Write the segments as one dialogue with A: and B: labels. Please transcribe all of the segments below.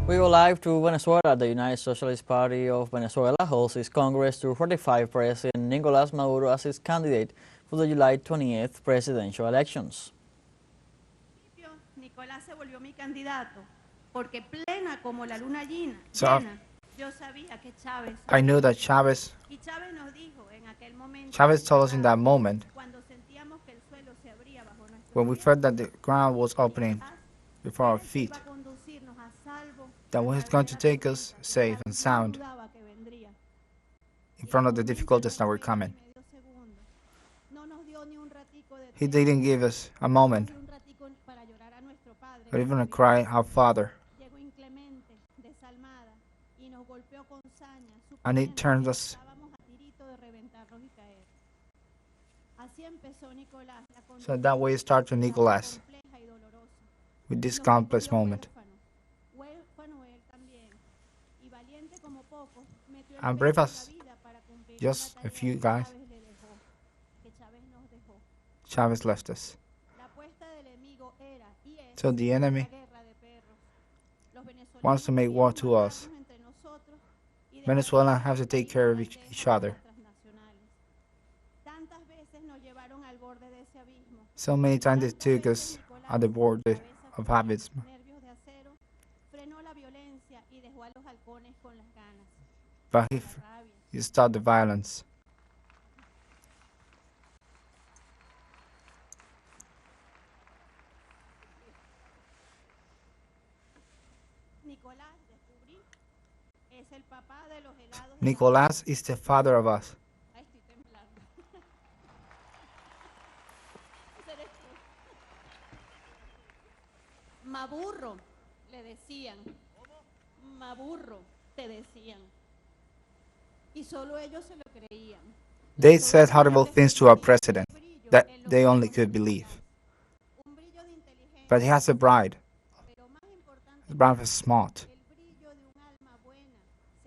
A: We go live to Venezuela. The United Socialist Party of Venezuela holds its Congress to ratify President Nicolás Maduro as its candidate for the July 28th presidential elections.
B: Nicolás se volvió mi candidato porque plena como la luna llena. Yo sabía que Chávez.
C: I knew that Chavez
B: nos dijo en aquel momento.
C: Chavez told us in that moment,
B: Cuando sentíamos que el suelo se abría bajo nuestros
C: when we felt that the ground was opening before our feet, that he was going to take us safe and sound in front of the difficulties that were coming. He didn't give us a moment, or even a cry, our Father. And it turned us. So that way started Nicolás, with this complex moment. And brave as just a few guys, Chavez left us. So the enemy wants to make war to us. Venezuelans have to take care of each other. So many times they took us at the border of abysm. But he stopped the violence. Nicolás is the father of us.
B: Maburro, le decían. Maburro, te decían. Y solo ellos se lo creían.
C: They said horrible things to our president that they only could believe. But he has a bride. The bride is smart.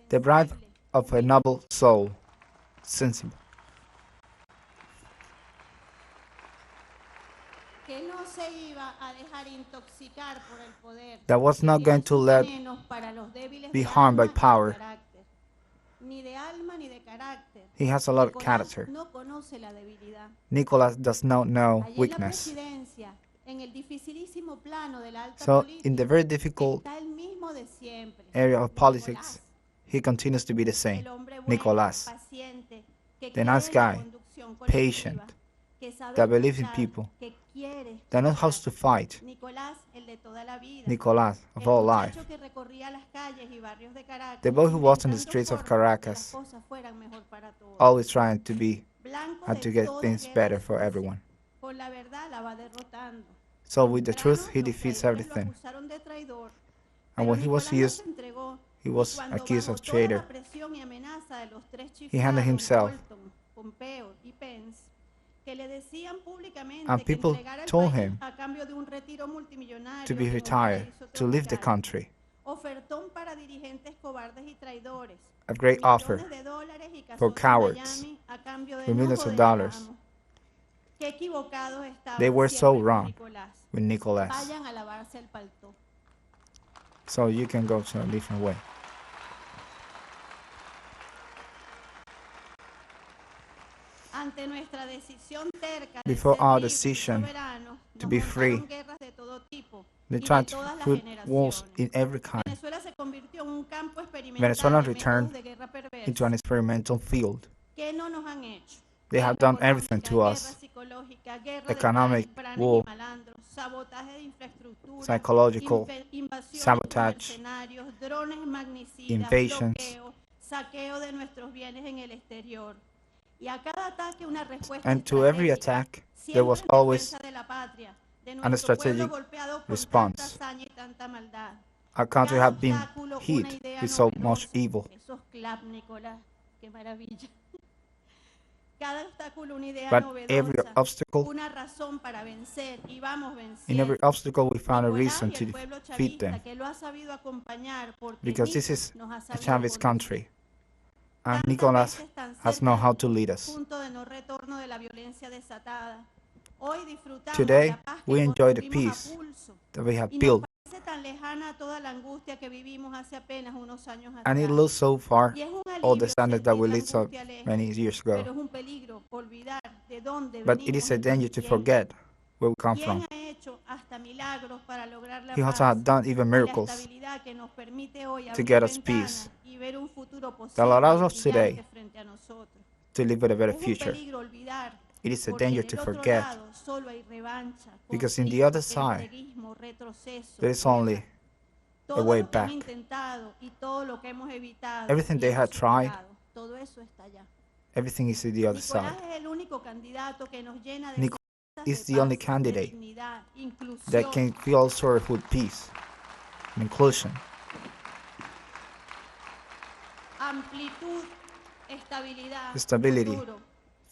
C: The bride of a noble soul, sensible. That was not going to let be harmed by power. He has a lot of character. Nicolás does not know weakness. So in the very difficult area of politics, he continues to be the same. Nicolás, the nice guy, patient, that believes in people, that knows how to fight. Nicolás, of all life. The boy who walks on the streets of Caracas, always trying to be and to get things better for everyone. So with the truth, he defeats everything. And when he was accused of traitor. He handed himself. And people told him to be retired, to leave the country. A great offer for cowards for millions of dollars. They were so wrong with Nicolás. So you can go to a different way. Before our decision to be free, they tried to put wars in every kind. Venezuela returned into an experimental field. They have done everything to us. Economic war, psychological sabotage, invasions, and to every attack there was always a strategic response. Our country had been hit with so much evil. But every obstacle, in every obstacle we found a reason to defeat them. Because this is a Chavez country. And Nicolás has known how to lead us. Today, we enjoy the peace that we have built.
B: angustia que vivimos hace apenas unos años
C: And it
B: atrás.
C: looks so far,
B: Y es un
C: all the
B: alivio
C: sadness that we
B: sentir la
C: lived so
B: angustia lejos,
C: many years
B: pero
C: ago.
B: es un peligro olvidar de dónde
C: But
B: venimos
C: it is a
B: y
C: danger
B: con
C: to
B: quién.
C: forget where we come
B: ¿Quién
C: from.
B: ha hecho hasta milagros para lograr la
C: He also
B: paz
C: had done even
B: y la
C: miracles
B: estabilidad que nos permite hoy
C: to
B: abrir
C: get us
B: ventanas
C: peace
B: y ver un futuro
C: that
B: posible
C: allows
B: y
C: us today
B: brillante frente a nosotros?
C: to live with a better
B: Es un
C: future.
B: peligro olvidar,
C: It is a
B: porque
C: danger
B: en
C: to
B: el otro
C: forget,
B: lado solo hay revancha,
C: because in the
B: conflicto,
C: other side,
B: entreguismo, retroceso,
C: there is
B: guerra.
C: only a
B: Todo
C: way
B: lo que han
C: back.
B: intentado y todo lo que hemos evitado
C: Everything
B: y
C: they
B: hemos
C: had tried,
B: superado, todo eso está allá.
C: everything is in the other
B: Nicolás
C: side.
B: es el único candidato que nos llena de
C: Nicolás
B: esperanzas
C: is
B: de
C: the only
B: paz, de
C: candidate
B: dignidad,
C: that
B: inclusión,
C: can fill us with peace and inclusion,
B: amplitud, estabilidad,
C: stability,
B: futuro.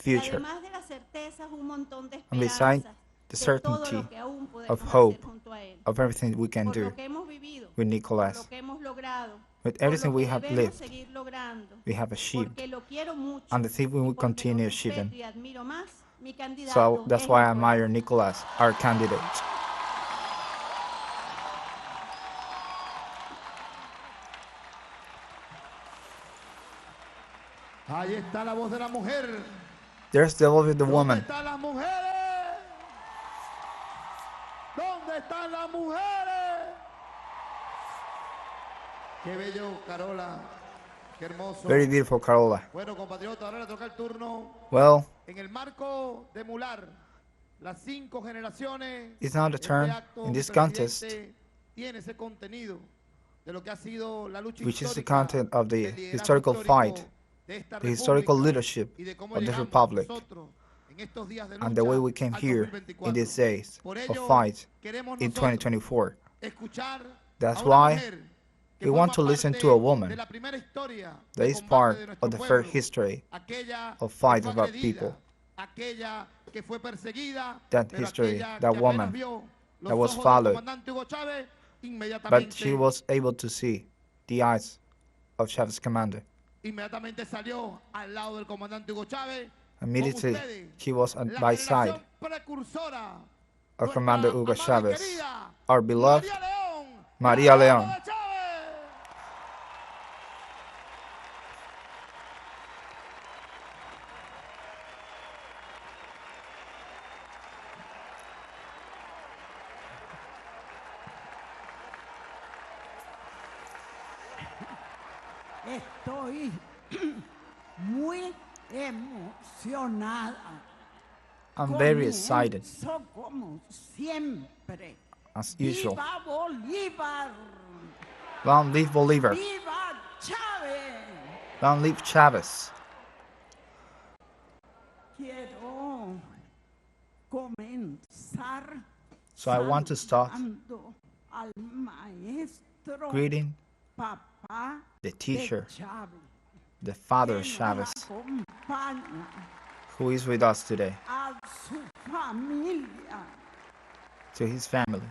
B: Y
C: future,
B: además de las certezas, un montón de
C: and beside
B: esperanzas
C: the
B: de todo
C: certainty
B: lo que aún podemos
C: of
B: hacer
C: hope
B: junto a él.
C: of everything we can
B: Por
C: do
B: lo que hemos vivido,
C: with
B: por
C: Nicolás,
B: lo que hemos logrado,
C: with
B: por
C: everything
B: lo
C: we
B: que
C: have
B: debemos
C: lived,
B: seguir logrando,
C: we have achieved,
B: porque lo quiero mucho
C: and the thing we
B: y
C: will
B: porque lo
C: continue
B: respeto
C: achieving.
B: y admiro más, mi
C: So
B: candidato
C: that's
B: es
C: why I
B: Nicolás.
C: admire Nicolás, our candidate.
D: Ahí está la voz de la mujer.
C: There's the voice of the
D: ¿Dónde
C: woman.
D: están las mujeres? ¿Dónde están las mujeres? Qué bello, Carola. Qué hermoso.
C: Very beautiful, Carola.
D: Bueno, compatriota, ahora le toca el turno.
C: Well,
D: En el marco de emular las 5 generaciones,
C: it's now the
D: este
C: turn
D: acto,
C: in
D: mi
C: this contest,
D: presidente, tiene ese contenido de lo que ha sido la lucha
C: which is the
D: histórica,
C: content of the
D: del liderazgo
C: historical
D: histórico
C: fight,
D: de esta
C: the historical
D: república
C: leadership
D: y de cómo
C: of the
D: llegamos
C: republic,
D: nosotros en estos días de
C: and the way
D: lucha
C: we came
D: al
C: here
D: 2024.
C: in these days
D: Por
C: of
D: ello,
C: fight
D: queremos
C: in
D: nosotros
C: 2024.
D: escuchar
C: That's
D: a una
C: why
D: mujer que
C: we want to
D: forma
C: listen
D: parte
C: to a woman
D: de la primera historia
C: that
D: de
C: is
D: combate
C: part
D: de nuestro
C: of the
D: pueblo,
C: first history
D: aquella
C: of
D: que
C: fight
D: fue
C: of our
D: agredida,
C: people,
D: aquella que fue perseguida,
C: that
D: pero
C: history,
D: aquella
C: that
D: que
C: woman
D: apenas vio los
C: that was
D: ojos del
C: followed,
D: comandante Hugo Chávez,
C: but
D: inmediatamente,
C: she was able to see the eyes of Chavez's commander.
D: inmediatamente salió al lado del comandante Hugo Chávez.
C: Immediately,
D: Con ustedes,
C: she was
D: la
C: by side
D: generación precursora,
C: of
D: nuestra
C: Commander Hugo
D: amada y
C: Chávez,
D: querida
C: our beloved
D: María León,
C: María
D: la
C: León.
D: dama de Chávez.
E: Estoy muy emocionada.
C: I'm very excited,
E: Comienzo como siempre.
C: as usual.
E: ¡Viva Bolívar!
C: Long live Bolivar.
E: ¡Viva Chávez!
C: Long live Chavez.
E: Quiero comenzar
C: So I want to start
E: saludando al maestro
C: greeting
E: papá
C: the
E: de
C: teacher,
E: Chávez,
C: the father of
E: que nos
C: Chavez,
E: acompaña,
C: who is with us today,
E: a su familia
C: to his family,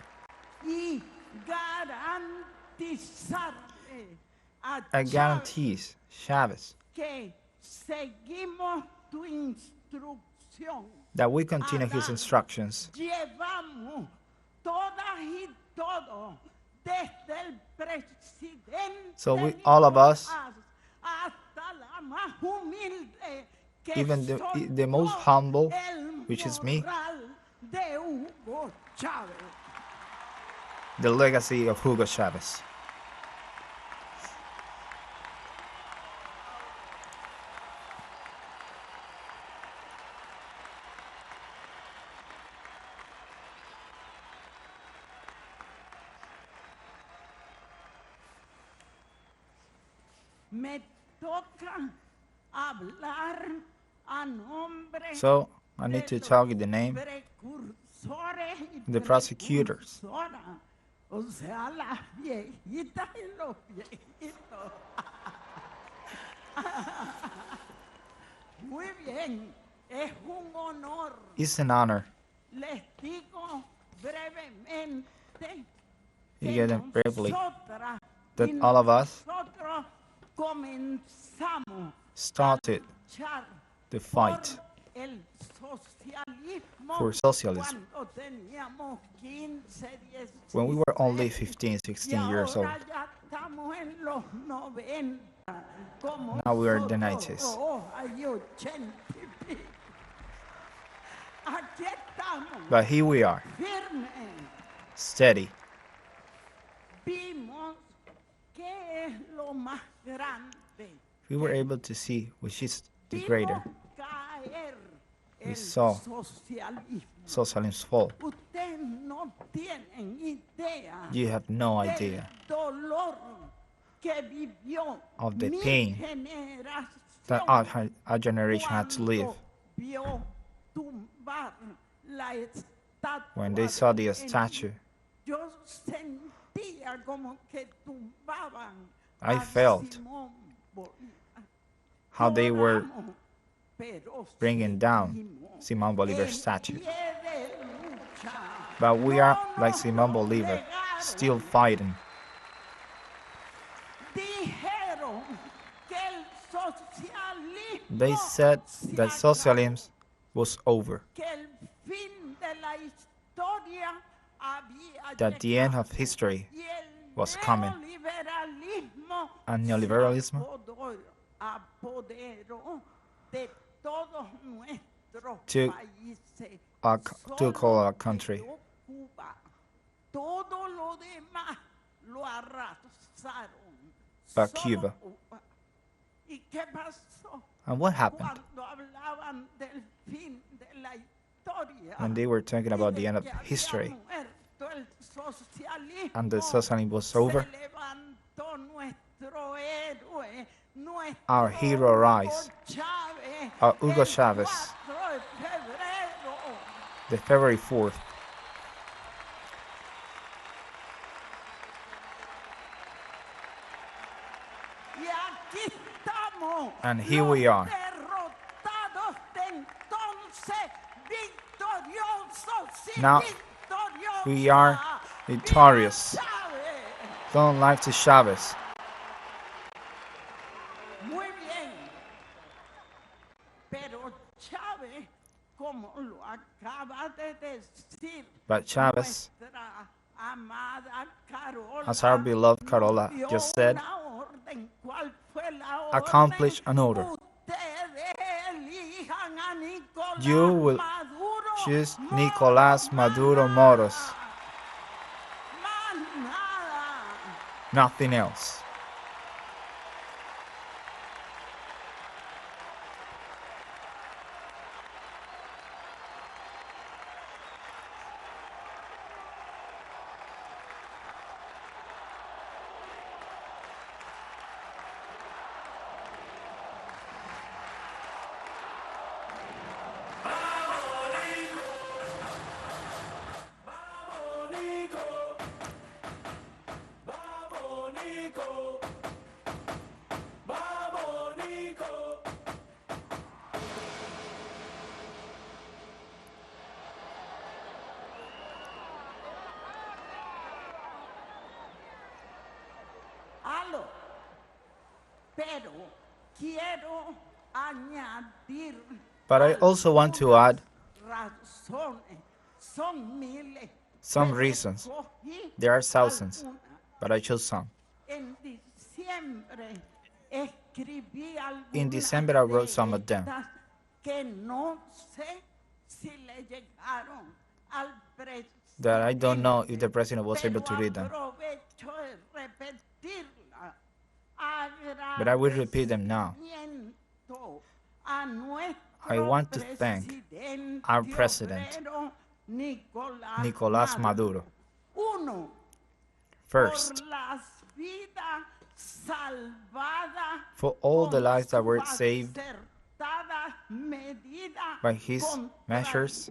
E: y garantizarle a
C: and
E: Chávez
C: guarantees Chavez
E: que seguimos tu instrucción.
C: that we continue his instructions.
E: Llevamos todas y todos, desde el presidente
C: So all of us,
E: Nicolás hasta la más humilde, que
C: even
E: soy
C: the most
E: yo,
C: humble,
E: el
C: which is me,
E: moral de Hugo Chávez.
C: the legacy of Hugo Chavez.
E: Me toca hablar a nombre
C: So I need to
E: de
C: tell you
E: los
C: the name,
E: precursores y
C: the prosecutors.
E: precursoras, o sea, las viejitas y los viejitos. Muy bien, es un honor.
C: It's an honor.
E: Les digo brevemente
C: You
E: que
C: get it bravely
E: nosotras
C: that
E: y
C: all of us
E: nosotros comenzamos
C: started
E: a luchar
C: the fight
E: por el socialismo
C: for socialism
E: cuando teníamos 15, 16
C: when we were only 15,
E: y
C: 16 years old.
E: ahora ya
C: Now we are in the 90s. But here we are, steady. We were able to see which is the greater. We saw socialism's fall. You have no idea of the pain that our generation had to live when they saw the statue. I felt how they were bringing down Simón Bolívar's statue. But we are like Simón Bolívar, still fighting. They said that socialism was over, that the end of history was coming, and neoliberalism took all our country. But Cuba. And what happened? When they were talking about the end of history and the socialism was over, our hero rise, our Hugo Chavez, the February 4th. And here we are. Now we are victorious. Long life to Chavez. But Chavez, as our beloved Carola just said, accomplished an order. You will choose Nicolás Maduro Moros. Nothing else. But I also want to add some reasons. There are thousands, but I chose some. In December, I wrote some of them. That I don't know if the president was able to read them. But I will repeat them now. I want to thank our president, Nicolás Maduro. First, for all the lives that were saved by his measures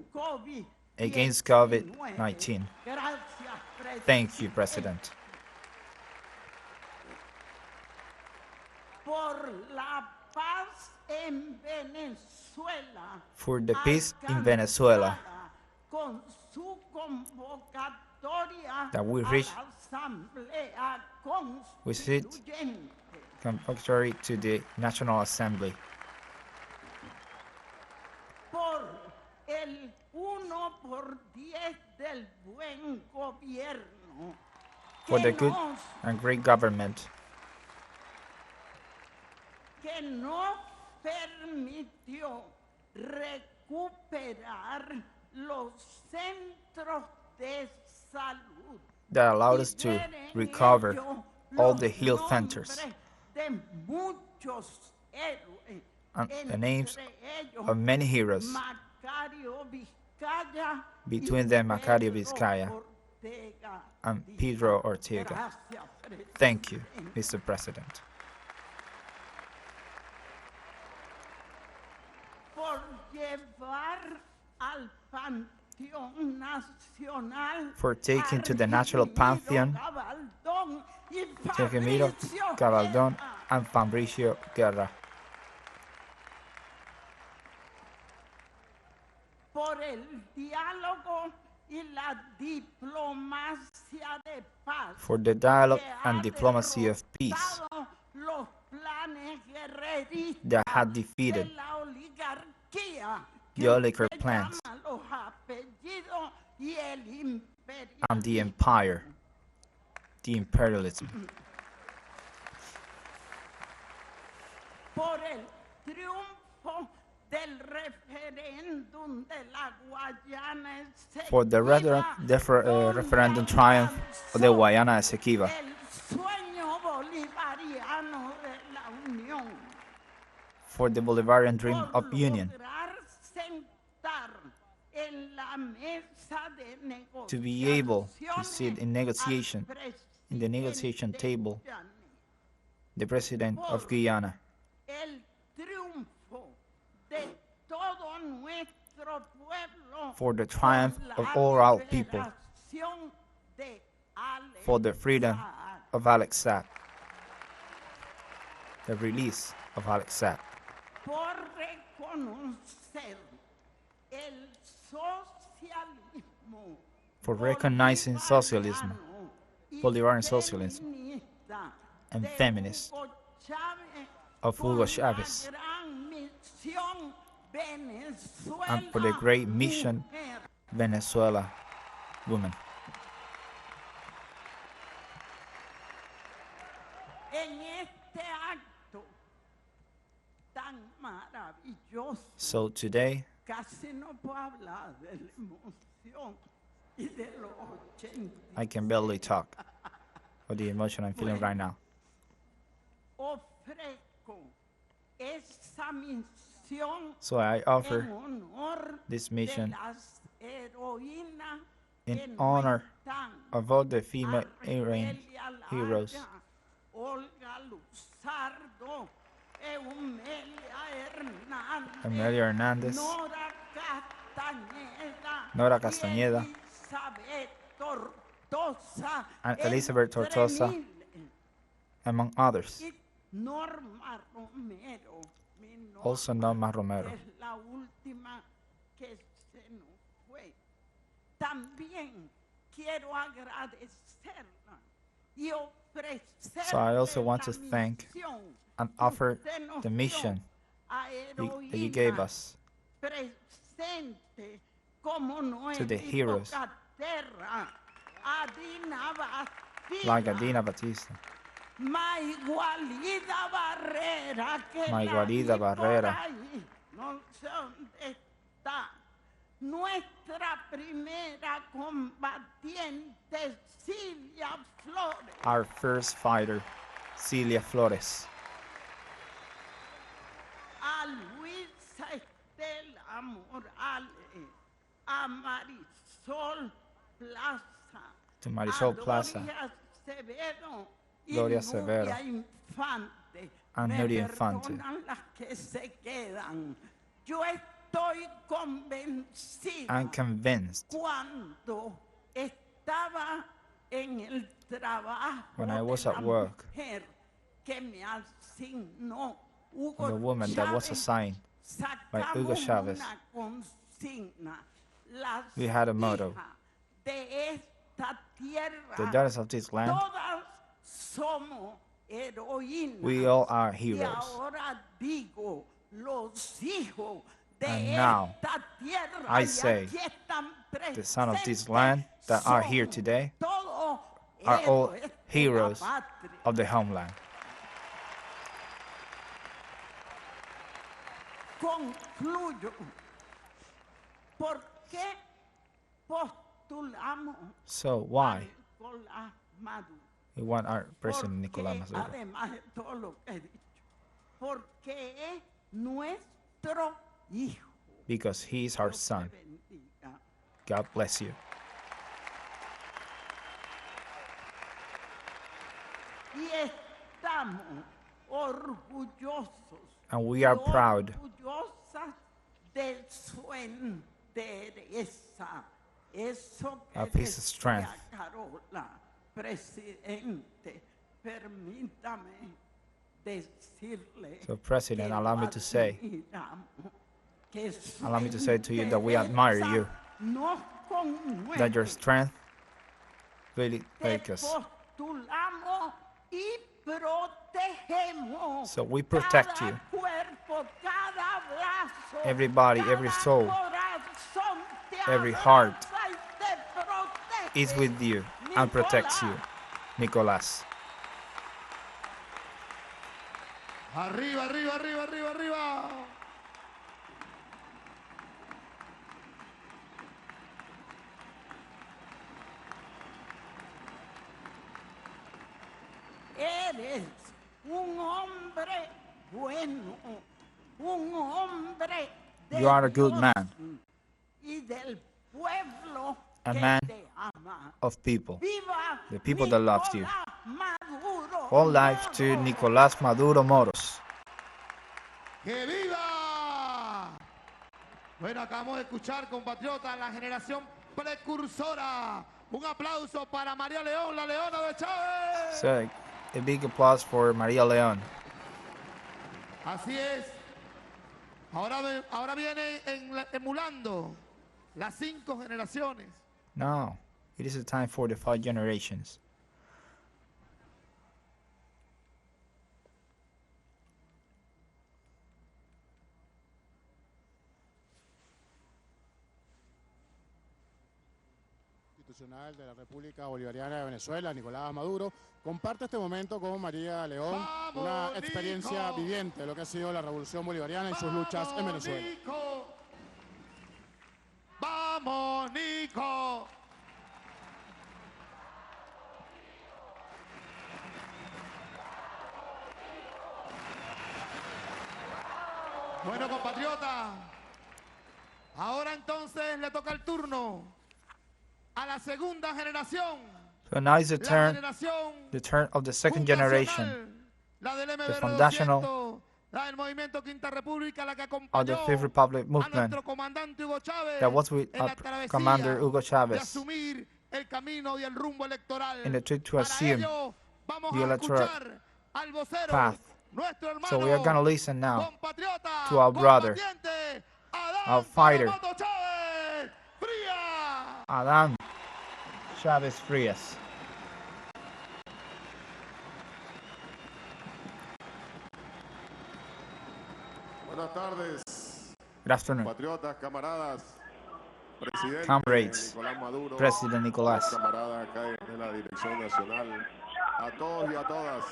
C: against COVID-19. Thank you, President. For the peace in Venezuela that we reached with it contrary to the National Assembly. For the good and great government
E: que no permitió recuperar los centros de salud.
C: That allowed us to recover all the health centers and the names of many heroes, between them Macario Vizcaya and Pedro Ortega. Thank you, Mr. President. For taking to the National Pantheon Tegemiro, Gabaldón, and Fabricio Guerra. For the dialogue and diplomacy of peace that had defeated the oligarch plans and the empire, the imperialism. For the referendum triumph of the Guayana Esequiba. For the Bolivarian dream of union. To be able to sit in negotiation, in the negotiation table, the President of Guyana. For the triumph of all our people. For the freedom of Alex Saab. The release of Alex Saab. For recognizing socialism, Bolivarian socialism, and feminists of Hugo Chavez, and for the great mission Venezuela women. So today, I can barely talk of the emotion I'm feeling right now. So I offer this mission in honor of all the female Iranian heroes, Amelia Hernandez, Nora Castañeda, and Elizabeth Tortosa, among others. Also Norma Romero. So I also want to thank and offer the mission that you gave us to the heroes like Adina Batista, Maigualida Barrera, nuestra primera combatiente Cilia Flores, our first fighter Cilia Flores, a Luisa Estela Morales, a Marisol Plaza, to Marisol Plaza, Gloria Severo, and Nuria Infante. I'm convinced when I was at work, the woman that was assigned by Hugo Chavez, we had a motto: the daughters of this land, we all are heroes. And now, I say, the sons of this land that are here today are all heroes of the homeland.
E: concluyo. ¿Por qué postulamos
C: So why
E: a Nicolás Maduro?
C: we want our President Nicolás
E: Porque,
C: Maduro?
E: además de todo lo que he dicho, porque es nuestro hijo.
C: Because he is our
E: Dios te
C: son.
E: bendiga.
C: God bless you.
E: Y estamos orgullosos.
C: And we are
E: y
C: proud
E: orgullosas de su entereza. Eso que
C: of his strength.
E: decía Carola, presidente, permítame decirle
C: So, President,
E: que
C: allow
E: lo
C: me to say,
E: admiramos, que su
C: allow me to say to you that we admire you,
E: nos conmueve.
C: that your strength really
E: Te
C: makes us.
E: postulamos y protegemos
C: So we protect
E: cada
C: you.
E: cuerpo, cada brazo,
C: Every body, every
E: cada
C: soul,
E: corazón te
C: every
E: abraza
C: heart
E: y te protege.
C: is with you and protects you. Nicolás.
D: Arriba, arriba, arriba, arriba, arriba.
E: Eres un hombre bueno, un hombre de
C: You are a good
E: Dios
C: man.
E: y del pueblo
C: A
E: que
C: man
E: te ama.
C: of people.
E: Viva
C: The people that loves you.
E: Nicolás Maduro
C: All life to
E: Moros.
C: Nicolás Maduro Moros.
D: ¡Que viva! Bueno, acabamos de escuchar, compatriotas, la generación precursora. Un aplauso para María León, la Leona de Chávez.
C: So, a big applause for Maria León.
D: Así es. Ahora viene emulando las 5 generaciones.
C: No, it is a time for the 5 generations.
F: Constitucional de la República Bolivariana de Venezuela, Nicolás Maduro, comparte este momento con María León una experiencia viviente de lo que ha sido la Revolución Bolivariana y sus luchas en Venezuela.
D: Nico. ¡Vamos, Nico! Bueno, compatriota, ahora entonces le toca el turno a la segunda generación.
C: So now is
D: La generación
C: the turn of the second generation
D: fundacional, la del MBR
C: foundational
D: 200, la del Movimiento Quinta República, la que
C: of the
D: acompañó
C: Fifth Republic
D: a
C: movement
D: nuestro comandante Hugo Chávez
C: that was with
D: en la travesía
C: Commander Hugo
D: de
C: Chávez
D: asumir el camino y el rumbo electoral.
C: in the trip to
D: Para
C: assume
D: ello, vamos
C: the
D: a
C: electoral
D: escuchar al vocero,
C: path.
D: nuestro hermano,
C: So we are going to listen now
D: compatriota,
C: to our brother,
D: combatiente, Adán
C: our fighter,
D: Caramoto Chávez, Fría.
C: Adán Chávez Frías.
G: Buenas tardes,
C: Good afternoon,
G: patriotas, camaradas, presidente
C: comrades,
G: Nicolás Maduro,
C: President Nicolás,
G: camaradas acá de la Dirección Nacional, a todos y a todas.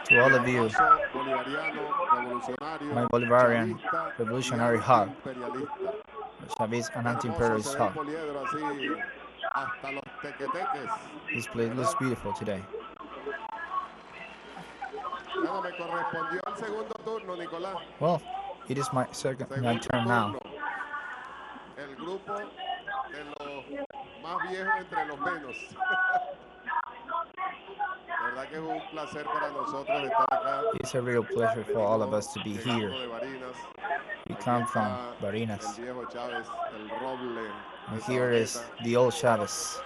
C: to all of you,
G: Paso bolivariano, revolucionario,
C: my Bolivarian
G: chavista
C: revolutionary
G: y
C: hub,
G: antiimperialista.
C: Chavez and
G: Hermoso
C: anti-imperialist
G: se ve el
C: hub.
G: poliedro así, hasta los tequeteques.
C: This place looks beautiful today.
G: Bueno, me correspondió el segundo turno, Nicolás.
C: Well, it is my turn now.
G: El grupo de los más viejos entre los menos. La verdad que es un placer para nosotros estar acá.
C: It's a real pleasure for all of us to be
G: Llegando
C: here.
G: de Barinas.
C: We
G: Aquí
C: come from
G: está
C: Barinas,
G: El viejo Chávez, el roble.
C: and
G: esa
C: here is
G: baqueta,
C: the old Chavez,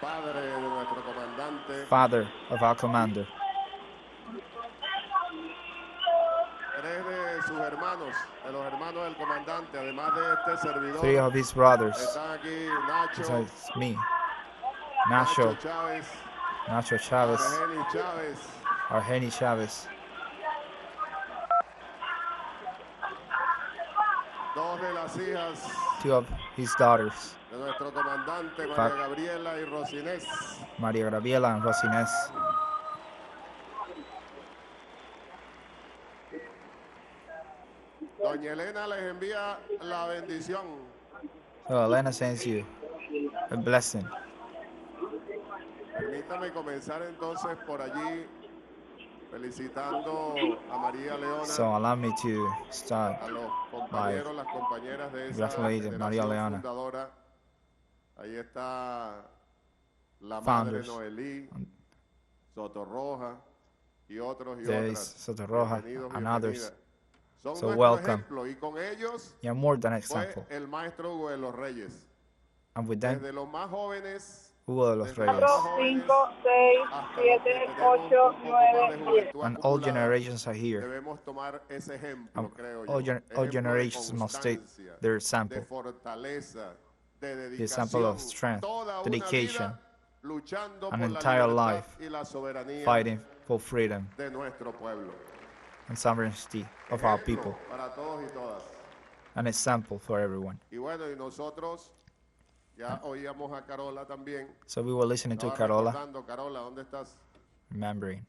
G: padre de nuestro comandante.
C: father of our commander.
G: Tres de sus hermanos, de los hermanos del comandante, además de este servidor.
C: 3 of his brothers,
G: Están aquí Nacho,
C: besides me,
G: Nacho
C: Nacho,
G: Chávez,
C: Nacho Chavez,
G: Argeni Chávez,
C: Argeni Chavez,
G: dos de las hijas
C: 2 of his daughters,
G: de nuestro comandante,
C: Fa-
G: María Gabriela y Rosinés.
C: Maria Gabriela and Rosines.
G: Doña Elena les envía la bendición.
C: So Elena sends you a blessing.
G: Permítame comenzar entonces por allí felicitando a María Leona,
C: So allow me to start
G: a los
C: by
G: compañeros, las compañeras de esa
C: congratulating María
G: generación
C: Leona,
G: fundadora. Ahí está la madre
C: founders.
G: Noelí, Sotorroja y otros y
C: There is
G: otras.
C: Sotorroja
G: Bienvenidos,
C: and
G: bienvenidas.
C: others.
G: Son
C: So
G: nuestro
C: welcome.
G: ejemplo y con ellos
C: You're more than an
G: fue
C: example.
G: el maestro Hugo de los Reyes.
C: And with them,
G: Desde los más jóvenes,
C: Hugo de los
G: desde los más
C: Reyes.
H: 4,
G: jóvenes
H: 5, 6,
G: hasta los que
H: 7,
G: tenemos
H: 8,
G: un poco más de
H: 9, 10.
G: juventud
C: And all
G: acumulada,
C: generations are here.
G: debemos tomar ese ejemplo,
C: And
G: creo yo.
C: all
G: Ejemplo de
C: generations must take
G: constancia,
C: their
G: de
C: example.
G: fortaleza, de
C: The example of
G: dedicación,
C: strength,
G: toda una
C: dedication,
G: vida luchando
C: an
G: por la
C: entire
G: libertad
C: life
G: y la soberanía
C: fighting for freedom
G: de nuestro pueblo.
C: and sovereignty of our
G: Ejemplo
C: people.
G: para todos y todas.
C: An example for everyone.
G: Y bueno, y nosotros ya oíamos a Carola también.
C: So we were listening to
G: Estaba
C: Carola,
G: recordando, Carola, ¿dónde estás?
C: remembering.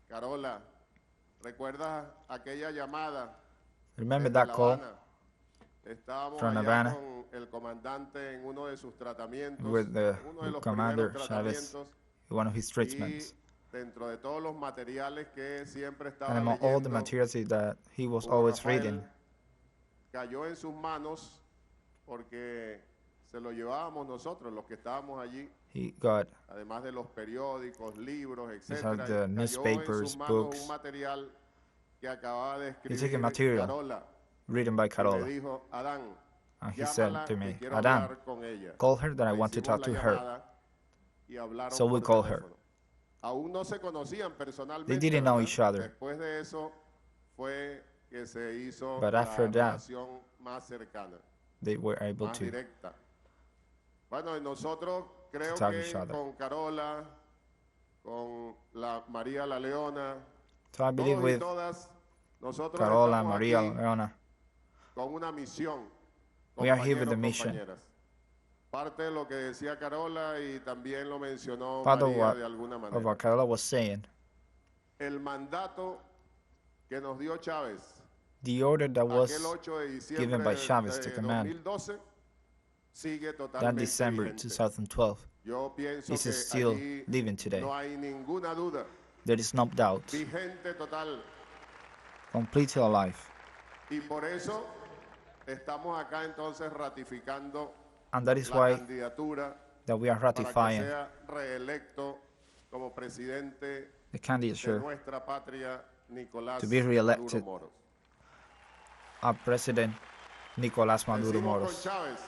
G: Carola, ¿recuerdas aquella llamada?
C: Remember
G: desde
C: that
G: La
C: call
G: Habana? Estábamos
C: from
G: allá
C: Havana
G: con el comandante en uno de sus tratamientos,
C: with the
G: uno de los
C: commander
G: primeros
C: Chavez,
G: tratamientos,
C: one of his
G: y
C: treatments.
G: dentro de todos los materiales que siempre estaba
C: And among all the
G: leyendo,
C: materials that he was
G: Hugo
C: always
G: Rafael
C: reading,
G: cayó en sus manos porque se lo llevábamos nosotros, los que estábamos allí,
C: he got
G: además de los periódicos, libros,
C: These
G: etcétera.
C: are the
G: y cayó en
C: newspapers,
G: sus manos
C: books.
G: un material que acababa de
C: He took a
G: escribir
C: material
G: Carola,
C: written by
G: y me
C: Carola,
G: dijo, Adán,
C: and he
G: llámala,
C: said to
G: que
C: me,
G: quiero
C: Adam,
G: hablar con ella.
C: call her that I
G: Le
C: want to
G: hicimos
C: talk
G: la
C: to her.
G: llamada y hablaron
C: So we
G: por
C: called her.
G: teléfono. Aún no se conocían personalmente,
C: They didn't know
G: ¿verdad?
C: each other.
G: Después de eso fue que se hizo
C: But
G: la
C: after that,
G: relación más cercana,
C: They were able
G: más
C: to
G: directa. Bueno, y nosotros creo
C: talk
G: que
C: each other.
G: con Carola, con la María la Leona,
C: So I believe
G: todos y
C: with
G: todas, nosotros
C: Carola,
G: estamos
C: Maria,
G: aquí
C: Leona,
G: con una misión,
C: we are here with
G: compañeros,
C: a mission.
G: compañeras. Parte de lo que decía Carola y también lo mencionó
C: Part of
G: María
C: what,
G: de alguna
C: of
G: manera.
C: what Carola was saying,
G: El mandato que nos dio Chávez,
C: the order that was
G: aquel 8 de diciembre
C: given by Chavez to
G: de
C: command
G: 2012, sigue
C: that
G: totalmente
C: December
G: vigente.
C: 2012
G: Yo pienso
C: is
G: que
C: still
G: allí
C: living today.
G: no hay ninguna duda.
C: There is no doubt,
G: Vigente total.
C: completely alive.
G: Y por eso estamos acá entonces ratificando
C: And that is
G: la
C: why
G: candidatura
C: that we are
G: para que
C: ratifying
G: sea reelecto como presidente
C: the
G: de
C: candidature
G: nuestra patria, Nicolás
C: to be reelected
G: Maduro Moros.
C: of President Nicolás Maduro
G: Decimos con
C: Moros.
G: Chávez,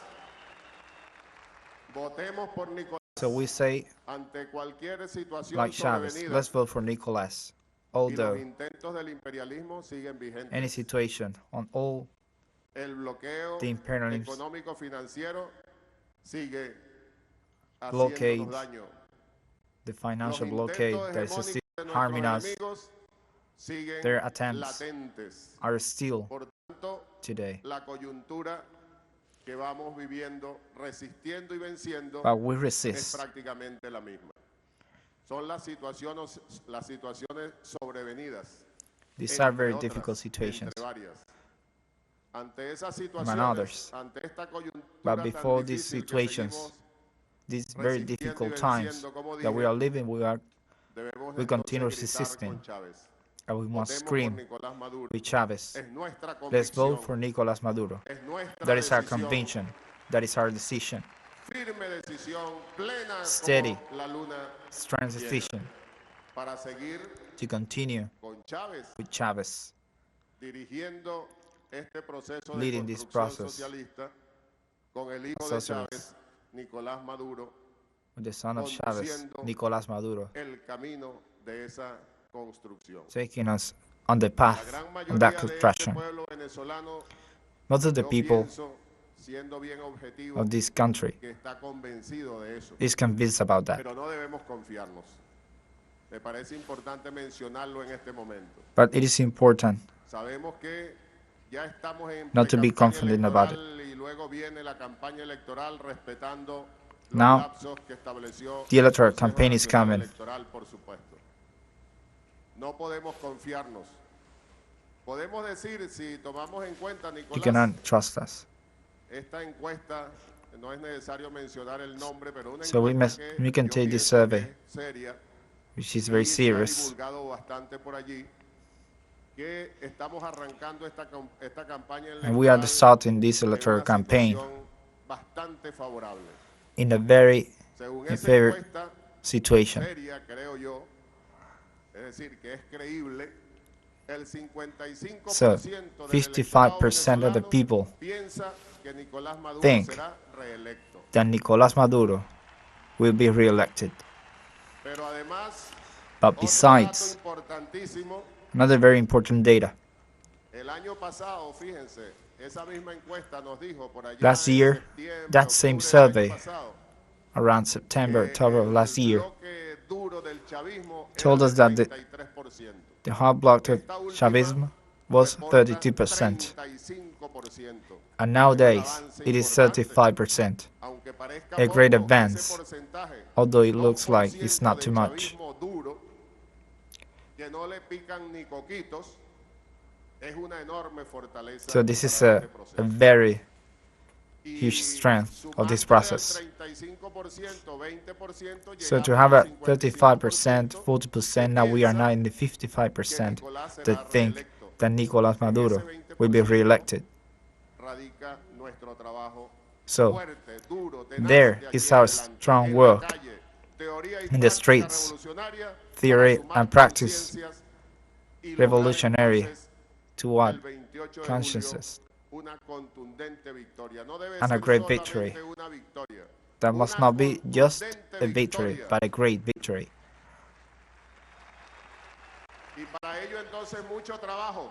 G: votemos por Nicolás
C: So we say,
G: ante cualquier situación
C: like Chavez,
G: sobrevenida,
C: let's vote for Nicolás,
G: y los
C: although
G: intentos del imperialismo siguen vigentes.
C: any situation on all
G: El bloqueo
C: the imperialism,
G: económico financiero sigue
C: blockade,
G: haciéndonos daño.
C: the
G: Los
C: financial blockade
G: intentos
C: that is
G: hegemónicos
C: still
G: de nuestros
C: harming us,
G: enemigos siguen
C: their attempts
G: latentes.
C: are still
G: Por tanto,
C: today.
G: la coyuntura que vamos viviendo, resistiendo y venciendo,
C: But we
G: es
C: resist.
G: prácticamente la misma. Son las situaciones sobrevenidas.
C: These are
G: entre
C: very
G: otras,
C: difficult situations,
G: entre varias. Ante esas
C: among
G: situaciones,
C: others.
G: ante esta coyuntura
C: But
G: tan
C: before these
G: difícil que
C: situations,
G: seguimos
C: these very
G: resistiendo y
C: difficult times
G: venciendo, como
C: that we
G: dije,
C: are living,
G: debemos
C: we
G: entonces
C: continue
G: gritar
C: resisting,
G: con Chávez.
C: and we must
G: Votemos por
C: scream
G: Nicolás Maduro.
C: with Chavez.
G: Es nuestra
C: Let's vote
G: convicción,
C: for Nicolás Maduro.
G: es nuestra
C: That is our
G: decisión,
C: conviction. That is our decision.
G: firme decisión, plena
C: Steady.
G: como la luna,
C: Strong decision
G: para seguir
C: to continue
G: con Chávez
C: with Chavez,
G: dirigiendo este proceso de
C: leading this
G: construcción
C: process.
G: socialista con el hijo de
C: Socialist.
G: Chávez, Nicolás Maduro,
C: with the son of Chavez,
G: conduciendo
C: Nicolás Maduro,
G: el camino de esa construcción.
C: taking us on the
G: La
C: path
G: gran
C: of
G: mayoría
C: that
G: de este
C: construction.
G: pueblo venezolano,
C: Most of the
G: yo
C: people
G: pienso, siendo bien objetivo,
C: of this country
G: que está convencido de eso,
C: is convinced about that.
G: pero no debemos confiarnos. Me parece importante mencionarlo en este momento.
C: But it is important
G: Sabemos que ya estamos en
C: not to be
G: precampaña
C: confident about it.
G: electoral y luego viene la campaña electoral respetando los
C: Now,
G: lapsos que estableció
C: the electoral
G: el Consejo
C: campaign is
G: Nacional
C: coming.
G: Electoral, por supuesto. No podemos confiarnos Podemos decir, si tomamos en cuenta,
C: You cannot
G: Nicolás,
C: trust us.
G: esta encuesta, no es necesario mencionar el nombre, pero una
C: So
G: encuesta
C: we can
G: yo
C: take this
G: pienso que
C: survey,
G: es seria
C: which is
G: y
C: very
G: se ha
C: serious.
G: divulgado bastante por allí, que estamos arrancando esta campaña
C: And we are
G: electoral
C: starting this
G: en
C: electoral
G: una
C: campaign
G: situación bastante favorable.
C: in a very
G: Según esa
C: favorable
G: encuesta
C: situation.
G: seria, creo yo, es decir, que es creíble, el 55%
C: So,
G: del electorado
C: 55% of the
G: venezolano
C: people
G: piensa que Nicolás Maduro
C: think
G: será reelecto.
C: that Nicolás Maduro will be re-elected.
G: Pero además,
C: But
G: otro dato
C: besides,
G: importantísimo,
C: another very important data.
G: el año pasado, fíjense, esa misma encuesta nos dijo por allá
C: Last
G: en
C: year,
G: septiembre,
C: that same
G: octubre del año
C: survey,
G: pasado,
C: around September,
G: que
C: October of last
G: el
C: year,
G: bloque duro del chavismo
C: told
G: era
C: us that
G: del
C: the
G: 33%.
C: hard block of
G: Esta última
C: Chavismo was
G: reporta
C: 32%,
G: 35%.
C: and
G: Es un
C: nowadays
G: avance
C: it is
G: importante,
C: 35%,
G: aunque parezca
C: a great
G: poco,
C: advance,
G: ese porcentaje,
C: although it looks like it's
G: 2%
C: not
G: de
C: too much.
G: chavismo duro, que no le pican ni coquitos, es una enorme fortaleza
C: So this is
G: para este
C: a
G: proceso.
C: very
G: Y
C: huge strength of this
G: sumándole al
C: process.
G: 35%, 20%,
C: So to
G: llegamos
C: have
G: al
C: a 35%,
G: 55%
C: 40%, now we are now in the 55% that think that Nicolás Maduro will be re-elected.
G: radica nuestro trabajo
C: So
G: fuerte, duro, tenaz
C: there
G: de aquí
C: is our
G: adelante,
C: strong
G: en la
C: work
G: calle, teoría y
C: in the
G: práctica
C: streets,
G: revolucionaria
C: theory
G: para sumar
C: and practice
G: conciencias y lograr
C: revolutionary
G: entonces
C: to what
G: el 28 de
C: consciences,
G: julio una contundente victoria. No debe
C: and a
G: ser
C: great
G: solamente
C: victory.
G: una victoria,
C: That must
G: una
C: not be just
G: contundente
C: a victory,
G: victoria.
C: but a great victory.
G: Y para ello entonces mucho trabajo,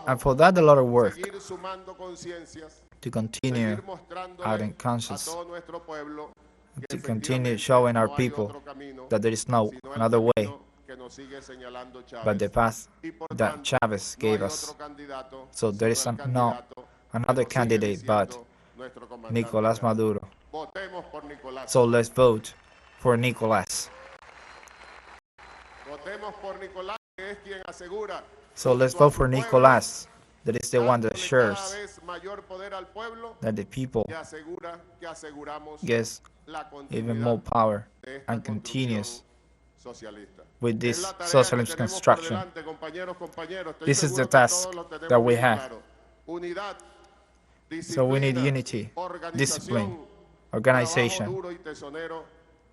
C: And for that, a lot of work
G: seguir sumando conciencias,
C: to continue
G: seguir mostrándole
C: out in
G: a
C: conscience,
G: todo nuestro pueblo que
C: to continue
G: efectivamente
C: showing our
G: no hay
C: people
G: otro camino,
C: that there is no
G: sino el
C: another way
G: camino que nos sigue señalando
C: but the
G: Chávez.
C: path
G: Y por
C: that
G: tanto,
C: Chavez
G: no hay
C: gave us.
G: otro candidato,
C: So there is
G: sino el
C: no
G: candidato
C: another
G: que nos sigue
C: candidate but
G: diciendo nuestro comandante
C: Nicolás
G: Chávez.
C: Maduro.
G: Votemos por Nicolás.
C: So let's vote for Nicolás.
G: Votemos por Nicolás, que es quien asegura
C: So let's
G: junto a
C: vote
G: su
C: for
G: pueblo,
C: Nicolás. That is the one that
G: dándole cada
C: assures
G: vez mayor poder al pueblo,
C: that the people
G: que aseguramos
C: gets
G: la
C: even more
G: continuidad
C: power
G: de esta
C: and continues
G: construcción socialista.
C: with
G: Es
C: this
G: la tarea que
C: socialist
G: tenemos por
C: construction.
G: delante, compañeros. Estoy
C: This is
G: seguro
C: the
G: que
C: task
G: todos lo tenemos
C: that we
G: bien
C: have.
G: claro. Unidad,
C: So we need
G: disciplina,
C: unity,
G: organización,
C: discipline,
G: trabajo
C: organization,
G: duro y tesonero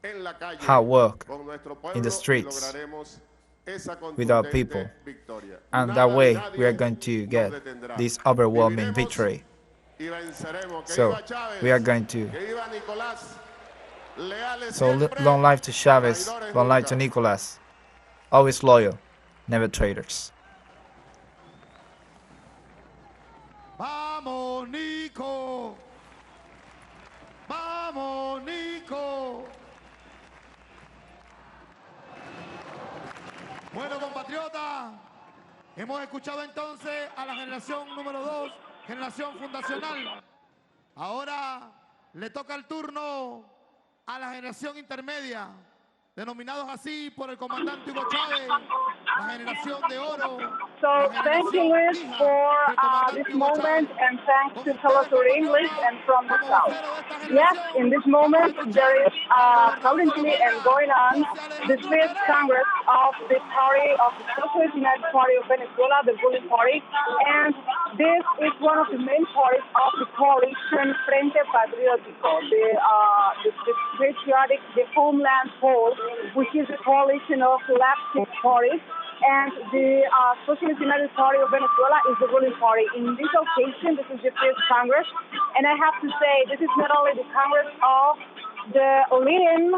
G: en la calle,
C: hard work
G: con nuestro pueblo,
C: in the
G: y
C: streets
G: lograremos esa
C: with our
G: contundente
C: people.
G: victoria.
C: And
G: Nada
C: that
G: ni
C: way
G: nadie
C: we are going to
G: nos
C: get
G: detendrá.
C: this overwhelming
G: Viviremos
C: victory.
G: y venceremos. Que
C: So
G: viva Chávez,
C: we are going to.
G: que viva Nicolás. Leales
C: So
G: siempre,
C: long life to Chavez,
G: traidores
C: long life to
G: nunca.
C: Nicolás. Always loyal, never traitors.
D: ¡Vamos, Nico! ¡Vamos, Nico! Bueno, compatriotas, hemos escuchado entonces a la generación número 2, generación fundacional. Ahora le toca el turno a la generación intermedia, denominados así por el comandante Hugo Chávez, la generación de oro.
H: So thank you, Luis, for this moment, and thanks to teleSUR English and from the South. Yes, in this moment there is currently and going on the fifth Congress of the party of the Socialist United Party of Venezuela, the ruling party, and this is one of the main parties of the coalition Frente Patriótico, the patriotic, the homeland pole, which is a coalition of leftist parties. And the Socialist United Party of Venezuela is the ruling party. In this occasion, this is the fifth Congress, and I have to say, this is not only the Congress of the leading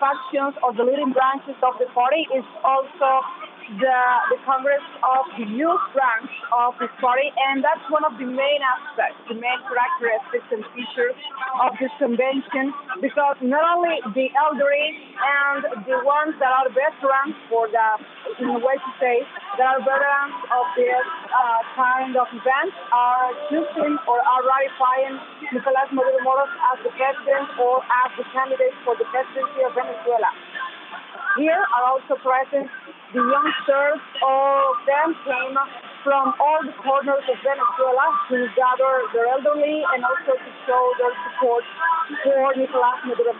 H: factions or the leading branches of the party, it's also the Congress of the youth branch of this party, and that's one of the main aspects, the main characteristics and features of this convention, because not only the elderly and the ones that are veterans for the, in a way to say, that are veterans of this kind of event are choosing or are ratifying Nicolás Maduro Moros as the president or as the candidate for the presidency of Venezuela. Here are also present the youngsters, all of them came from all the corners of Venezuela to gather their elderly and also to show their support for Nicolás Maduro.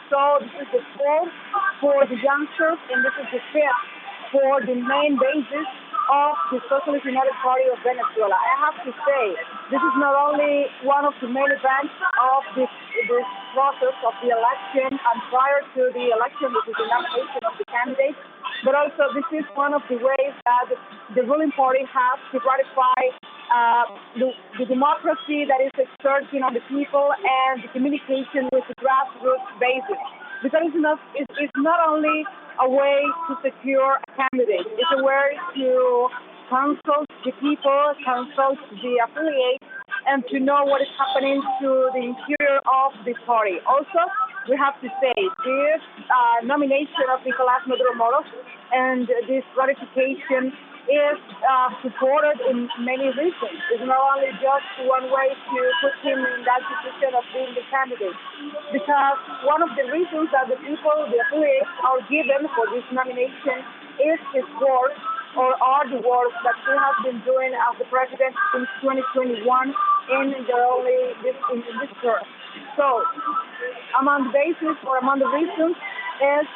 H: So this is the fourth for the youngsters, and this is the fifth for the main basis of the Socialist United Party of Venezuela. I have to say, this is not only one of the main events of this process of the election and prior to the election, which is the nomination of the candidates, but also this is one of the ways that the ruling party has to ratify the democracy that is exerting on the people and the communication with the grassroots basis. Because it's not only a way to secure a candidate, it's a way to consult the people, consult the affiliates, and to know what is happening to the interior of the party. Also, we have to say this nomination of Nicolás Maduro Moros and this ratification is supported in many reasons. It's not only just one way to put him in that position of being the candidate, because one of the reasons that the people, the affiliates, are given for this nomination is his work, or are the work that he has been doing as the president since 2021 in this term. So, among the basis or among the reasons is,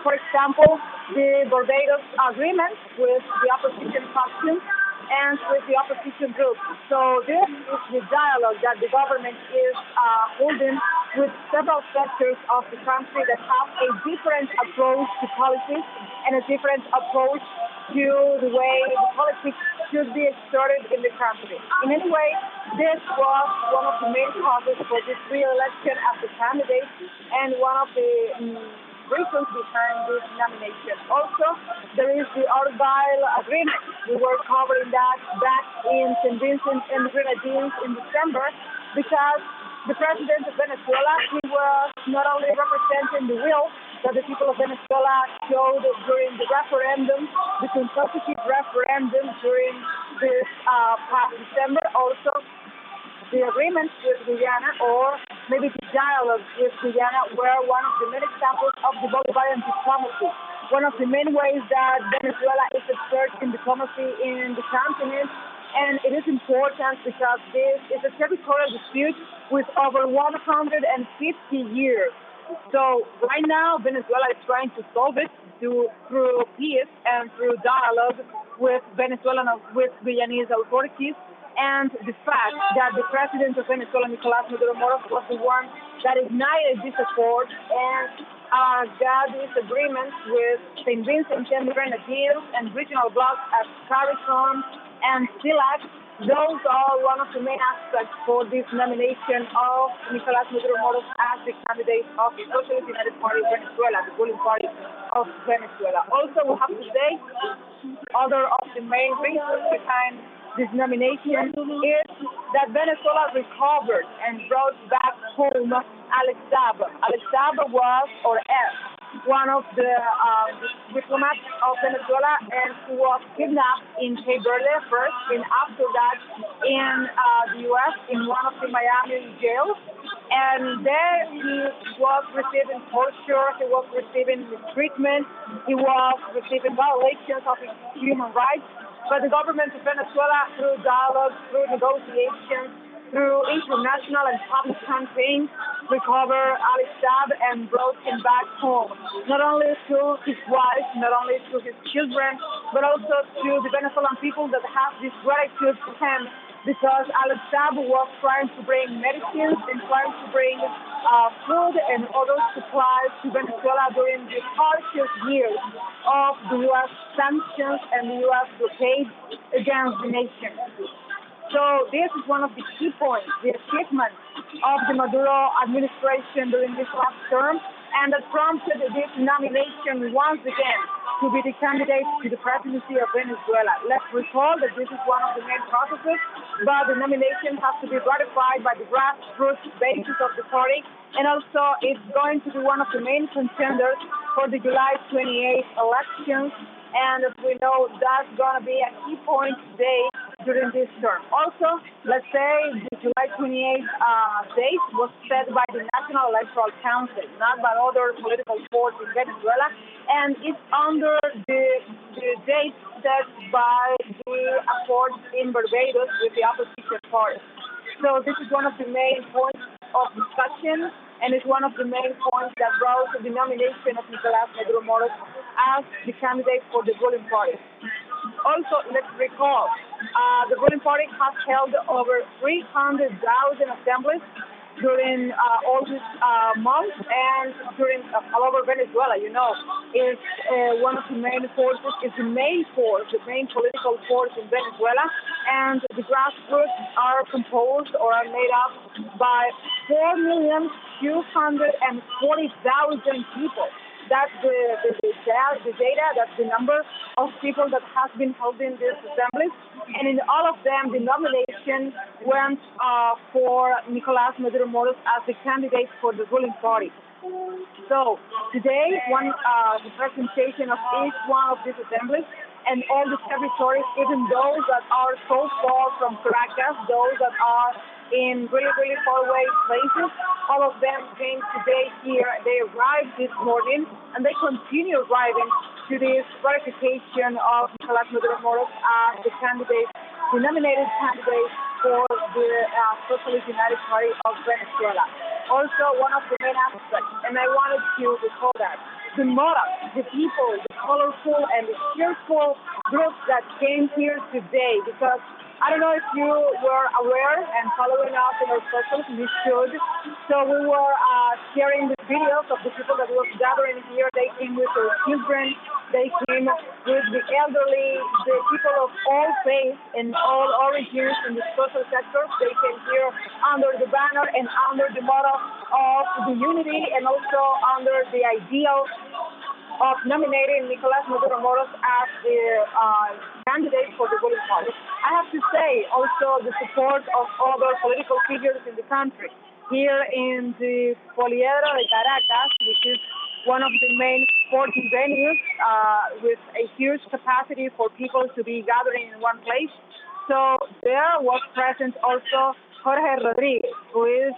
H: for example, the Barbados agreement with the opposition factions and with the opposition groups. So this is the dialogue that the government is holding with several sectors of the country that have a different approach to politics and a different approach to the way the politics should be exerted in the country. In any way, this was one of the main causes for this re-election as a candidate and one of the reasons behind this nomination. Also, there is the Argyle Agreement. We were covering that back in St. Vincent and the Grenadines in December because the president of Venezuela, he was not only representing the will that the people of Venezuela showed during the referendum, the consultative referendum during this past December, also the agreements with Guyana, or maybe the dialogue with Guyana, were one of the main examples of the Bolivarian diplomacy. One of the main ways that Venezuela is exerting diplomacy in the continent, and it is important because this is a territorial dispute with over 150 years. So right now, Venezuela is trying to solve it through peace and through dialogue with with Guyanese authorities. And the fact that the president of Venezuela, Nicolás Maduro, was the one that ignited this accord and got this agreement with St. Vincent and the Grenadines and regional blocs as CARICOM and CILAC. Those are one of the main aspects for this nomination of Nicolás Maduro as the candidate of the Socialist United Party of Venezuela, the ruling party of Venezuela. Also, we have to say, other of the main reasons behind this nomination is that Venezuela recovered and brought back home Alex Saab. Alex Saab was, or is, one of the diplomats of Venezuela, and he was kidnapped in Cape Verde first, and after that in the U.S. in one of the Miami jails. And there he was receiving torture, he was receiving mistreatment, he was receiving violations of his human rights. But the government of Venezuela, through dialogue, through negotiations, through international and public campaigns, recovered Alex Saab and brought him back home. Not only to his wife, not only to his children, but also to the Venezuelan people that have this gratitude to him, because Alex Saab was trying to bring medicines and trying to bring food and other supplies to Venezuela during the harshest years of the U.S. sanctions and the U.S. blockade against the nation. So this is one of the key points, the achievement of the Maduro administration during this last term, and that prompted this nomination once again to be the candidate to the presidency of Venezuela. Let's recall that this is one of the main processes, but the nomination has to be ratified by the grassroots basis of the party, and also it's going to be one of the main contenders for the July 28th elections. And as we know, that's going to be a key point today during this term. Also, let's say the July 28th date was set by the National Electoral Council, not by other political forces in Venezuela, and it's under the date set by the accord in Barbados with the opposition party. So this is one of the main points of discussion, and it's one of the main points that brought the nomination of Nicolás Maduro as the candidate for the ruling party. Also, let's recall, the ruling party has held over 300,000 assemblies during all this month and during all over Venezuela. You know, it's one of the main forces, it's the main force, the main political force in Venezuela, and the grassroots are composed or are made up by 4,240,000 people. That's the data, that's the number of people that has been holding these assemblies. And in all of them, the nomination went for Nicolás Maduro as the candidate for the ruling party. So today, the presentation of each one of these assemblies and all the territories, even those that are so far from Caracas, those that are in really, really far away places, all of them came today here. They arrived this morning and they continue arriving to this ratification of Nicolás Maduro as the candidate, the nominated candidate for the Socialist United Party of Venezuela. Also, one of the main aspects, and I wanted to recall that, the moral, the people, the colorful and the cheerful groups that came here today, because I don't know if you were aware and following us in our socials, you should. So we were sharing the videos of the people that were gathering here. They came with their children. They came with the elderly, the people of all faiths and all origins in the social sector. They came here under the banner and under the motto of the unity and also under the ideal of nominating Nicolás Maduro as the candidate for the ruling party. I have to say also the support of other political figures in the country. Here in the Poliedro de Caracas, which is one of the main sporting venues with a huge capacity for people to be gathering in one place. So there was present also Jorge Rodriguez, who is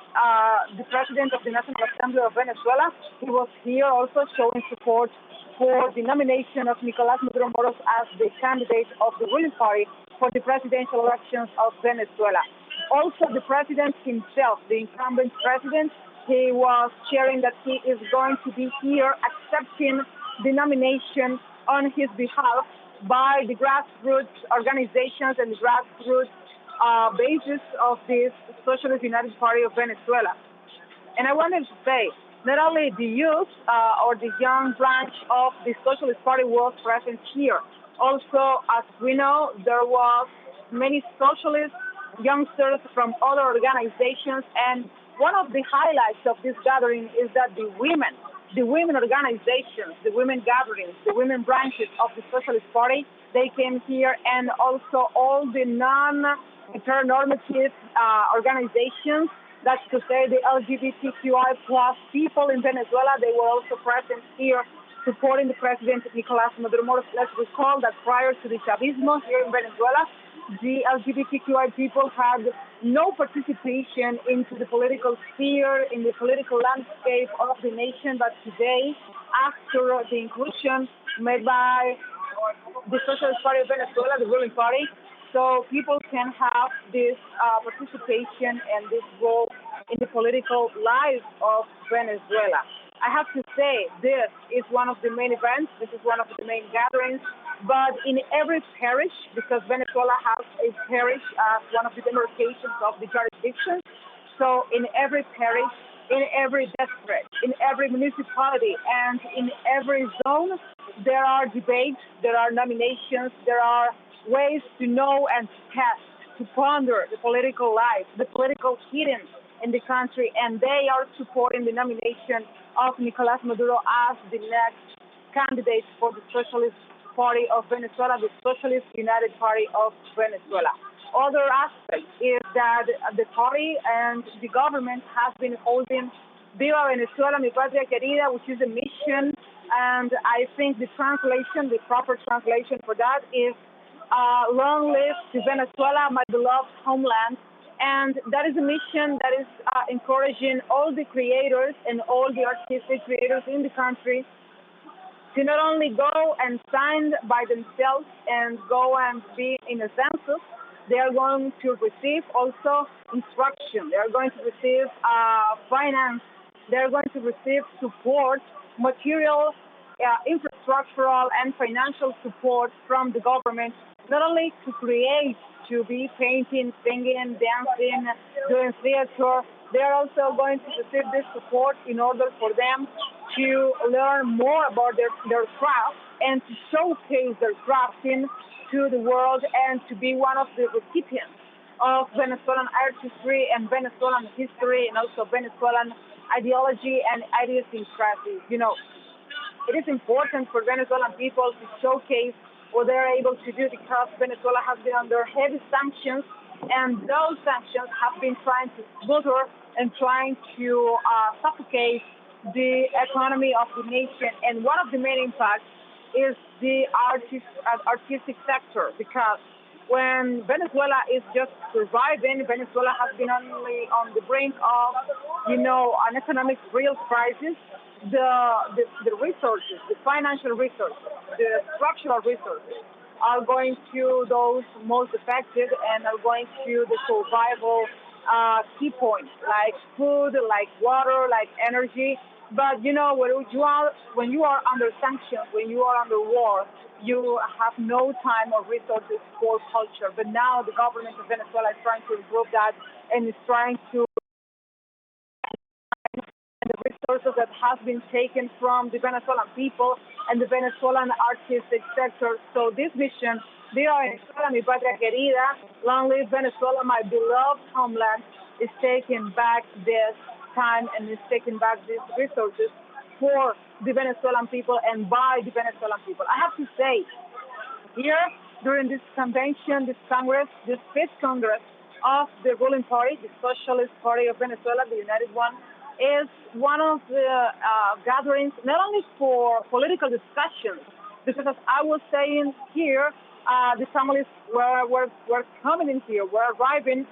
H: the president of the National Assembly of Venezuela. He was here also showing support for the nomination of Nicolás Maduro as the candidate of the ruling party for the presidential elections of Venezuela. Also, the president himself, the incumbent president, he was sharing that he is going to be here accepting the nomination on his behalf by the grassroots organizations and the grassroots basis of this Socialist United Party of Venezuela. And I wanted to say, not only the youth or the young branch of the Socialist Party was present here. Also, as we know, there was many socialist youngsters from other organizations, and one of the highlights of this gathering is that the women organizations, the women gatherings, the women branches of the Socialist Party, they came here, and also all the non-heteronormative organizations, that's to say the LGBTQI plus people in Venezuela, they were also present here supporting the president Nicolás Maduro. Let's recall that prior to the Chavismo here in Venezuela, the LGBTQI people had no participation into the political sphere, in the political landscape of the nation, but today, after the inclusion made by the Socialist Party of Venezuela, the ruling party, so people can have this participation and this role in the political life of Venezuela. I have to say, this is one of the main events, this is one of the main gatherings, but in every parish, because Venezuela has a parish as one of the demarcations of the jurisdiction, so in every parish, in every district, in every municipality, and in every zone, there are debates, there are nominations, there are ways to know and to test, to ponder the political life, the political hidden in the country, and they are supporting the nomination of Nicolás Maduro as the next candidate for the Socialist Party of Venezuela, the Socialist United Party of Venezuela. Other aspect is that the party and the government has been holding Viva Venezuela, mi patria querida, which is a mission, and I think the translation, the proper translation for that is long live to Venezuela, my beloved homeland. And that is a mission that is encouraging all the creators and all the artistic creators in the country to not only go and sign by themselves and go and be in a census, they are going to receive also instruction. They are going to receive finance. They are going to receive support, material, infrastructural, and financial support from the government, not only to create, to be painting, singing, dancing, doing theater. They are also going to receive this support in order for them to learn more about their craft and to showcase their crafting to the world and to be one of the recipients of Venezuelan artistry and Venezuelan history and also Venezuelan ideology and idiosyncrasy. You know, it is important for Venezuelan people to showcase what they're able to do because Venezuela has been under heavy sanctions, and those sanctions have been trying to smother and trying to suffocate the economy of the nation. And one of the main impacts is the artistic sector, because when Venezuela is just surviving, Venezuela has been only on the brink of, an economic real crisis. The resources, the financial resources, the structural resources are going to those most affected and are going to the survival key points like food, like water, like energy. But when you are under sanctions, when you are under war, you have no time or resources for culture. But now the government of Venezuela is trying to improve that and is trying to the resources that have been taken from the Venezuelan people and the Venezuelan artistic sector. So this mission, Viva Venezuela, mi patria querida, long live Venezuela, my beloved homeland, is taking back this time and is taking back these resources for the Venezuelan people and by the Venezuelan people. I have to say, here during this convention, this Congress, this fifth Congress of the ruling party, the Socialist Party of Venezuela, the United One, is one of the gatherings not only for political discussions, because as I was saying here, the families were coming in here, were arriving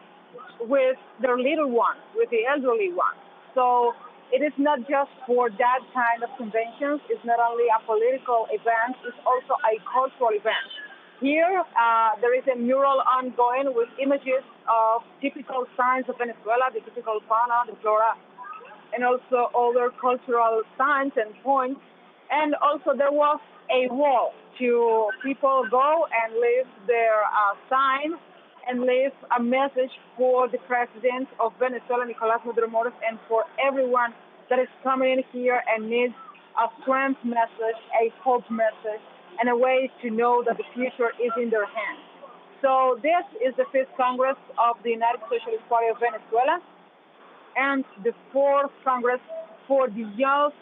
H: with their little ones, with the elderly ones. So it is not just for that kind of conventions. It's not only a political event, it's also a cultural event. Here, there is a mural ongoing with images of typical signs of Venezuela, the typical fauna, the flora, and also other cultural signs and points. And also there was a wall to people go and leave their sign and leave a message for the president of Venezuela, Nicolás Maduro, and for everyone that is coming in here and needs a strength message, a hope message, and a way to know that the future is in their hands. So this is the fifth Congress of the United Socialist Party of Venezuela, and the fourth Congress for the youth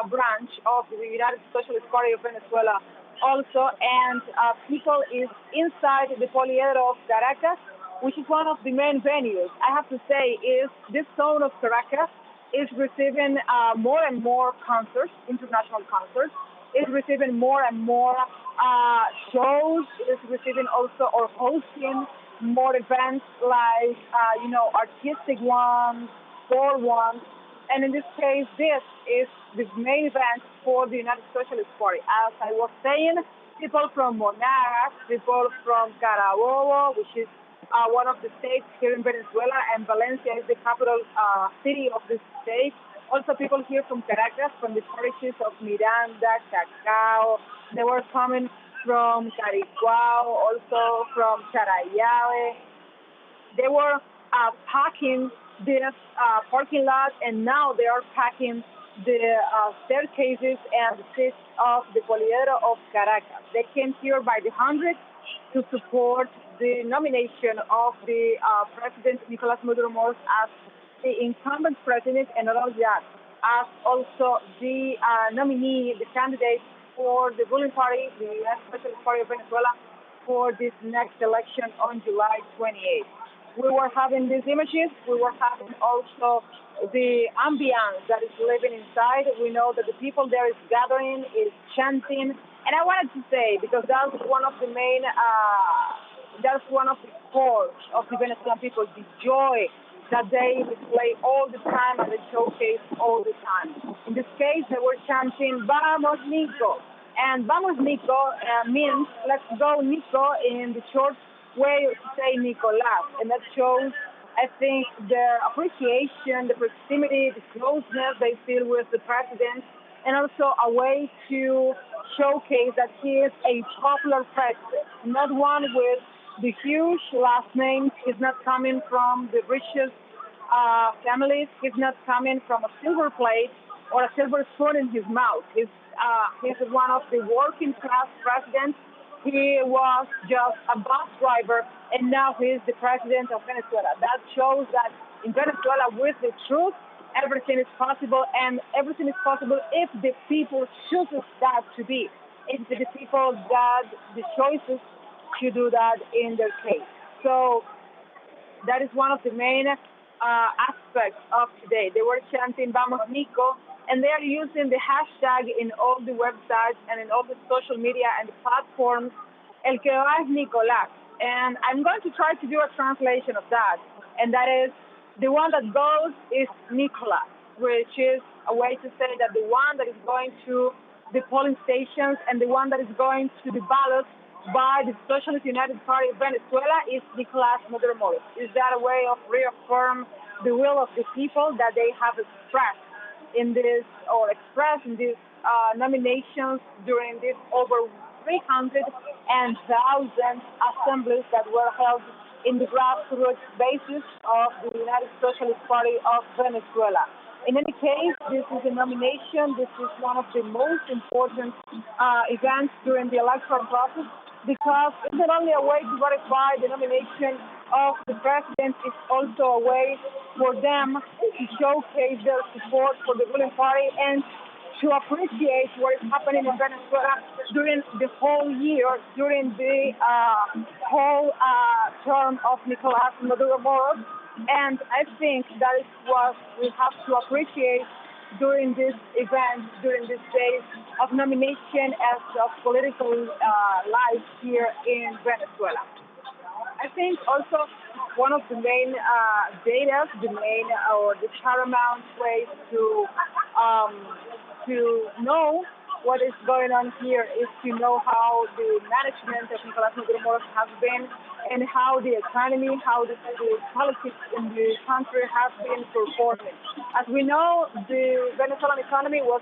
H: branch of the United Socialist Party of Venezuela also, and people is inside the Poliedro of Caracas, which is one of the main venues. I have to say, is this zone of Caracas is receiving more and more concerts, international concerts, is receiving more and more shows, is receiving also or hosting more events like, artistic ones, sport ones. And in this case, this is the main event for the United Socialist Party. As I was saying, people from Monagas, people from Carabobo, which is one of the states here in Venezuela, and Valencia is the capital city of this state. Also people here from Caracas, from the parishes of Miranda, Chacao. They were coming from Caricuao, also from Charayave. They were packing this parking lot, and now they are packing the staircases and the seats of the Poliedro of Caracas. They came here by the hundreds to support the nomination of the President Nicolás Maduro as the incumbent president, and not only that, as also the nominee, the candidate for the ruling party, the United Socialist Party of Venezuela, for this next election on July 28th. We were having these images. We were having also the ambience that is living inside. We know that the people there is gathering, is chanting, And I wanted to say, because that's one of the main, that's one of the core of the Venezuelan people, the joy that they display all the time and they showcase all the time. In this case, they were chanting, Vamos Nico. And Vamos Nico means, let's go Nico, in the short way of say Nicolás. And that shows, I think, their appreciation, the proximity, the closeness they feel with the president, and also a way to showcase that he is a popular president, not one with the huge last names. He's not coming from the richest families. He's not coming from a silver plate or a silver spoon in his mouth. He's one of the working class presidents. He was just a bus driver, and now he is the president of Venezuela. That shows that in Venezuela, with the truth, everything is possible, and everything is possible if the people choose that to be. It's the people that the choices to do that in their case. So that is one of the main aspects of today. They were chanting Vamos Nico, and they are using the hashtag in all the websites and in all the social media and the platforms, El que va es Nicolás. And I'm going to try to do a translation of that, and that is, the one that goes is Nicolás, which is a way to say that the one that is going to the polling stations and the one that is going to the ballots by the Socialist United Party of Venezuela is Nicolás Maduro. Is that a way of reaffirm the will of the people that they have expressed in this, or expressed in these nominations during this over 300,000 assemblies that were held in the grassroots basis of the United Socialist Party of Venezuela. In any case, this is a nomination. This is one of the most important events during the electoral process, because it's not only a way to ratify the nomination of the president, it's also a way for them to showcase their support for the ruling party and to appreciate what is happening in Venezuela during the whole year, during the whole term of Nicolás Maduro. And I think that is what we have to appreciate during this event, during these days of nomination as of political life here in Venezuela. I think also one of the main data, the main or the paramount ways to know what is going on here is to know how the management of Nicolás Maduro has been, and how the economy, how the politics in the country have been performing. As we know, the Venezuelan economy was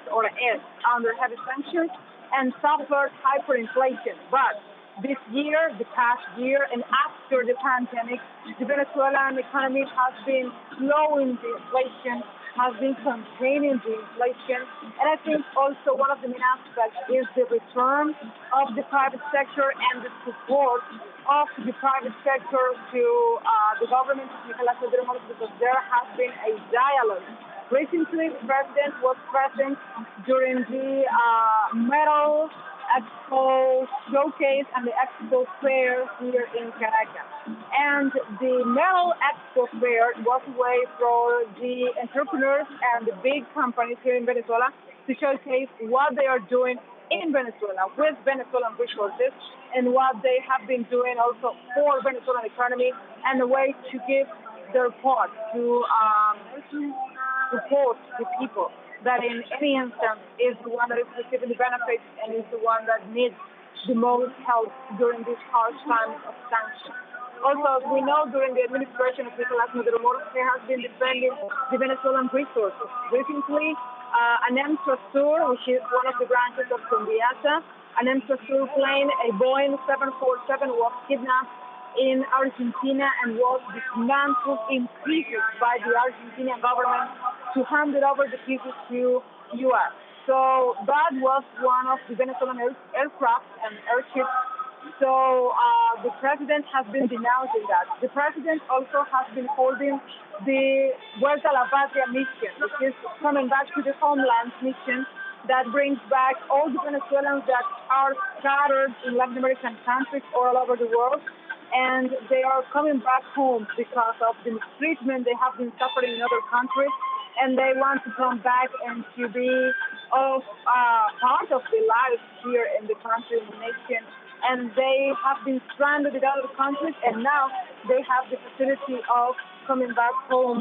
H: or is under heavy sanctions and suffered hyperinflation. But this year, the past year, and after the pandemic, the Venezuelan economy has been slowing the inflation, has been containing the inflation. And I think also one of the main aspects is the return of the private sector and the support of the private sector to the government of Nicolás Maduro, because there has been a dialogue. Recently, the president was present during the Metal Expo showcase and the Expo fair here in Caracas. And the Metal Expo fair was a way for the entrepreneurs and the big companies here in Venezuela to showcase what they are doing in Venezuela with Venezuelan resources, and what they have been doing also for Venezuelan economy, and a way to give their part to support the people that in any instance is the one that is receiving the benefits and is the one that needs the most help during these harsh times of sanctions. Also, as we know, during the administration of Nicolás Maduro, he has been defending the Venezuelan resources. Recently, an TeleSUR, which is one of the branches of Candidacy, an TeleSUR plane, a Boeing 747, was kidnapped in Argentina and was dismantled in pieces by the Argentinian government to hand it over the pieces to U.S. So that was one of the Venezuelan aircraft and airships. So the president has been denouncing that. The president also has been holding the Vuelta a la Patria mission, which is coming back to the homeland mission that brings back all the Venezuelans that are scattered in Latin American countries or all over the world. And they are coming back home because of the mistreatment they have been suffering in other countries. and they want to come back and to be part of the life here in the country, in the nation. And they have been stranded in other countries, and now they have the facility of coming back home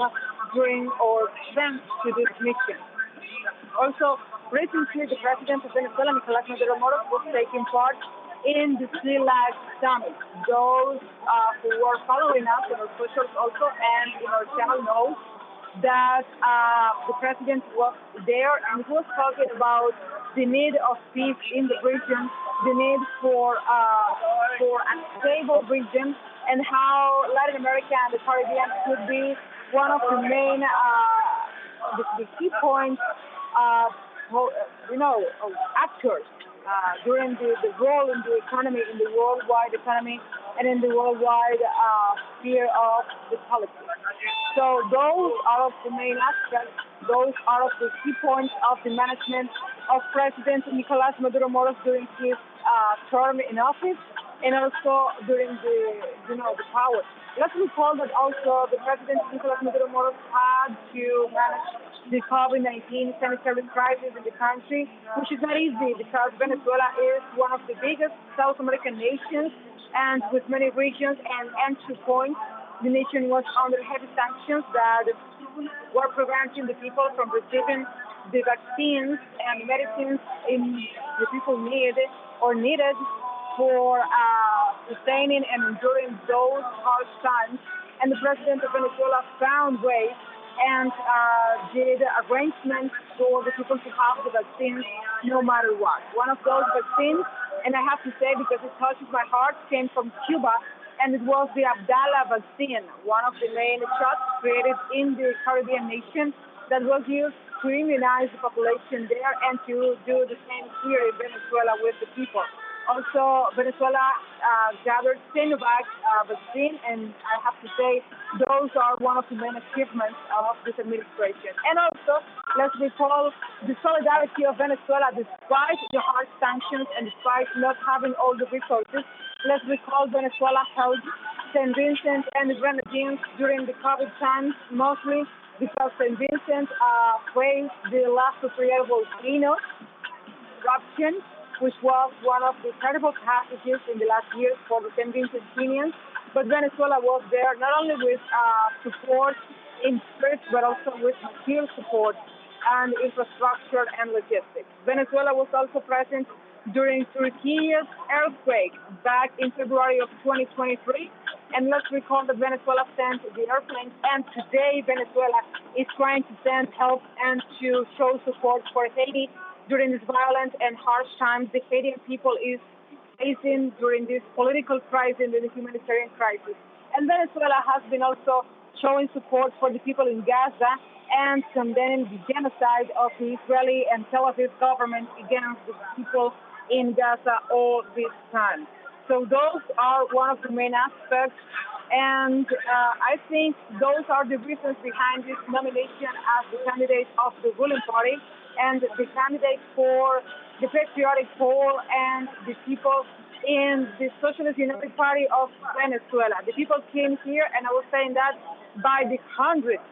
H: during or thanks to this mission. Also, recently the president of Venezuela, Nicolás Maduro, was taking part in the CELAC summit. Those who were following us in our socials also and in our channel know that the president was there and he was talking about the need of peace in the region, the need for a stable region, and how Latin America and the Caribbean could be one of the main the key points actors during the role in the economy, in the worldwide economy, and in the worldwide sphere of the politics. So those are of the main aspects, those are of the key points of the management of President Nicolás Maduro Moros during his term in office, and also during the power. Let's recall that also the President Nicolás Maduro Moros had to manage the COVID-19 sanitary crisis in the country, which is not easy because Venezuela is one of the biggest South American nations and with many regions and entry points. The nation was under heavy sanctions that were preventing the people from receiving the vaccines and medicines the people needed for sustaining and enduring those harsh times. And the president of Venezuela found ways and did arrangements for the people to have the vaccines no matter what. One of those vaccines, and I have to say because it touches my heart, came from Cuba, and it was the Abdala vaccine, one of the main shots created in the Caribbean nation that was used to immunize the population there and to do the same here in Venezuela with the people. Also, Venezuela gathered Sinovac vaccine, and I have to say those are one of the main achievements of this administration. And also, let's recall the solidarity of Venezuela despite the hard sanctions and despite not having all the resources. Let's recall Venezuela helped St. Vincent and the Grenadines during the COVID times, mostly because St. Vincent faced the last April volcano eruption, which was one of the terrible passages in the last years for the St. Vincentinians. But Venezuela was there not only with support in spirit, but also with material support and infrastructure and logistics. Venezuela was also present during Turkey's earthquake back in February of 2023. And let's recall that Venezuela sent the airplanes, and today Venezuela is trying to send help and to show support for Haiti during this violent and harsh times the Haitian people is facing during this political crisis and the humanitarian crisis. And Venezuela has been also showing support for the people in Gaza and condemning the genocide of the Israeli and Tel Aviv government against the people in Gaza all this time. So those are one of the main aspects, and I think those are the reasons behind this nomination as the candidate of the ruling party and the candidate for the patriotic pole and the people in the Socialist United Party of Venezuela. The people came here, and I was saying that by the hundreds,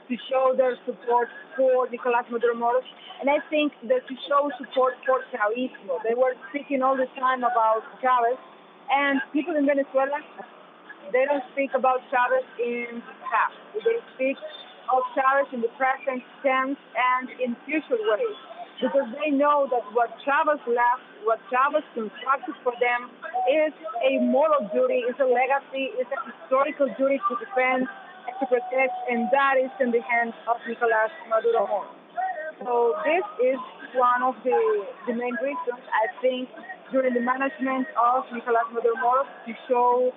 H: to show their support for Nicolás Maduro Moros, and I think that to show support for Chavismo. They were speaking all the time about Chavez, and people in Venezuela, they don't speak about Chavez in the past. They speak of Chavez in the present tense and in future ways, because they know that what Chavez left, what Chavez constructed for them is a moral duty, is a legacy, is a historical duty to defend and to protect, and that is in the hands of Nicolás Maduro Moros. So this is one of the main reasons, I think, during the management of Nicolás Maduro Moros to show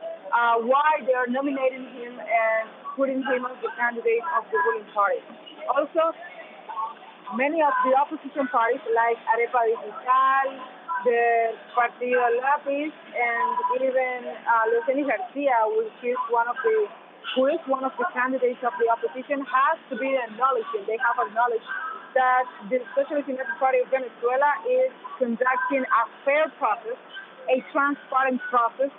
H: why they are nominating him and putting him as the candidate of the ruling party. Also, many of the opposition parties like Arepa Digital, the Partido Lápiz, and even Luceni Garcia, who is one of the candidates of the opposition, has to be acknowledged. They have acknowledged that the Socialist United Party of Venezuela is conducting a fair process, a transparent process,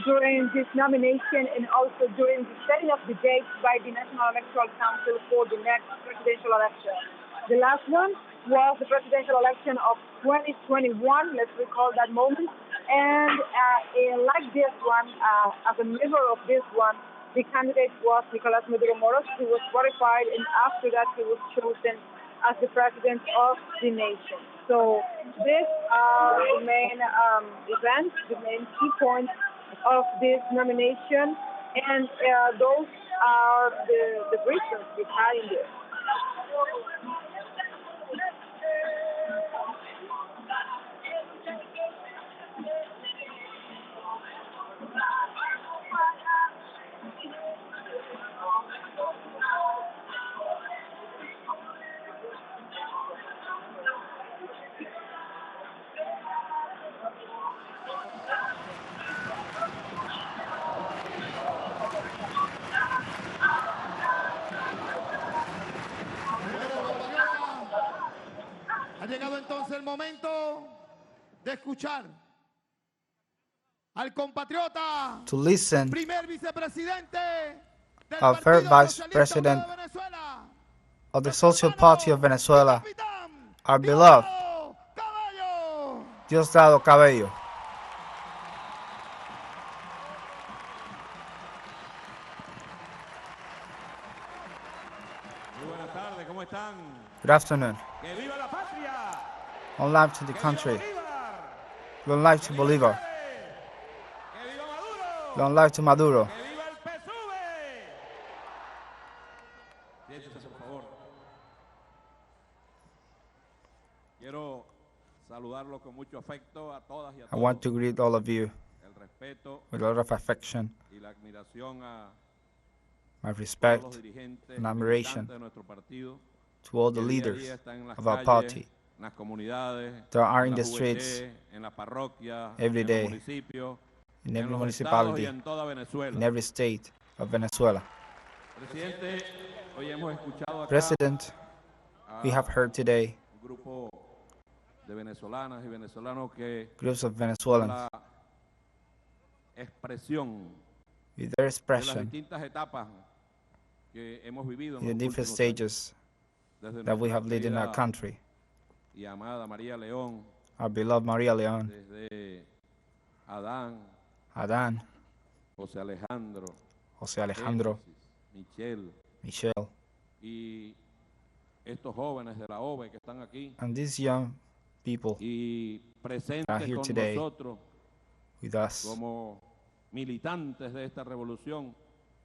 H: during this nomination and also during the setting of the date by the National Electoral Council for the next presidential election. The last one was the presidential election of 2021, let's recall that moment. And like this one, as a member of this one, the candidate was Nicolás Maduro. He was ratified, and after that he was chosen as the president of the nation. So these are the main events, the main key points of this nomination, and those are the reasons behind it.
D: Ha llegado entonces el momento de escuchar al compatriota,
C: to listen
D: primer vicepresidente del
C: our
D: Partido
C: third Vice
D: Socialista
C: President
D: de Venezuela,
C: of the Social Party of Venezuela, our beloved
D: Caballo.
C: Diosdado Cabello.
I: Muy buenas tardes, ¿cómo están?
C: Good afternoon.
I: ¡Que viva la patria!
C: Long life to the country. Long life to Bolivar.
I: ¡Que viva Maduro!
C: Long life to Maduro.
I: ¡Que viva el PSUV! Siéntese, por favor. Quiero saludarlos con mucho afecto a todas y a
C: I
I: todos.
C: want to greet all of you
I: El respeto
C: with a lot of affection,
I: y la admiración a
C: my
I: todos
C: respect,
I: los dirigentes
C: and admiration
I: militantes de nuestro partido.
C: to all the
I: que día a
C: leaders
I: día están en las
C: of our
I: calles,
C: party
I: en las comunidades,
C: that are
I: en
C: in
I: la
C: the streets,
I: juventud, en las parroquias,
C: every
I: en
C: day,
I: los municipios,
C: in
I: en
C: every
I: los estados y
C: municipality,
I: en toda Venezuela.
C: in every state of Venezuela.
I: Presidente, hoy hemos escuchado acá
C: President, we have heard today
I: un grupo de venezolanas y venezolanos que
C: groups of
I: con
C: Venezuelans
I: la expresión
C: with their
I: de las
C: expression
I: distintas etapas que hemos vivido en
C: in the
I: los
C: different
I: últimos
C: stages
I: años, desde
C: that we
I: nuestra
C: have lived in our
I: querida
C: country.
I: y amada María León,
C: Our beloved Maria León,
I: desde Adán,
C: Adán,
I: José Alejandro,
C: José Alejandro,
I: Michelle
C: Michelle,
I: y estos jóvenes de la OVE que están aquí
C: and these young people
I: y presentes
C: here
I: con
C: today
I: nosotros
C: with us
I: como militantes de esta revolución,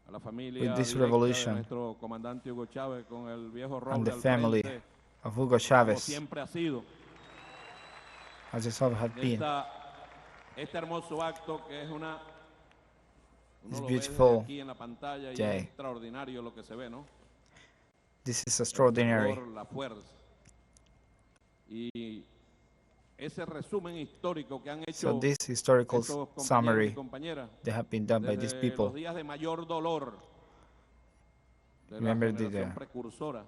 I: a la familia
C: with this
I: directa de
C: revolution
I: nuestro comandante Hugo Chávez con el viejo
C: and
I: Roble
C: the
I: al
C: family
I: frente,
C: of Hugo
I: como
C: Chavez,
I: siempre ha sido.
C: as it always had been.
I: Este hermoso acto que es uno
C: It's
I: lo ve desde
C: beautiful
I: aquí en la pantalla y
C: day.
I: es extraordinario lo que se ve, ¿no?
C: This is
I: El
C: extraordinary.
I: fervor, la fuerza. Y ese resumen histórico que han hecho
C: So this historical
I: esos compañeros y
C: summary
I: compañeras
C: that have been done by these
I: desde
C: people,
I: los días de mayor dolor de la
C: remember
I: generación precursora,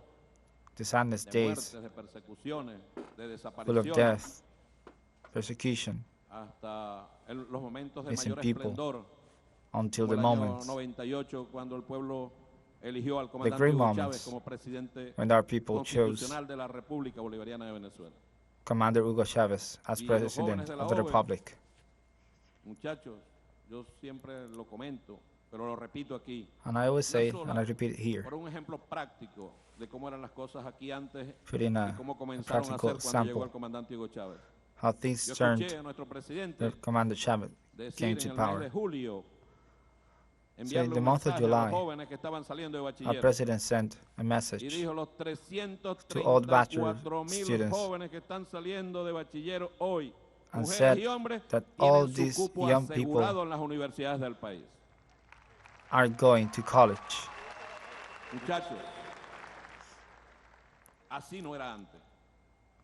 C: the sadness
I: de
C: days
I: muertes, de persecuciones, de
C: full of
I: desapariciones,
C: death, persecution,
I: hasta los momentos de
C: missing
I: mayor
C: people,
I: esplendor,
C: until
I: como
C: the
I: el año
C: moments
I: 98 cuando el pueblo eligió al
C: the
I: comandante
C: great
I: Hugo
C: moments
I: Chávez como presidente
C: when our people chose
I: constitucional de la República Bolivariana de Venezuela.
C: Commander Hugo Chavez as
I: Y los jóvenes
C: president
I: de la
C: of the
I: OVE,
C: Republic.
I: Muchachos, yo siempre lo comento, pero lo repito aquí.
C: And I always say,
I: No
C: and I repeat it here,
I: Por un ejemplo práctico de cómo eran las cosas aquí antes
C: putting
I: y
C: a
I: cómo comenzaron a
C: practical
I: ser cuando llegó el
C: sample
I: comandante Hugo Chávez.
C: how things
I: Yo
C: turned
I: escuché a nuestro presidente
C: when Commander Chavez
I: decir
C: came
I: en
C: to
I: el mes de
C: power.
I: julio,
C: So in
I: enviarle
C: the
I: un
C: month of
I: mensaje a los
C: July,
I: jóvenes que estaban saliendo de
C: our
I: bachiller
C: president sent a
I: y
C: message
I: dijo los
C: to all bachelor
I: 334,000
C: students
I: jóvenes que están saliendo de bachiller hoy,
C: and
I: mujeres
C: said
I: y hombres,
C: that all
I: tienen su
C: these
I: cupo
C: young people
I: asegurado en las universidades del país.
C: are going to college.
I: Muchachos, así no era antes.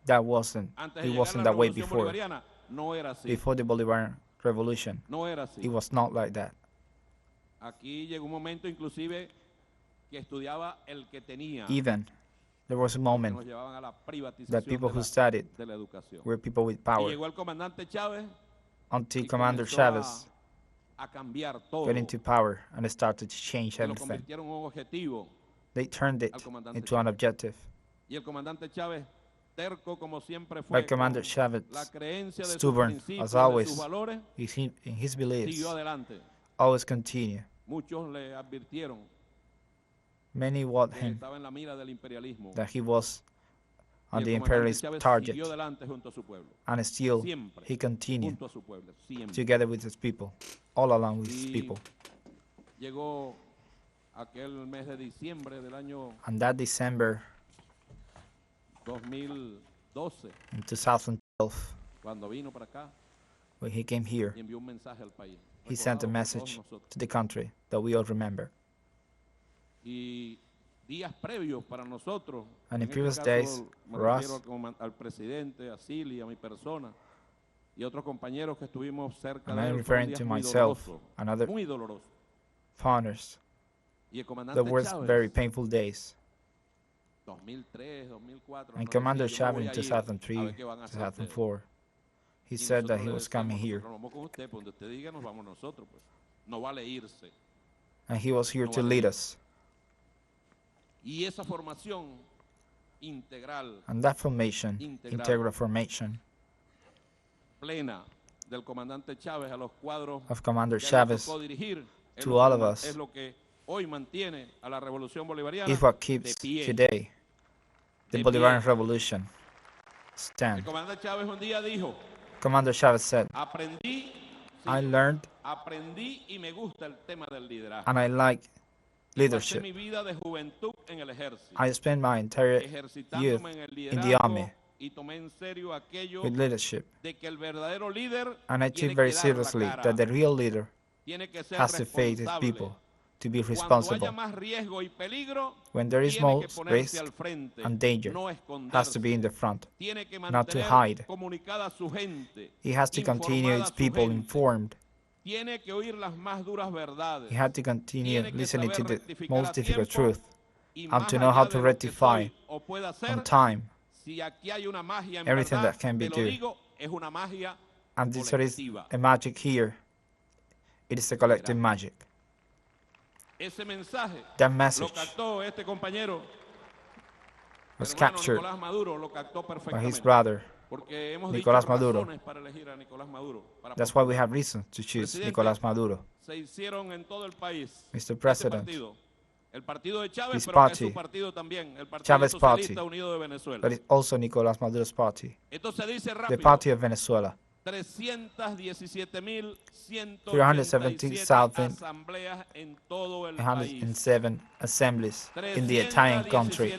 C: That wasn't,
I: Antes de
C: it
I: llegar
C: wasn't
I: la
C: that way
I: revolución
C: before.
I: bolivariana, no era así.
C: Before the Bolivarian Revolution,
I: No era así.
C: it was not like that.
I: Aquí llegó un momento inclusive que estudiaba el que tenía.
C: Even there was a
I: Que
C: moment
I: nos llevaban a la privatización
C: that people
I: de
C: who
I: la,
C: studied
I: de la educación.
C: were people with
I: Y
C: power
I: llegó el comandante Chávez
C: until
I: y
C: Commander
I: comenzó
C: Chavez
I: a cambiar todo.
C: got into power and they started to change
I: Lo
C: everything.
I: convirtieron en un objetivo.
C: They turned it
I: Al comandante
C: into an
I: Chávez.
C: objective.
I: Y el comandante Chávez, terco como siempre fue,
C: But Commander
I: con
C: Chavez,
I: la creencia de sus
C: stubborn
I: principios,
C: as
I: de
C: always,
I: sus valores,
C: in his beliefs,
I: siguió adelante.
C: always continue.
I: Muchos le advirtieron
C: Many warned
I: que
C: him
I: estaba en la mira del imperialismo.
C: that he was
I: Y
C: on
I: el
C: the
I: comandante
C: imperialist
I: Chávez
C: target,
I: siguió adelante junto a su pueblo.
C: and still
I: Siempre
C: he continued
I: junto a su pueblo, siempre.
C: together with his people, all along with his
I: Y
C: people.
I: llegó aquel mes de diciembre del año
C: And that December
I: 2012,
C: in 2012,
I: cuando vino para acá
C: when he came here,
I: y envió un mensaje al país.
C: he sent a
I: recordado por
C: message
I: todos nosotros.
C: to the country that we all remember.
I: Y días previos para nosotros,
C: And in
I: en
C: previous
I: este
C: days,
I: caso, me
C: for
I: refiero
C: us,
I: al presidente, a Silly, a mi persona y otros compañeros que estuvimos cerca
C: and
I: de
C: I'm
I: él, fueron
C: referring
I: días
C: to
I: muy
C: myself
I: dolorosos,
C: and other
I: muy dolorosos.
C: founders,
I: Y el comandante
C: there were
I: Chávez,
C: very painful days.
I: 2003, 2004,
C: And
I: nos
C: Commander
I: decía, yo me
C: Chavez in
I: voy a ir, a
C: 2003,
I: ver qué van a hacer ustedes.
C: 2004, he
I: Y
C: said that
I: nosotros
C: he
I: le
C: was
I: decíamos,
C: coming here,
I: nosotros nos vamos con usted, por donde usted diga nos vamos nosotros, pues. No vale irse.
C: and he was here
I: No
C: to
I: vale
C: lead
I: ir.
C: us.
I: Y esa formación integral,
C: And that formation,
I: Integral.
C: integral formation
I: plena del comandante Chávez a los cuadros
C: of Commander
I: que le
C: Chavez
I: tocó dirigir, es
C: to
I: lo que
C: all of
I: man-
C: us
I: es lo que hoy mantiene a la revolución bolivariana
C: is what
I: de
C: keeps
I: pie.
C: today the
I: De
C: Bolivarian
I: pie.
C: Revolution
I: El
C: stand.
I: comandante Chávez un día dijo,
C: Commander Chavez said,
I: aprendí,
C: I learned
I: aprendí y me gusta el tema del liderazgo.
C: and I like
I: Y pasé
C: leadership.
I: mi vida de juventud en el ejército,
C: I spent my entire youth
I: ejercitándome en el
C: in the
I: liderazgo
C: army
I: y tomé en serio aquello
C: with leadership.
I: de que el verdadero líder
C: And I
I: tiene
C: took very
I: que dar la
C: seriously
I: cara,
C: that the real leader
I: tiene que ser
C: has to face his
I: responsable.
C: people, to be
I: Cuando
C: responsible.
I: haya más riesgo y peligro,
C: When there is
I: tiene
C: more
I: que ponerse
C: risk
I: al frente,
C: and danger,
I: no
C: has to be in
I: esconderse.
C: the front.
I: Tiene que
C: not to
I: mantener
C: hide.
I: comunicada a su gente,
C: He has to continue
I: informada
C: his
I: a su
C: people
I: gente.
C: informed.
I: Tiene que oír las más duras verdades.
C: He had to continue
I: Tiene que
C: listening to
I: saber
C: the
I: rectificar
C: most
I: a
C: difficult
I: tiempo
C: truth
I: y
C: and
I: más
C: to know
I: allá
C: how
I: de
C: to
I: lo que
C: rectify
I: soy o pueda
C: on
I: ser,
C: time.
I: si aquí hay una magia en
C: Everything
I: verdad,
C: that can be
I: te lo
C: done.
I: digo, es una magia
C: And this there is
I: colectiva.
C: a magic here. It is a collective magic.
I: Ese mensaje
C: That
I: lo
C: message
I: captó este compañero,
C: was
I: hermano
C: captured
I: Nicolás Maduro, lo captó
C: by
I: perfectamente.
C: his brother.
I: Porque hemos
C: Nicolás
I: dicho
C: Maduro.
I: razones para elegir a Nicolás Maduro. Para
C: That's why we
I: postular.
C: have reason to choose
I: Presidente,
C: Nicolás Maduro.
I: Se hicieron en todo el país.
C: Mr.
I: este
C: President,
I: partido. El partido de Chávez,
C: His
I: pero que es
C: party,
I: su partido también. El Partido
C: Chavez
I: Socialista
C: Party,
I: Unido de Venezuela.
C: but it's also Nicolás Maduro's party,
I: Entonces dice
C: the
I: rápido.
C: party of Venezuela.
I: 317.187 asambleas en todo el país.
C: 107 assemblies in the entire country.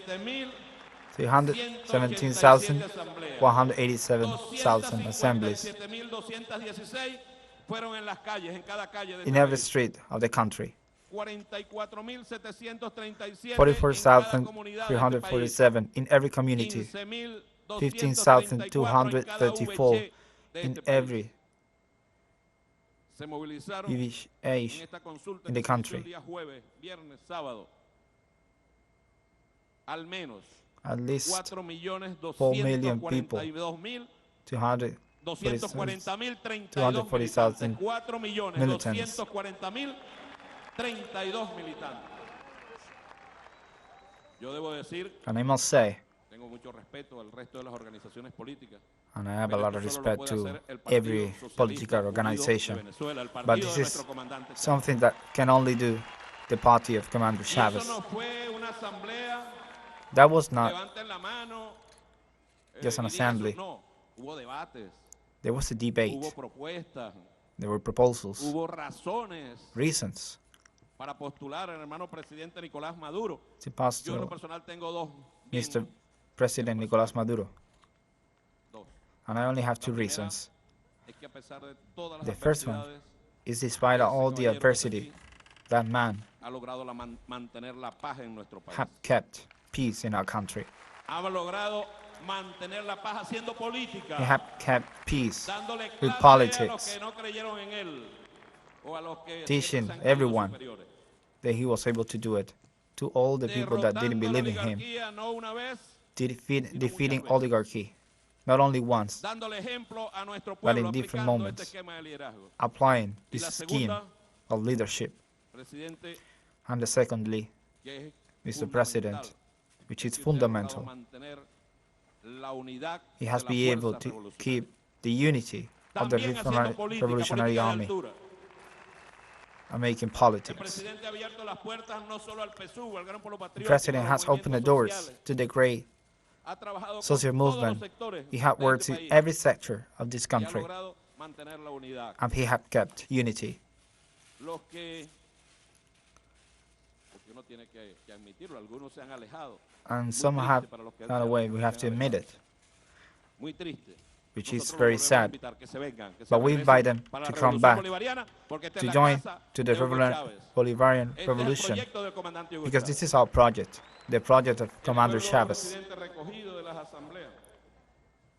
C: 317,187,000 assemblies
I: 277.216 fueron en las calles, en cada calle de
C: in
I: este
C: every
I: país.
C: street of the country.
I: 44.737 en cada comunidad de este país.
C: 44,347 in every community. 15,234 in every
I: se movilizaron
C: each
I: en
C: age
I: esta consulta
C: in
I: que
C: the
I: se inició
C: country.
I: el día jueves, viernes, sábado. Al menos
C: At least
I: 4.242.240.032
C: 240,000
I: militantes. 4.240.032 militantes. Yo debo decir,
C: and I must say,
I: tengo mucho respeto al resto de las organizaciones políticas.
C: and I have a
I: Pero
C: lot of
I: esto solo lo
C: respect
I: puede
C: to
I: hacer el Partido
C: every
I: Socialista
C: political
I: Unido de
C: organization,
I: Venezuela, el
C: but
I: partido
C: this
I: de
C: is
I: nuestro comandante Chávez.
C: something that can only do the party of Commander
I: Y eso
C: Chavez.
I: no fue una asamblea,
C: That was not
I: levanten la mano.
C: just an
I: y digan
C: assembly.
I: eso. No, hubo debates,
C: There was a
I: hubo
C: debate.
I: propuestas,
C: There were proposals,
I: hubo razones
C: reasons
I: para postular al hermano presidente Nicolás Maduro.
C: to pass
I: Yo en lo
C: to
I: personal tengo dos. bien-
C: Mr. President Nicolás Maduro.
I: dos.
C: And I only have two
I: La primera
C: reasons.
I: es que a pesar de todas las
C: The first one
I: adversidades,
C: is despite all the adversity, that man
I: ha logrado mantener la paz en nuestro país.
C: have kept peace in our country.
I: Ha logrado mantener la paz haciendo política.
C: He have kept peace
I: dándole
C: with
I: clase a los
C: politics,
I: que no creyeron en él o a los que
C: teaching
I: se han creído
C: everyone
I: superiores.
C: that he was able to do it. To all the people that didn't
I: Derrotando a la
C: believe in him,
I: oligarquía, no una vez,
C: defeating oligarchy, not only once,
I: dándole ejemplo a nuestro
C: but
I: pueblo
C: in different
I: aplicando este
C: moments,
I: esquema de liderazgo.
C: applying
I: Y
C: this
I: la
C: scheme
I: segunda,
C: of leadership.
I: presidente,
C: And secondly,
I: que es
C: Mr.
I: fundamental,
C: President, which
I: es
C: is
I: que usted ha logrado
C: fundamental,
I: mantener la unidad
C: he
I: de
C: has
I: la
C: been able
I: fuerza
C: to
I: revolucionaria.
C: keep the unity of the
I: También haciendo política,
C: Revolutionary
I: política de
C: Army
I: altura.
C: and making
I: El
C: politics.
I: presidente ha abierto las puertas no solo al PSUV, al Gran Pueblo
C: The
I: Patriótico,
C: President
I: a los
C: has opened the
I: movimientos
C: doors
I: sociales.
C: to the great
I: Ha trabajado
C: social
I: con todos los
C: movement.
I: sectores
C: He had
I: de
C: worked
I: este
C: in
I: país
C: every sector of this
I: y ha
C: country,
I: logrado mantener la unidad.
C: and he had kept unity.
I: Los que, porque uno tiene que admitirlo, algunos se han alejado.
C: And
I: Muy
C: some
I: triste
C: have
I: para los que
C: gone away, we have to admit it,
I: Muy triste.
C: which is
I: Nosotros
C: very
I: los volvemos a
C: sad.
I: invitar que se vengan, que se
C: But we
I: regresen
C: invite them
I: para
C: to
I: la
C: come
I: Revolución
C: back,
I: Bolivariana, porque esta es
C: to
I: la
C: join
I: casa
C: to the
I: de Hugo Chávez.
C: Bolivarian
I: Este es el
C: Revolution,
I: proyecto del comandante Hugo
C: because
I: Chávez.
C: this is our project, the project of Commander
I: El pueblo
C: Chavez.
I: residente recogido de las asambleas.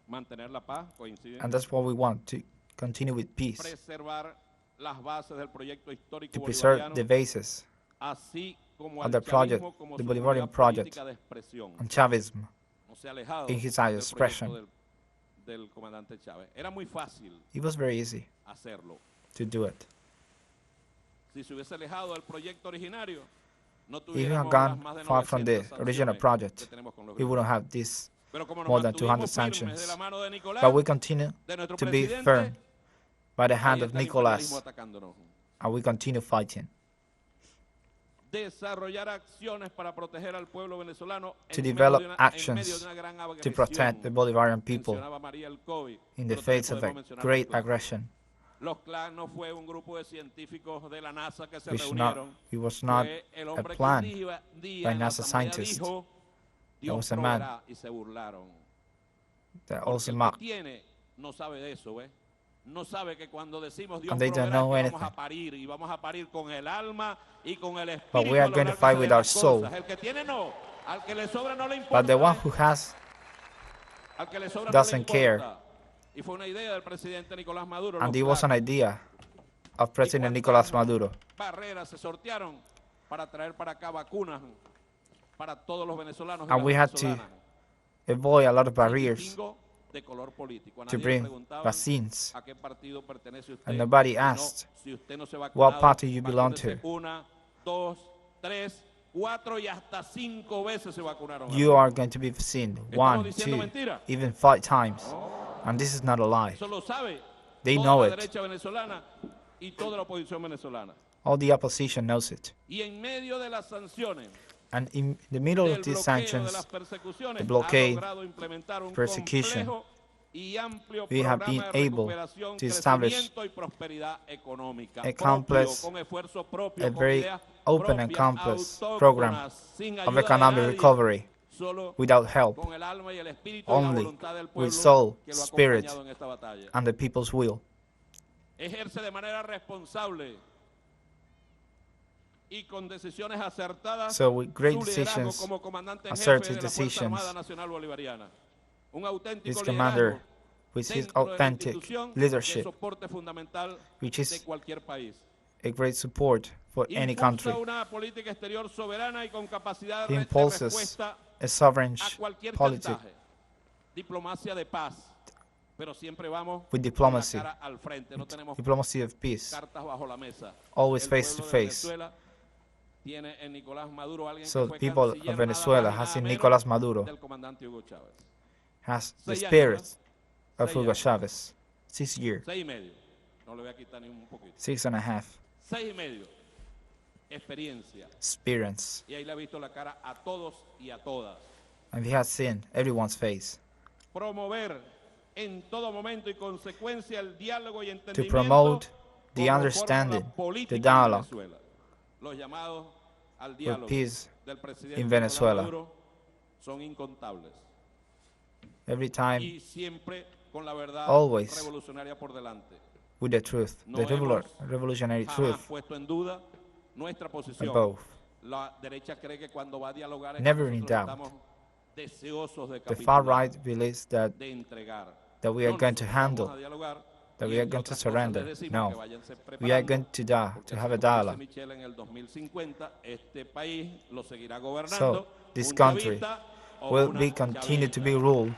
I: Mantener la paz, coincide.
C: And that's what we want, to continue with peace,
I: Preservar las bases del proyecto histórico
C: to preserve
I: bolivariano,
C: the basis
I: así como
C: of
I: al
C: the project,
I: chavismo como
C: the
I: su
C: Bolivarian
I: unidad
C: project,
I: política de expresión.
C: and Chavism
I: No se ha alejado
C: in his
I: del
C: expression.
I: proyecto del comandante Chávez. Era muy fácil
C: It was very easy
I: hacerlo.
C: to do it.
I: Si se hubiese alejado del proyecto originario, no
C: If we
I: tuviéramos
C: had
I: las
C: gone
I: más de
C: far from the
I: 900
C: original
I: sanciones
C: project,
I: que tenemos con los
C: we
I: gringos.
C: wouldn't have this
I: Pero como nos
C: more than 200
I: mantuvimos firmes de
C: sanctions.
I: la mano de Nicolás,
C: But we continue
I: de nuestro
C: to be
I: presidente,
C: firm by the
I: ahí
C: hand of
I: está el imperialismo
C: Nicolás,
I: atacándonos.
C: and we continue fighting
I: Desarrollar acciones para proteger al pueblo venezolano
C: to
I: en medio
C: develop
I: de una
C: actions
I: gran
C: to
I: agresión.
C: protect the Bolivarian people
I: Mencionaba María el COVID,
C: in the
I: pero también
C: face of a
I: podemos mencionar
C: great
I: los CLAN.
C: aggression,
I: Los CLAN no fue un grupo de científicos de la NASA que se
C: which
I: reunieron.
C: it was not
I: Fue el
C: a
I: hombre que
C: plan
I: un día
C: by
I: en la
C: NASA
I: asamblea
C: scientists.
I: dijo,
C: There
I: Dios
C: was a man
I: proveerá, y se burlaron.
C: that
I: Porque
C: also
I: el que
C: mocked,
I: tiene no sabe de eso, ¿ves? No sabe que cuando decimos Dios
C: and they don't
I: proveerá,
C: know
I: que vamos
C: anything.
I: a parir y vamos a parir con el alma y con el espíritu.
C: But we are
I: a
C: going to
I: lograr que
C: fight
I: se
C: with
I: den
C: our
I: las
C: soul.
I: cosas. El que tiene no, al que le sobra no le importa.
C: but the one
I: ¿ves?
C: who has
I: Al que le sobra
C: doesn't
I: no le
C: care.
I: importa. Y fue una idea del presidente Nicolás Maduro.
C: and
I: los
C: it was an
I: CLAN.
C: idea of
I: ¿Y
C: President
I: cuántas
C: Nicolás Maduro.
I: barreras se sortearon para traer para acá vacunas para todos los venezolanos y
C: And
I: las
C: we had to
I: venezolanas?
C: avoid a lot of
I: Sin
C: barriers
I: distingo de color político. A
C: to
I: nadie le
C: bring
I: preguntaban
C: vaccines,
I: a qué partido pertenece usted.
C: and nobody
I: sino
C: asked
I: si usted no se ha
C: what
I: vacunado,
C: party you belong
I: vacúnese
C: to.
I: 1, 2, 3, 4 y hasta 5 veces se vacunaron.
C: You are going to be vaccinated
I: ¿Estamos
C: 1,
I: diciendo
C: 2,
I: mentira?
C: even 5 times, and this is not a lie.
I: Eso lo sabe
C: They
I: toda
C: know
I: la
C: it.
I: derecha venezolana y toda la oposición venezolana.
C: All the opposition knows it.
I: Y en medio de las sanciones,
C: And in the middle
I: del
C: of these
I: bloqueo de
C: sanctions,
I: las persecuciones,
C: the blockade,
I: ha logrado implementar un
C: persecution,
I: complejo y amplio
C: we have
I: programa
C: been
I: de
C: able
I: recuperación,
C: to establish
I: crecimiento y prosperidad económica
C: a
I: propio,
C: complex,
I: con esfuerzo propio,
C: a
I: con
C: very
I: ideas
C: open and
I: propias,
C: complex
I: autóctonas,
C: program
I: sin
C: of
I: ayuda de
C: economic
I: nadie,
C: recovery
I: solo
C: without help,
I: con el alma y el espíritu y la
C: only
I: voluntad del
C: with
I: pueblo
C: soul,
I: que lo ha
C: spirit,
I: acompañado en esta batalla.
C: and the people's will.
I: Ejerce de manera responsable y con decisiones acertadas
C: So with great
I: su liderazgo
C: decisions,
I: como comandante en jefe
C: assertive
I: de la Fuerza
C: decisions,
I: Armada Nacional Bolivariana. Un auténtico
C: this commander,
I: liderazgo
C: with his
I: dentro de la
C: authentic
I: institución de
C: leadership,
I: soporte fundamental
C: which
I: de
C: is
I: cualquier país.
C: a great support for any
I: Impulsa
C: country.
I: una política exterior soberana y con capacidad
C: He
I: de
C: impulses
I: respuesta
C: a sovereign
I: a cualquier
C: policy
I: chantaje. Diplomacia de paz, pero siempre vamos
C: with
I: con la
C: diplomacy,
I: cara al frente, no tenemos
C: diplomacy of peace,
I: cartas bajo la mesa.
C: always
I: El
C: face to
I: pueblo de
C: face.
I: Venezuela tiene en Nicolás Maduro alguien
C: So
I: que fue
C: the people
I: canciller
C: of
I: nada
C: Venezuela
I: más y
C: has
I: nada
C: in
I: menos
C: Nicolás Maduro
I: del comandante Hugo Chávez.
C: has the
I: 6 años,
C: spirit
I: ¿no?
C: of
I: 6
C: Hugo
I: años.
C: Chávez. 6 years,
I: 6 y medio. No le voy a quitar ni un poquito.
C: 6.5
I: 6 y medio. Experiencia.
C: experience,
I: Y ahí le ha visto la cara a todos y a todas.
C: and he has seen everyone's face.
I: Promover en todo momento y consecuencia el diálogo y
C: To
I: entendimiento
C: promote the
I: como
C: understanding,
I: fórmula política
C: the
I: en
C: dialogue
I: Venezuela. Los llamados al
C: for
I: diálogo
C: peace
I: del presidente
C: in
I: Nicolás
C: Venezuela.
I: Maduro son incontables.
C: Every time
I: Y siempre con la verdad
C: Always.
I: revolucionaria por delante.
C: with the truth,
I: No
C: the
I: hemos
C: revolutionary
I: Jamás
C: truth
I: puesto en duda nuestra posición.
C: above.
I: La derecha cree que cuando va a dialogar es
C: Never
I: que
C: in
I: nosotros
C: doubt.
I: estamos deseosos de
C: The far
I: capitular,
C: right believes that
I: de entregar.
C: we are
I: No,
C: going to
I: nosotros
C: handle,
I: vamos a dialogar
C: that
I: y
C: we are
I: entre
C: going to
I: otras cosas
C: surrender.
I: les decimos
C: No.
I: que váyanse
C: We are
I: preparando,
C: going to
I: porque
C: have a
I: así como dice
C: dialogue.
I: Michelle, en el 2050 este país lo seguirá gobernando
C: So this
I: un
C: country
I: chavista o
C: will
I: una
C: be continue to be ruled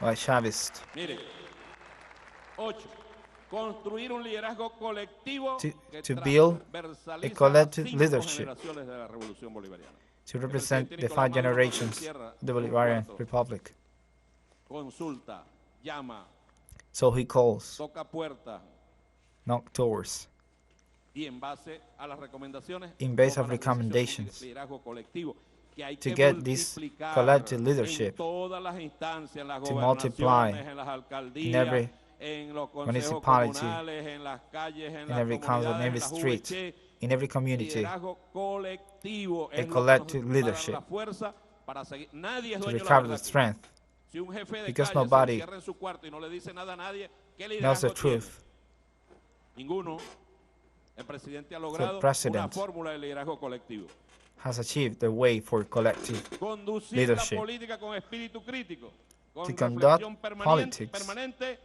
C: by Chavist.
I: Mire, 8. Construir un liderazgo colectivo
C: To build a collective leadership
I: generaciones de la Revolución Bolivariana.
C: to represent the 5 generations of the Bolivarian Republic.
I: Consulta, llama,
C: So he calls,
I: toca puerta
C: knock doors,
I: y en base a las recomendaciones,
C: in base
I: toma
C: of
I: las decisiones
C: recommendations
I: de liderazgo colectivo que hay
C: to
I: que
C: get this
I: multiplicar
C: collective
I: en
C: leadership
I: todas las instancias, en las
C: to multiply
I: gobernaciones, en las
C: in
I: alcaldías,
C: every
I: en los consejos
C: municipality,
I: comunales, en las calles, en
C: in
I: las
C: every council, in
I: comunidades,
C: every
I: en las
C: street,
I: VC.
C: in every community,
I: Liderazgo colectivo
C: a
I: es lo que
C: collective
I: nos va a dar
C: leadership
I: la fuerza para seguir. Nadie es
C: to
I: dueño de la
C: recover the
I: verdad aquí.
C: strength,
I: Si un jefe de
C: because
I: calle se
C: nobody
I: encierra en su cuarto y no le dice nada a nadie, ¿qué
C: knows the
I: liderazgo tiene?
C: truth.
I: Ninguno. El presidente ha logrado una
C: president
I: fórmula de liderazgo colectivo.
C: Has achieved the way for collective
I: Conducir
C: leadership.
I: la política con espíritu crítico, con
C: To conduct
I: reflexión
C: politics
I: permanente,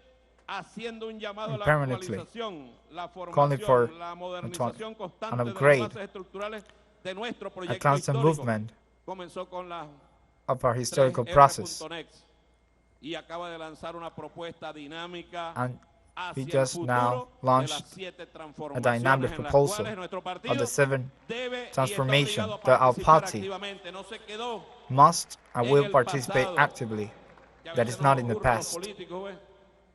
I: haciendo un llamado a la
C: permanently,
I: actualización, la
C: calling for
I: formación, la modernización
C: an
I: constante de las
C: upgrade,
I: bases estructurales de nuestro
C: a
I: proyecto
C: constant
I: histórico.
C: movement
I: Comenzó con las
C: of our historical
I: 3R.next
C: process.
I: y acaba de lanzar una propuesta dinámica
C: And we
I: hacia el
C: just
I: futuro
C: now
I: de las
C: launched
I: 7
C: a
I: transformaciones
C: dynamic
I: en las
C: proposal
I: cuales nuestro
C: of
I: partido
C: the 7
I: debe y está
C: transformation
I: obligado a
C: that our
I: participar
C: party
I: activamente. No se quedó
C: must and
I: en
C: will
I: el
C: participate
I: pasado,
C: actively.
I: que a
C: That
I: veces
C: is not
I: nos
C: in the
I: ocurre a los
C: past.
I: políticos, ¿ves?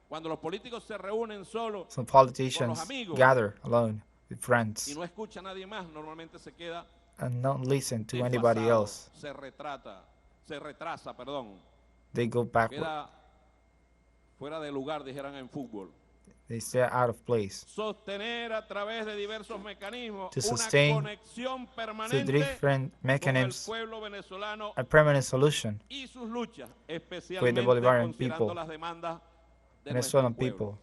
I: Cuando los políticos se reúnen solo
C: Some
I: con los
C: politicians
I: amigos
C: gather alone with
I: y
C: friends
I: no escucha a nadie más, normalmente se queda
C: and not listen to anybody
I: desfasado,
C: else.
I: se retrasa, perdón.
C: They go backward.
I: Queda fuera de lugar, dijeran en fútbol.
C: They stay out of place.
I: Sostener a través de diversos mecanismos
C: To
I: una
C: sustain
I: conexión
C: through
I: permanente
C: different
I: con el
C: mechanisms
I: pueblo venezolano
C: a permanent solution
I: y sus luchas,
C: with the
I: especialmente
C: Bolivarian
I: considerando
C: people,
I: las demandas de
C: Venezuelan
I: nuestro pueblo.
C: people,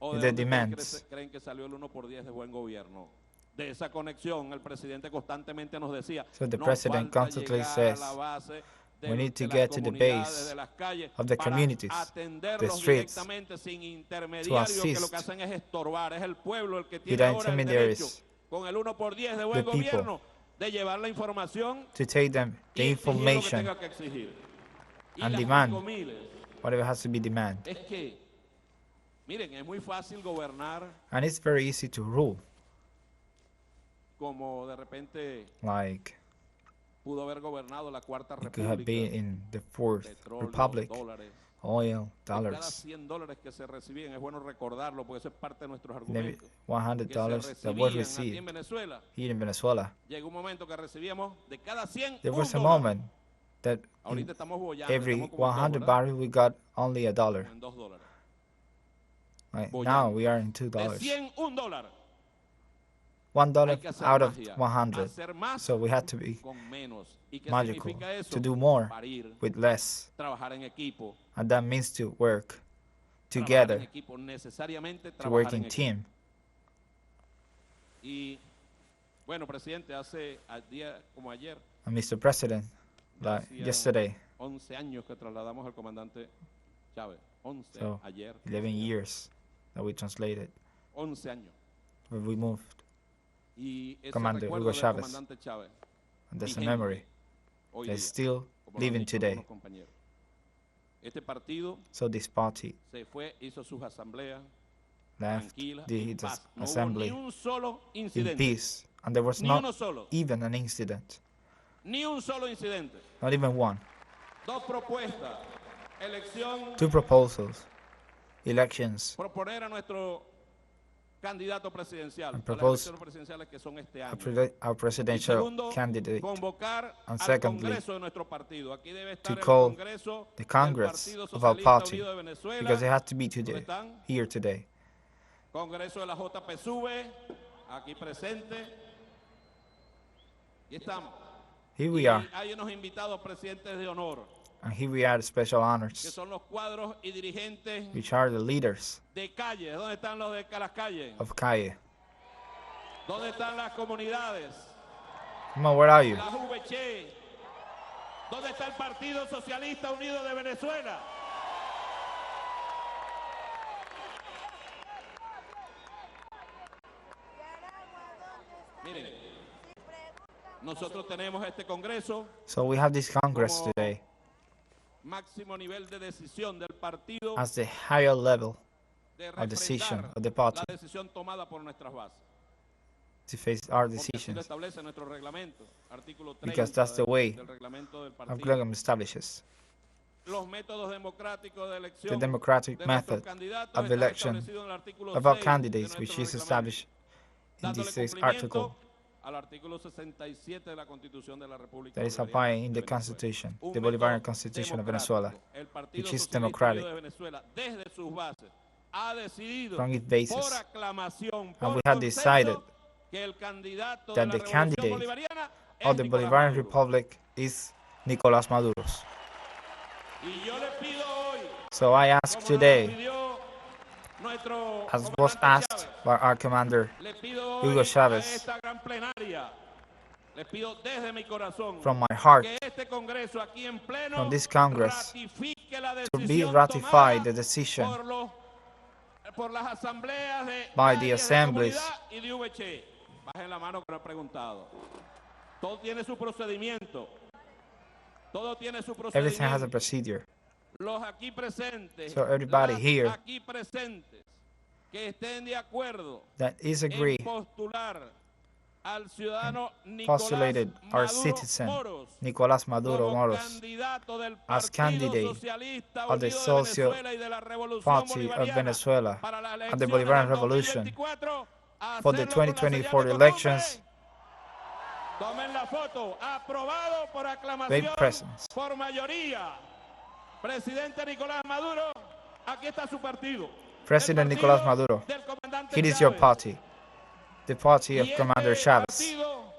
I: ¿O
C: with
I: de
C: their
I: dónde ustedes
C: demands.
I: creen que salió el 1 por 10 de buen gobierno? De esa conexión, el presidente constantemente nos decía,
C: So the
I: no
C: president
I: falta
C: constantly
I: llegar a
C: says,
I: la base
C: we need to
I: de las
C: get to the
I: comunidades,
C: base
I: de las calles,
C: of the
I: para
C: communities, the
I: atenderlos
C: streets,
I: directamente sin intermediarios, que lo que
C: assist
I: hacen es estorbar. Es el pueblo el que
C: with
I: tiene
C: the
I: ahora el derecho,
C: intermediaries,
I: con el 1 por 10 de
C: the
I: buen
C: people,
I: gobierno, de llevar la información
C: to take them the
I: y exigir lo que
C: information
I: tenga que exigir. Y
C: and
I: las
C: demand
I: miles,
C: whatever has to be demanded.
I: es que, miren, es muy fácil gobernar
C: And it's very easy to rule,
I: como de repente
C: like
I: pudo haber gobernado la Cuarta
C: it could have been
I: República,
C: in the Fourth
I: petróleo,
C: Republic,
I: dólares.
C: oil,
I: De cada
C: dollars,
I: $100 que se recibían, es bueno recordarlo porque eso es parte de nuestros
C: and every
I: argumentos, que
C: $100
I: se
C: that was
I: recibían aquí
C: received
I: en Venezuela.
C: here in Venezuela.
I: Llegó un momento que recibíamos de cada 100
C: There was a
I: $1.
C: moment that
I: Ahorita
C: in
I: estamos bollando,
C: every
I: estamos como en
C: 100
I: $2, ¿verdad?
C: barrels we got only $1.
I: Como en $2.
C: Right?
I: Bollando.
C: Now we are in
I: De
C: $2.
I: 100, $1.
C: $1
I: Hay que hacer
C: out of
I: magia,
C: 100.
I: hacer más
C: So we had to be
I: con menos. ¿Y qué
C: magical
I: significa eso?
C: to do more
I: Parir,
C: with less,
I: trabajar en equipo,
C: and that means to work
I: trabajar en
C: together,
I: equipo, necesariamente
C: to work
I: trabajar
C: in
I: en equipo.
C: team.
I: Y bueno, presidente, hace día como ayer,
C: And Mr. President,
I: ya
C: like
I: hacía
C: yesterday,
I: 11 años que trasladamos al comandante Chávez. 11
C: so
I: ayer.
C: 11 years that we translated,
I: 11 años.
C: where we moved,
I: Y ese
C: Commander
I: recuerdo
C: Hugo
I: del
C: Chávez.
I: comandante Chávez,
C: and that's a
I: vigente
C: memory
I: hoy
C: that's
I: día,
C: still
I: como lo han
C: living
I: dicho
C: today.
I: algunos compañeros. Este partido
C: So this party
I: se fue, hizo sus asambleas
C: left
I: tranquilas,
C: the
I: en paz. No hubo
C: assembly
I: ni un solo
C: in
I: incidente.
C: peace, and there was
I: Ni
C: not
I: uno solo.
C: even an incident,
I: Ni un solo incidente.
C: not even one.
I: 2 propuestas. Elección,
C: 2 proposals, elections,
I: proponer a nuestro candidato presidencial.
C: And
I: A las
C: propose
I: elecciones presidenciales que son este
C: our,
I: año.
C: our
I: Y
C: presidential
I: segundo,
C: candidate,
I: convocar
C: And
I: al
C: secondly,
I: Congreso de nuestro partido. Aquí debe estar el
C: call
I: Congreso
C: the
I: del
C: Congress
I: Partido
C: of our
I: Socialista
C: party,
I: Unido de Venezuela,
C: because it has to be
I: ¿dónde
C: today,
I: están?
C: here today.
I: Congreso de la JPSUV, aquí presente. Y estamos.
C: Here we
I: Y
C: are,
I: hay unos invitados presidentes de honor,
C: and here we are, the special
I: que
C: honors,
I: son los cuadros y dirigentes
C: which are the leaders
I: de calle. ¿Dónde están los de las calles?
C: of Calle.
I: ¿Dónde están las comunidades?
C: Come on, where are you?
I: Las VC. ¿Dónde está el Partido Socialista Unido de Venezuela? Miren, nosotros tenemos este Congreso
C: So we have this Congress
I: como
C: today
I: máximo nivel de decisión del partido
C: as the higher level
I: de
C: of decision
I: refrendar
C: of the party
I: la decisión tomada por nuestras bases.
C: to face our
I: Porque así lo
C: decisions,
I: establece nuestro reglamento, artículo 30
C: because that's the way
I: del reglamento del
C: our
I: partido.
C: program establishes.
I: Los métodos democráticos de
C: The
I: elección
C: democratic
I: de nuestros
C: method
I: candidatos
C: of
I: está
C: election
I: establecido en el artículo
C: of our
I: 6
C: candidates,
I: de
C: which
I: nuestro
C: is
I: reglamento,
C: established in
I: dándole
C: this sixth
I: cumplimiento
C: article
I: al artículo 67 de la Constitución de la República
C: that is
I: Bolivariana
C: applied in
I: de
C: the
I: Venezuela.
C: Constitution,
I: Un
C: the Bolivarian
I: método
C: Constitution of
I: democrático.
C: Venezuela,
I: El Partido
C: which is
I: Socialista Unido
C: democratic
I: de Venezuela, desde sus bases, ha decidido
C: from its
I: por
C: basis.
I: aclamación,
C: And
I: por
C: we have
I: consenso,
C: decided
I: que el candidato de
C: that
I: la
C: the
I: Revolución
C: candidate
I: Bolivariana
C: of
I: es
C: the
I: Nicolás
C: Bolivarian
I: Maduro.
C: Republic is Nicolás Maduro.
I: Y yo le pido hoy,
C: So I ask
I: como nos lo
C: today,
I: pidió nuestro
C: as was
I: comandante
C: asked
I: Chávez,
C: by our commander
I: le pido
C: Hugo
I: hoy a
C: Chávez,
I: esta gran plenaria, le pido desde mi corazón
C: from my heart,
I: que este Congreso aquí en pleno
C: from this Congress,
I: ratifique la
C: to be
I: decisión
C: ratified
I: tomada
C: the decision
I: por las asambleas de
C: by the
I: valles de
C: assemblies.
I: comunidad y de VC. Bajen la mano que no he preguntado. Todo tiene su procedimiento. Todo tiene su
C: Everything has a
I: procedimiento.
C: procedure.
I: Los aquí presentes,
C: So everybody
I: las
C: here
I: aquí presentes, que estén de acuerdo
C: that is agree
I: en postular al ciudadano Nicolás
C: postulated our
I: Maduro
C: citizen
I: Moros
C: Nicolás Maduro
I: como
C: Moros
I: candidato del
C: as
I: Partido
C: candidate
I: Socialista
C: of the
I: Unido de
C: Social
I: Venezuela y de la Revolución
C: Party of
I: Bolivariana
C: Venezuela
I: para las
C: and the
I: elecciones
C: Bolivarian
I: del
C: Revolution
I: 2024, a
C: for the
I: hacerlo con la señal de
C: 2024
I: costumbre.
C: elections
I: Tomen la foto. Aprobado por
C: with
I: aclamación
C: presence.
I: por mayoría. Presidente Nicolás Maduro, aquí está su partido.
C: President
I: El
C: Nicolás
I: partido
C: Maduro,
I: del comandante
C: here is your
I: Chávez.
C: party, the party of
I: Y
C: Commander
I: este
C: Chavez,
I: partido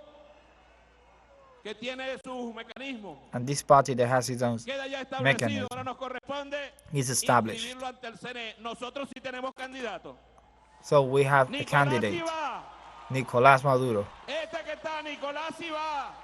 I: que tiene sus mecanismos,
C: and this party that has its own
I: queda ya establecido.
C: mechanism
I: Ahora nos corresponde
C: is established.
I: inscribirlo ante el CNE. Nosotros sí tenemos candidato.
C: So we have a
I: Nicolás
C: candidate,
I: sí va.
C: Nicolás Maduro,
I: Este que está, Nicolás sí va.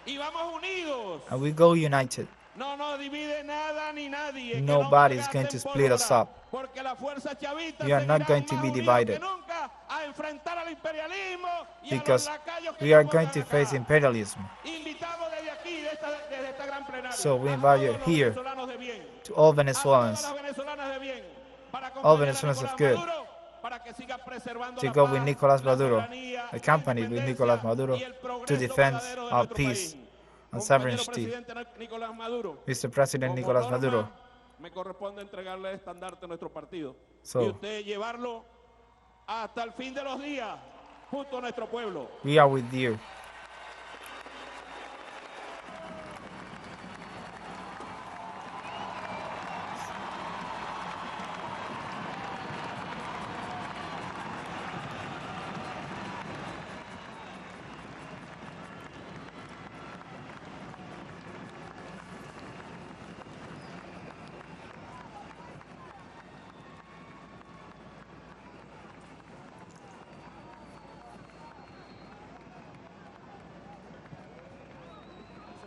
I: Y vamos unidos.
C: and we go united.
I: No nos divide nada ni nadie. Que
C: Nobody
I: no
C: is
I: me
C: going to
I: gasten
C: split us
I: pólvora,
C: up.
I: Porque la fuerza chavista
C: We are not
I: seguirá
C: going to
I: más
C: be
I: unidos
C: divided.
I: que nunca a enfrentar al imperialismo y
C: Because
I: a los lacayos que
C: we are
I: nos
C: going
I: pongan
C: to
I: acá.
C: face imperialism.
I: Invitamos desde aquí, desde esta gran plenaria,
C: So we
I: a
C: invite you
I: todos los
C: here
I: venezolanos de bien,
C: to all
I: a todas
C: Venezuelans,
I: las venezolanas de bien, para
C: all
I: acompañar a
C: Venezuelans of
I: Nicolás
C: good,
I: Maduro, para que siga preservando
C: to
I: la
C: go
I: paz,
C: with Nicolás
I: la
C: Maduro,
I: soberanía, la
C: accompanied with
I: independencia
C: Nicolás Maduro,
I: y el progreso
C: to defend
I: verdadero de
C: our
I: nuestro
C: peace
I: país.
C: and
I: Compañero
C: sovereignty.
I: presidente Nicolás Maduro,
C: Mr. President
I: como
C: Nicolás
I: norma,
C: Maduro,
I: me corresponde entregarle el estandarte a nuestro partido y
C: so
I: usted llevarlo hasta el fin de los días junto a nuestro pueblo.
C: we are with you.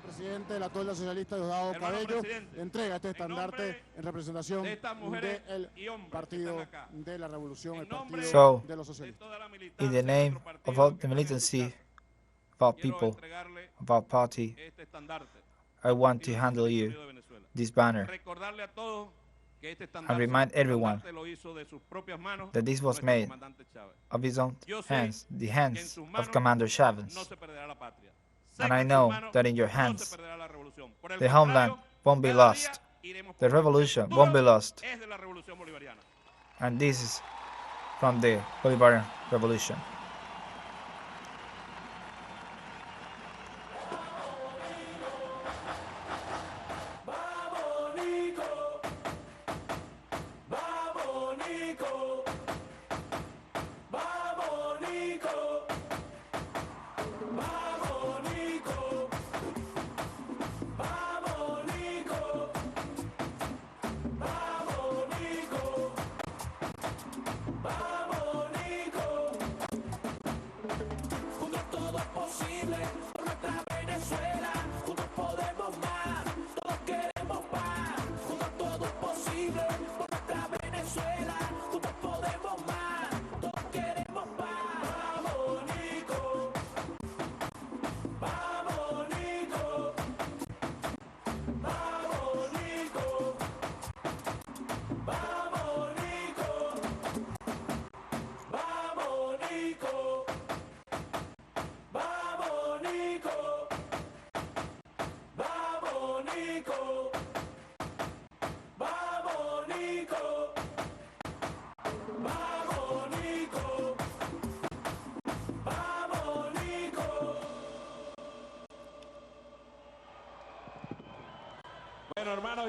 F: Presidente de la Tolda Socialista, Diosdado
I: Hermano
F: Cabello,
I: presidente,
F: entrega este
I: en
F: estandarte
I: nombre
F: en representación
I: de estas mujeres
F: del
I: y hombres que
F: Partido
I: están acá,
F: de la Revolución, el
I: en nombre
F: Partido
C: So,
F: de los
I: de
F: Socialistas.
I: toda la
C: In
I: militancia
C: the
I: de
C: name
I: nuestro partido
C: of all
I: que
C: the
I: están en
C: militancy,
I: sus casas,
C: of our
I: quiero
C: people,
I: entregarle
C: of our party,
I: este estandarte.
C: I want to
I: Partido
C: handle
I: Socialista
C: you
I: Unido de Venezuela.
C: this banner
I: Recordarle a todos que este
C: and remind everyone
I: estandarte lo hizo de sus propias manos
C: that this was
I: nuestro
C: made
I: comandante Chávez.
C: of his own
I: Yo sé
C: hands, the
I: que en
C: hands
I: sus
C: of
I: manos
C: Commander Chavez.
I: no se perderá la patria. Sé
C: And
I: que
C: I
I: en sus
C: know
I: manos
C: that in your
I: no
C: hands,
I: se perderá la revolución. Por el
C: the homeland
I: contrario,
C: won't be
I: cada
C: lost.
I: día iremos
C: The
I: por
C: revolution
I: el
C: won't be
I: futuro
C: lost.
I: es de la revolución bolivariana.
C: And this is from the Bolivarian Revolution.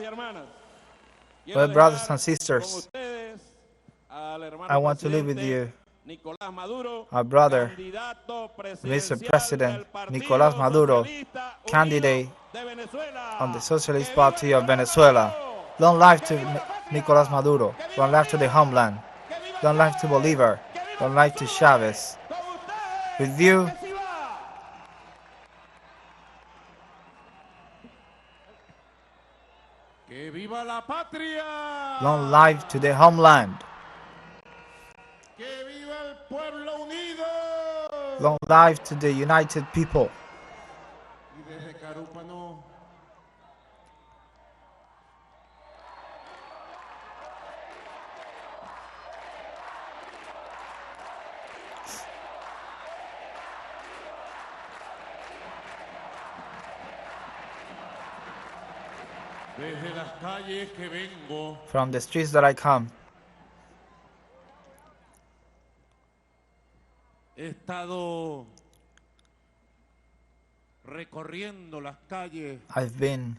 I: hermanos y hermanas.
C: Well, brothers and sisters, I want to leave with you
I: Nicolás Maduro,
C: our brother,
I: candidato
C: Mr.
I: presidencial
C: President
I: del
C: Nicolás
I: Partido
C: Maduro,
I: Socialista
C: candidate
I: Unido de Venezuela.
C: on the Socialist
I: ¡Que
C: Party
I: viva
C: of
I: Nicolás
C: Venezuela.
I: Maduro!
C: Long life to
I: ¡Que viva la patria!
C: Nicolás Maduro.
I: ¡Que viva
C: Long life to the
I: Bolívar!
C: homeland.
I: ¡Que viva
C: Long life to
I: Chávez!
C: Bolivar.
I: ¡Que viva
C: Long life to Chavez.
I: Con ustedes,
C: With you,
I: que sí va. ¡Que viva la patria!
C: long life to the homeland.
I: ¡Que viva el pueblo unido!
C: Long life to the united people.
I: Y desde Carúpano, desde las calles que vengo,
C: From the streets that I come,
I: he estado recorriendo las calles
C: I've been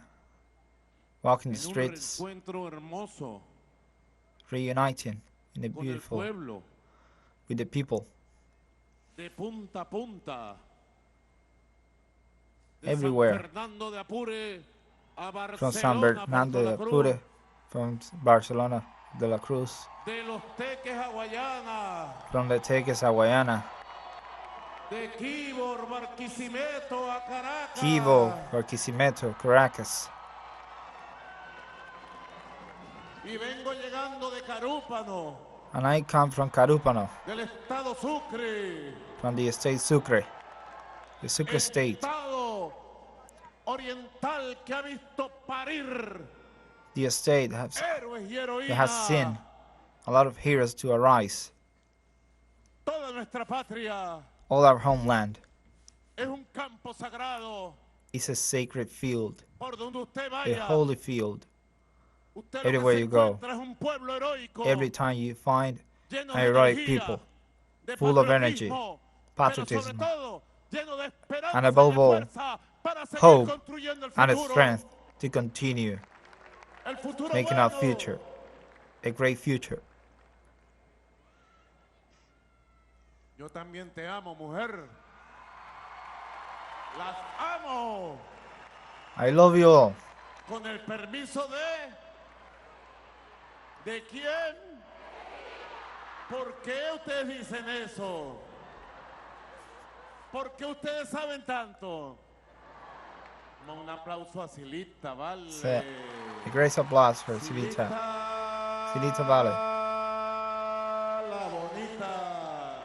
C: walking the
I: en un
C: streets,
I: reencuentro hermoso
C: reuniting in the
I: con el
C: beautiful
I: pueblo,
C: with the people
I: de punta a punta, de
C: everywhere.
I: San Fernando de Apure a
C: From San Bernardo de Apure, from Barcelona de la Cruz,
I: de Los Teques a Guayana,
C: from the Teques a Guayana,
I: de Quibor, Barquisimeto a Caracas,
C: Kivo, Barquisimeto, Caracas.
I: y vengo llegando de Carúpano,
C: And I come from Carúpano,
I: del estado Sucre,
C: from the state Sucre, the Sucre state,
I: estado oriental que ha visto parir
C: the state
I: héroes y
C: that has
I: heroínas.
C: seen a lot of heroes to arise.
I: Toda nuestra patria
C: All our homeland
I: es un campo sagrado
C: is a sacred field,
I: por donde usted
C: a
I: vaya.
C: holy field.
I: Usted lo que
C: everywhere
I: se
C: you go.
I: encuentra es un pueblo heroico,
C: Every time you find
I: lleno
C: a
I: de
C: heroic
I: energía,
C: people,
I: de
C: full of energy,
I: patriotismo,
C: patriotism,
I: pero sobre todo lleno de esperanza
C: and above
I: y de
C: all,
I: fuerza para seguir
C: hope
I: construyendo el
C: and a
I: futuro.
C: strength to continue
I: El futuro
C: making
I: bueno.
C: our future a great future.
I: Yo también te amo, mujer. Las amo.
C: I love you all.
I: Con el permiso ¿de quién? ¿Por qué ustedes dicen eso? ¿Por qué ustedes saben tanto? Un aplauso a Silita, ¿vale?
C: So, a great applause for Silita. Silita Vale.
I: La bonita.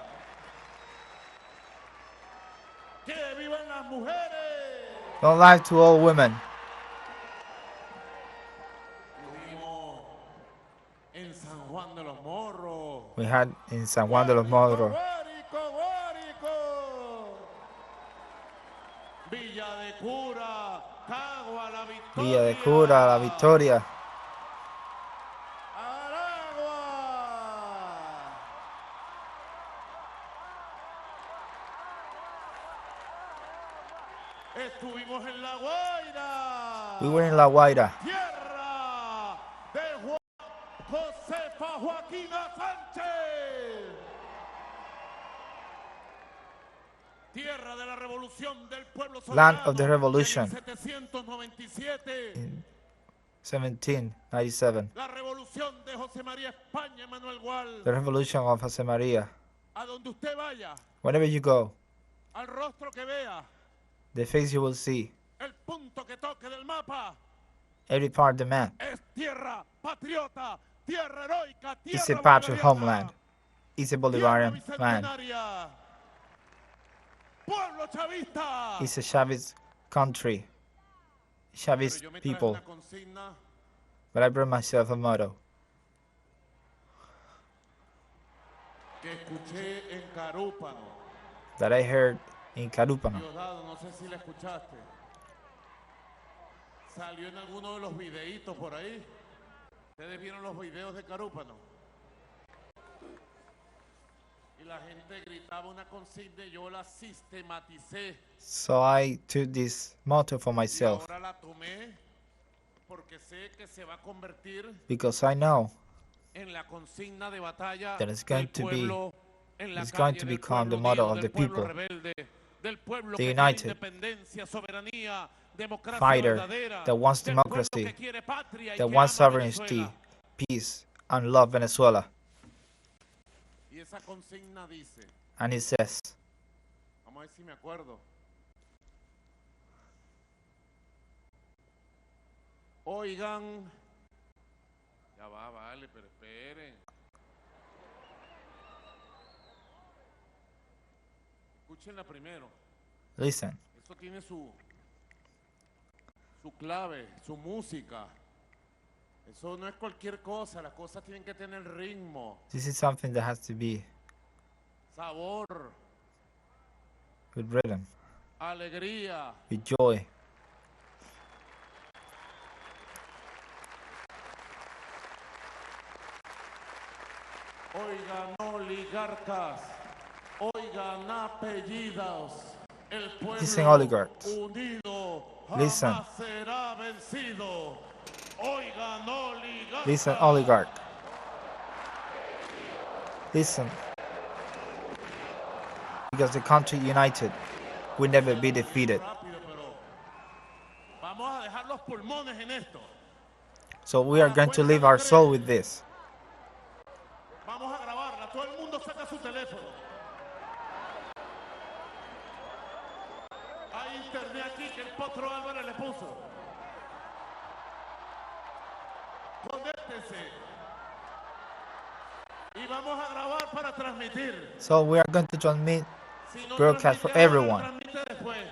I: ¡Que vivan las mujeres!
C: Long life to all women.
I: Vivimos en San Juan de los Morros.
C: We had in San Juan de los Morros,
I: Guárico, Guárico. Villa de Cura, Cagua, La Victoria.
C: Villa de Cura, La Victoria,
I: Aragua. Estuvimos en La Guaira.
C: we were in La Guaira,
I: Tierra de Josefa Joaquina Sánchez. Tierra de la revolución del pueblo
C: Land
I: soberano
C: of the Revolution.
I: de 1797.
C: in 1797.
I: La revolución de José María España, Manuel Gual.
C: The revolution of Jose Maria.
I: A donde usted vaya,
C: Whenever you go,
I: al rostro que vea,
C: the face you will see,
I: el punto que toque del mapa,
C: every part of the map,
I: es tierra patriota, tierra heroica,
C: is
I: tierra
C: a patriot
I: bolivariana,
C: homeland, is a
I: tierra
C: Bolivarian land,
I: bicentenaria, pueblo chavista.
C: is a Chavez country, Chavez
I: Pero yo me traje
C: people.
I: una consigna
C: But I brought myself a motto
I: que escuché en Carúpano.
C: that I heard in Carúpano.
I: Diosdado, no sé si la escuchaste. Salió en alguno de los videitos por ahí. ¿Ustedes vieron los videos de Carúpano? Y la gente gritaba una consigna y yo la sistematicé.
C: So I took this motto for
I: Y
C: myself
I: ahora la tomé
C: because I know
I: en la consigna de batalla
C: that it's
I: del
C: going to
I: pueblo en la
C: it's going
I: calle,
C: to
I: del
C: become the
I: pueblo
C: motto
I: unido,
C: of the
I: del pueblo
C: people,
I: rebelde, del pueblo
C: the
I: que quiere
C: united
I: independencia, soberanía, democracia
C: fighter
I: verdadera,
C: that wants
I: del pueblo
C: democracy,
I: que quiere patria y
C: that
I: que
C: wants
I: ama
C: sovereignty,
I: Venezuela.
C: peace, and love Venezuela.
I: Y esa consigna dice,
C: And he says,
I: vamos a ver si me acuerdo. Oigan, ya va, vale, pero esperen. Escúchenla primero.
C: listen,
I: Esto tiene su clave, su música. Eso no es cualquier cosa, las cosas tienen que tener ritmo,
C: this is something that has to be
I: sabor,
C: with rhythm,
I: alegría.
C: with joy.
I: Oigan oligarcas, oigan apellidos, el
C: Listen,
I: pueblo
C: oligarchs.
I: unido
C: Listen.
I: jamás será vencido. Oigan oligarcas.
C: Listen, oligarch. Listen. Because the country united will never be defeated.
I: Rápido, pero vamos a dejar los pulmones en esto.
C: So we are going to leave our soul with this.
I: Vamos a grabarla. Todo el mundo saca su teléfono. Hay internet aquí que el Potro Álvarez le puso. Conéctense. Y vamos a grabar para transmitir.
C: So we are going to transmit
I: Si no
C: broadcast for
I: transmite ahora,
C: everyone,
I: transmite después.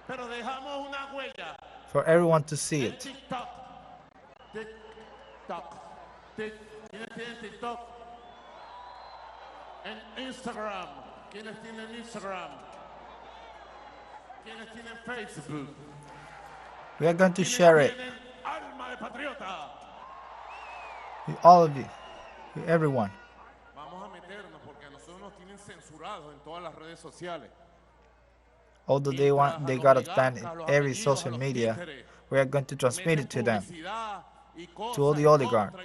I: Pero dejamos una huella
C: for everyone to see
I: en
C: it.
I: TikTok. TikTok. ¿Quiénes tienen TikTok? En Instagram. ¿Quiénes tienen Instagram? ¿Quiénes tienen Facebook?
C: We are going to
I: ¿Quiénes
C: share it
I: tienen alma de patriota?
C: with all of you, with everyone.
I: Vamos a meternos porque a nosotros nos tienen censurados en todas las redes sociales.
C: Although they got us banned in every social media, we are going to transmit it to them, to all the oligarchs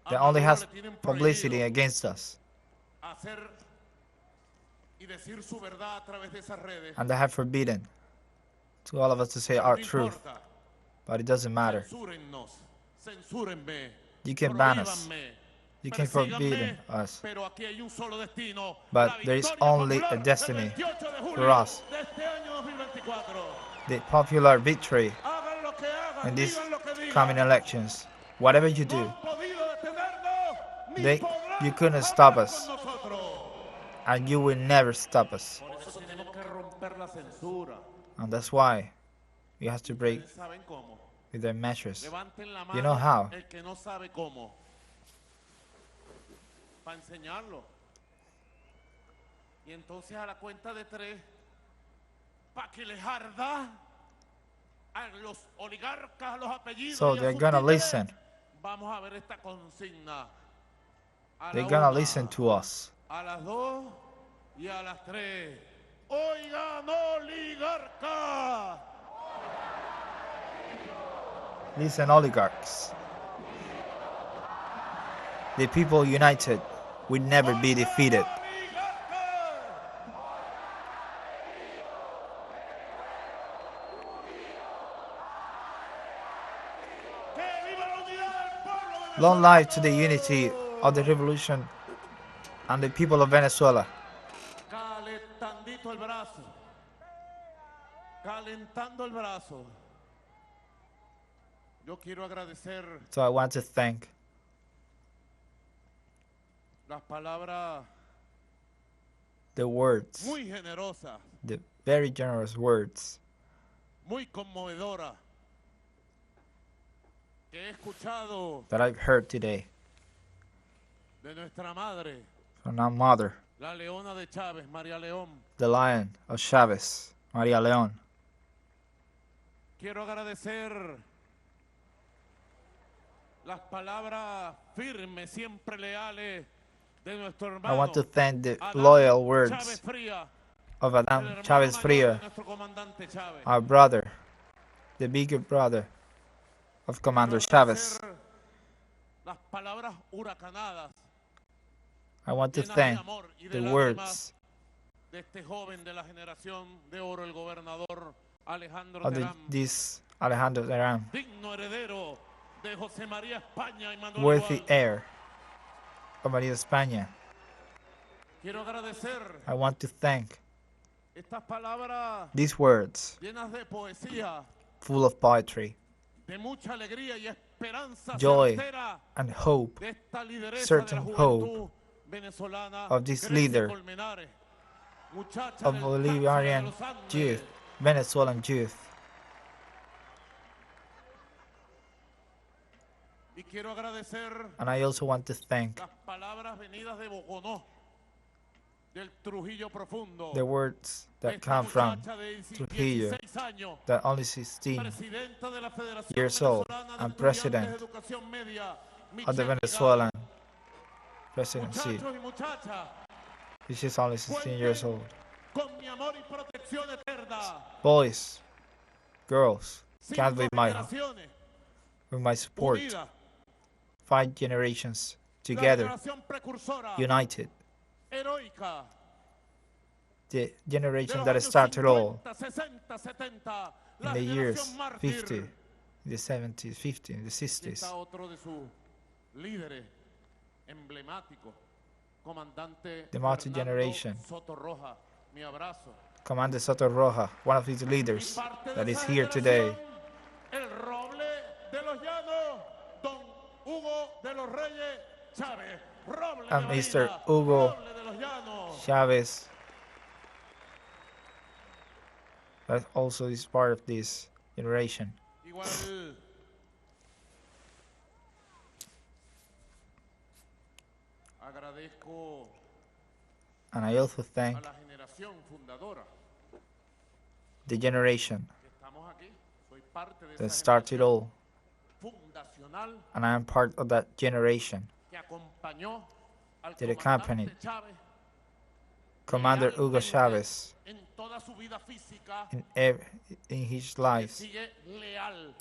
C: that only has publicity against us,
I: Hacer y decir su verdad a través de esas redes.
C: and they have forbidden to all of us to say our truth. But it doesn't matter.
I: Censúrennos, censúrenme,
C: You can ban us,
I: prohíbanme,
C: you can
I: persíganme,
C: forbid us,
I: pero aquí hay un solo destino,
C: but
I: la
C: there is
I: victoria
C: only
I: popular
C: a destiny
I: del 28 de julio
C: for us.
I: de este año 2024.
C: The popular victory
I: Hagan lo que hagan,
C: in these
I: digan lo que digan.
C: coming elections. Whatever you
I: No
C: do,
I: han podido detenernos, ni
C: They-
I: podrán
C: you couldn't
I: acabar
C: stop
I: con
C: us.
I: nosotros.
C: and you will never stop us.
I: Por eso tenemos que romper la censura.
C: And that's why we have to break
I: ¿Ustedes saben cómo?
C: with their measures.
I: Levanten la mano
C: You know how?
I: el que no sabe cómo. Para enseñarlo. Y entonces a la cuenta de 3, para que les arda a los oligarcas, a los apellidos.
C: So
I: y a
C: they're
I: sus
C: gonna
I: títeres,
C: listen.
I: Vamos a ver esta consigna. A
C: They're
I: la
C: gonna
I: 1,
C: listen to us.
I: a las 2 y a las 3. Oigan, oligarcas.
C: Listen, oligarchs. The people united will never be defeated. Long life to the unity of the revolution and the people of Venezuela.
I: Calentandito el brazo. Calentando el brazo. Yo quiero agradecer
C: So I want to thank
I: las palabras
C: the words,
I: muy generosas,
C: the very generous words
I: muy conmovedoras que he escuchado
C: that I've heard today
I: de nuestra madre,
C: from our mother,
I: la leona de Chávez, María León.
C: the Lion of Chavez, Maria León.
I: Quiero agradecer las palabras firmes, siempre leales de nuestro
C: I
I: hermano
C: want to thank the
I: Adán
C: loyal
I: Chávez
C: words
I: Frías,
C: of
I: el
C: Adam
I: hermano
C: Chavez
I: mayor
C: Fria,
I: de nuestro comandante Chávez.
C: our brother, the bigger brother of Commander Chavez.
I: Las palabras huracanadas
C: I want to
I: llenas de
C: thank
I: amor y de
C: the
I: lágrimas
C: words
I: de este joven de la generación de oro, el gobernador Alejandro
C: of
I: Terán,
C: this Alejandro Terán,
I: digno heredero de José María España y Manuel
C: worthy
I: Gual.
C: heir of María España.
I: Quiero agradecer
C: I want to thank
I: estas palabras
C: these words,
I: llenas de poesía,
C: full of poetry,
I: de mucha alegría y esperanza
C: joy,
I: certera
C: and hope,
I: de esta lideresa
C: certain
I: de la
C: hope
I: juventud venezolana,
C: of this
I: Grecia
C: leader
I: Colmenares, muchacha
C: of
I: del
C: Bolivarian
I: Táchira de los Andes.
C: youth, Venezuelan youth.
I: Y quiero agradecer
C: And I also want to thank
I: las palabras venidas de Boconó, del Trujillo profundo,
C: the words that
I: esta
C: come from
I: muchacha de
C: Trujillo,
I: 16 años,
C: that only 16
I: presidenta de la Federación
C: years old
I: Venezolana de
C: and
I: Estudiantes de
C: president
I: Educación Media,
C: of the
I: Michelle
C: Venezuelan
I: Delgado.
C: presidency.
I: Muchachos y muchachas,
C: She's only 16 years old.
I: con mi amor y protección eterna,
C: Boys, girls, count
I: cinco generaciones
C: with my support.
I: unidas,
C: 5 generations
I: la
C: together,
I: generación precursora,
C: united.
I: heroica,
C: The
I: de
C: generation
I: los
C: that
I: años
C: started all
I: 50, 60, 70,
C: in
I: la
C: the years
I: generación mártir.
C: 50, in the 70s, 50, in the
I: Y
C: 60s.
I: está otro de sus líderes emblemáticos, comandante
C: The Martin
I: Fernando
C: generation.
I: Soto Roja. Mi abrazo.
C: Commander Soto Roja, one of his leaders
I: Y parte
C: that
I: de
C: is
I: esa
C: here today.
I: generación, el roble de los llanos, don Hugo de los Reyes Chávez. Roble
C: And
I: de
C: Mr.
I: Marina,
C: Hugo
I: roble de los llanos.
C: Chavez, that also is part of this generation.
I: Igual agradezco
C: And I also
I: a
C: thank
I: la generación fundadora
C: the generation
I: que estamos aquí. Soy parte de
C: that
I: esa
C: started
I: generación
C: all,
I: fundacional
C: and I am part of that generation.
I: que acompañó al
C: That accompanied
I: comandante Chávez
C: Commander Hugo
I: lealmente
C: Chavez
I: en toda su vida física,
C: in his
I: que
C: life,
I: sigue leal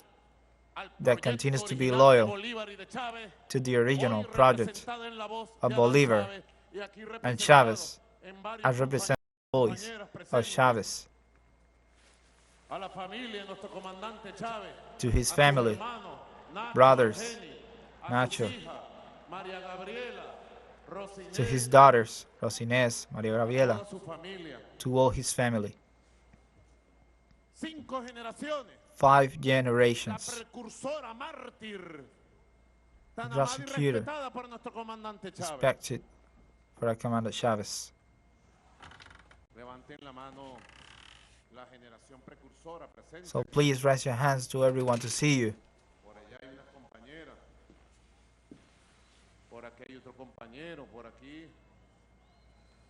I: al
C: that
I: proyecto
C: continues to be
I: original de
C: loyal
I: Bolívar y de Chávez,
C: to the original
I: hoy
C: project
I: representada en la voz
C: of
I: de Adán
C: Bolívar
I: Chávez y aquí
C: and
I: representado
C: Chavez,
I: en varios
C: as represent the voice
I: compañeras
C: of
I: presentes.
C: Chavez,
I: A la familia de nuestro comandante Chávez,
C: to his
I: a sus
C: family,
I: hermanos, Nacho,
C: brothers,
I: Jenny, a
C: Nacho,
I: sus hijas, María Gabriela, Rosinés,
C: to his daughters, Rosinés, Maria
I: a
C: Gabriela,
I: toda su familia.
C: to all his family.
I: 5 generaciones,
C: 5
I: la
C: generations,
I: precursora mártir, tan
C: The
I: amada y
C: prosecutor,
I: respetada por nuestro comandante Chávez.
C: respected for our Commander Chavez.
I: Levanten la mano la generación precursora presente.
C: So please raise your hands to everyone to see you.
I: Por allá hay una compañera. Por aquí hay otro compañero, por aquí.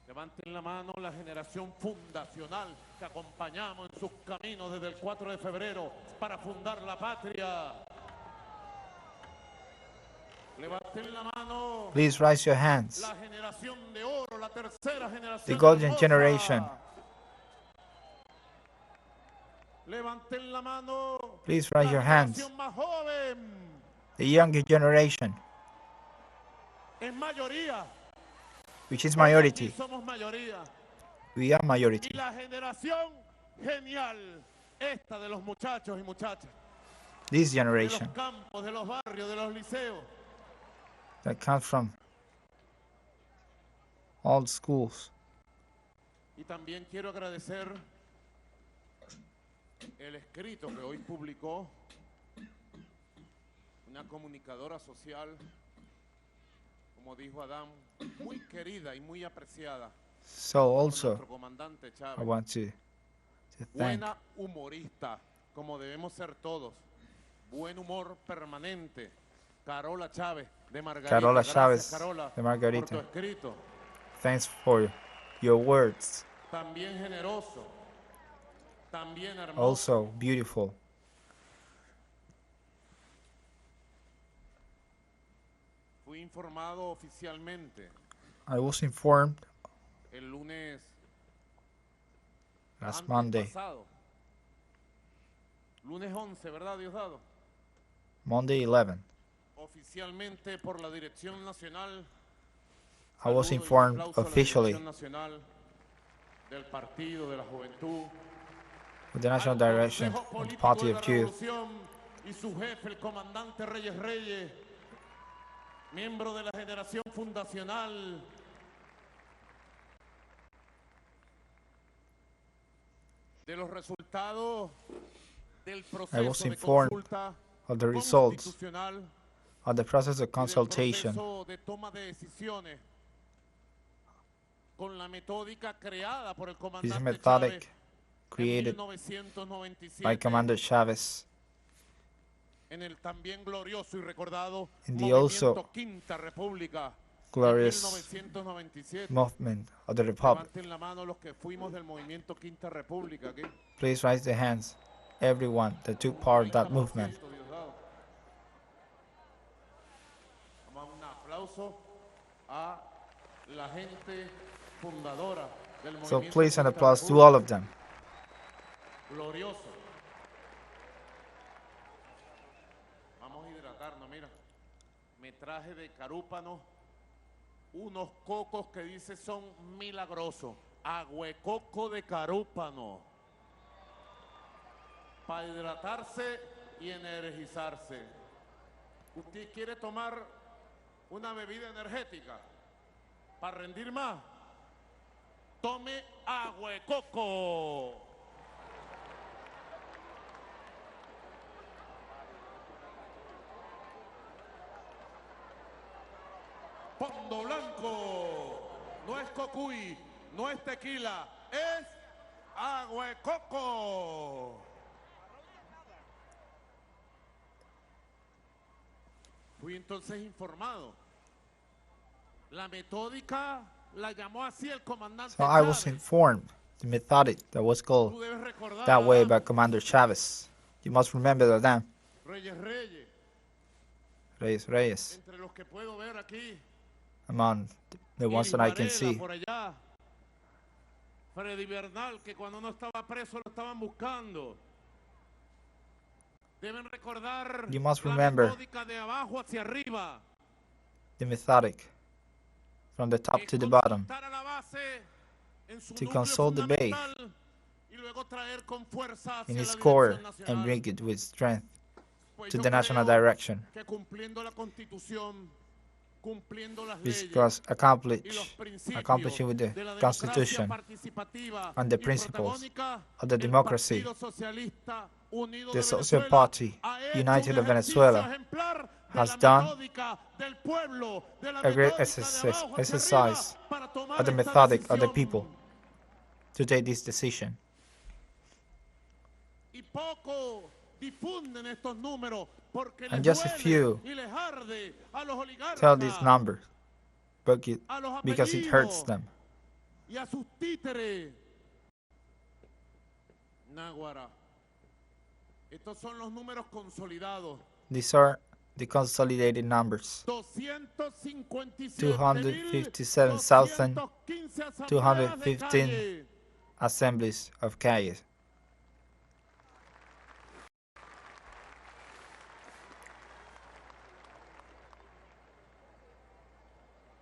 I: Levanten la mano la generación fundacional que acompañamos en sus caminos desde el 4 de febrero para fundar la patria. Levanten la mano
C: Please raise your hands.
I: la generación de oro, la tercera generación.
C: The golden
I: hermosa.
C: generation.
I: Levanten la mano
C: Please raise
I: la
C: your hands.
I: generación más joven,
C: The younger generation,
I: en mayoría.
C: which is
I: Hoy aquí
C: majority.
I: somos mayoría.
C: We are majority.
I: Y la generación genial, esta de los muchachos y muchachas,
C: This
I: de los
C: generation
I: campos, de los barrios, de los liceos,
C: that comes from all schools.
I: y también quiero agradecer el escrito que hoy publicó una comunicadora social, como dijo Adán, muy querida y muy apreciada
C: So
I: por
C: also,
I: nuestro comandante
C: I
I: Chávez.
C: want to thank
I: Buena humorista, como debemos ser todos. Buen humor permanente. Carola Chávez de Margarita.
C: Carola
I: Gracias,
C: Chávez
I: Carola,
C: de Margarita.
I: por tu escrito.
C: Thanks for your words.
I: También generoso. También hermoso.
C: Also beautiful.
I: Fui informado oficialmente
C: I was informed
I: el lunes
C: last
I: antes
C: Monday,
I: pasado. Lunes 11, ¿verdad, Diosdado?
C: Monday 11.
I: Oficialmente por la Dirección Nacional.
C: I was informed officially
I: del Partido de la Juventud,
C: with the national direction of the Party of Youth,
I: y su jefe, el comandante Reyes, miembro de la generación fundacional, de los resultados del
C: I
I: proceso
C: was
I: de
C: informed
I: consulta
C: of the results
I: constitucional
C: of the process of
I: y del
C: consultation
I: proceso de toma de decisiones con la metódica creada por el
C: is
I: comandante
C: methodic
I: Chávez
C: created
I: en 1997
C: by Commander Chavez
I: en el también glorioso y recordado
C: in the
I: Movimiento
C: also
I: Quinta República
C: glorious
I: en 1997.
C: movement of the Republic.
I: Levanten la mano los que fuimos del Movimiento Quinta República aquí.
C: Please raise the hands, everyone that took part of that movement.
I: Vamos a dar un aplauso a la gente fundadora del
C: So
I: Movimiento
C: please an
I: Quinta
C: applause to
I: República.
C: all of them.
I: Glorioso. Vamos a hidratarnos, mira. Me traje de Carúpano unos cocos que dice son milagrosos. Agüecoco de Carúpano. Para hidratarse y energizarse. ¿Usted quiere tomar una bebida energética para rendir más? Tome agüecoco. Fondo blanco, no es cocuy, no es tequila, es agua de coco. Fui entonces informado. La metódica la llamó así el comandante
C: So I was
I: Chávez.
C: informed the methodic that was called
I: Tú debes recordar
C: that way
I: a
C: by Commander Chavez. You must remember that then. Reyes,
I: entre los que puedo ver aquí,
C: among the ones that I can
I: Iris
C: see.
I: Varela por allá, Freddy Bernal, que cuando no estaba preso lo estaban buscando. Deben recordar
C: You must
I: la
C: remember
I: metódica de abajo hacia arriba.
C: The methodic from the top to the bottom
I: Consultar a la base en su
C: to
I: núcleo
C: consult the base
I: fundamental y luego traer con fuerza hacia
C: in its
I: la
C: core
I: dirección nacional.
C: and bring it with strength
I: Pues
C: to
I: yo
C: the national
I: creo
C: direction,
I: que cumpliendo la Constitución, cumpliendo las
C: which
I: leyes
C: was
I: y los
C: accomplishing with the
I: de la democracia
C: Constitution
I: participativa
C: and the
I: y
C: principles
I: protagónica,
C: of the
I: el
C: democracy.
I: Partido Socialista Unido
C: The
I: de
C: Social
I: Venezuela
C: Party
I: ha hecho
C: United
I: un
C: of
I: ejercicio
C: Venezuela
I: ejemplar de
C: has
I: la
C: done
I: metódica del pueblo, de la
C: a great
I: metódica de abajo hacia
C: exercise
I: arriba para tomar
C: of the
I: esta
C: methodic of the
I: decisión.
C: people to take this decision.
I: Y poco difunden estos números porque
C: And
I: les
C: just a
I: duele
C: few
I: y les arde a los oligarcas,
C: Tell these numbers
I: a los
C: because it hurts
I: apellidos
C: them.
I: y a sus títeres. Náguara. Estos son los números consolidados.
C: These are the consolidated numbers. 257,215 assemblies of calles.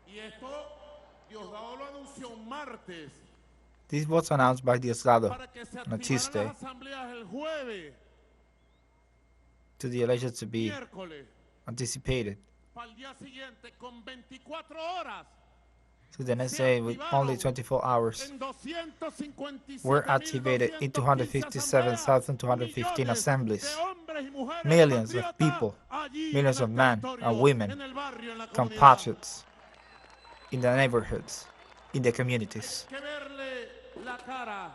I: Y esto Diosdado lo anunció un martes
C: This was announced by Diosdado
I: para que se
C: on a
I: activaran
C: Tuesday
I: las asambleas el jueves,
C: to the elections to be
I: miércoles,
C: anticipated.
I: para el día siguiente con 24 horas.
C: So the next day, with only 24 hours, were activated in 257,215 assemblies. Millions of people, millions of men and women, compatriots, in the neighborhoods, in the communities.
I: Que verle la cara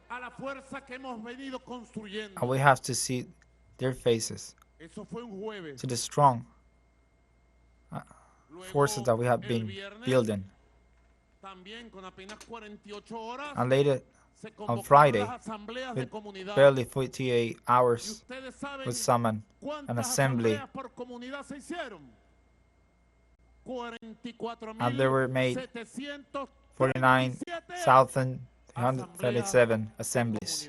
I: a la fuerza que hemos venido construyendo.
C: And we have to see their faces,
I: Eso fue un jueves.
C: to the strong forces that we have been building.
I: También con apenas 48 horas
C: And later,
I: se
C: on
I: convocaron
C: Friday,
I: las asambleas de
C: with
I: comunidad.
C: barely 48
I: Y
C: hours,
I: ustedes saben
C: was summoned an
I: cuántas
C: assembly,
I: asambleas por comunidad se hicieron.
C: and there were made 49,337 assemblies.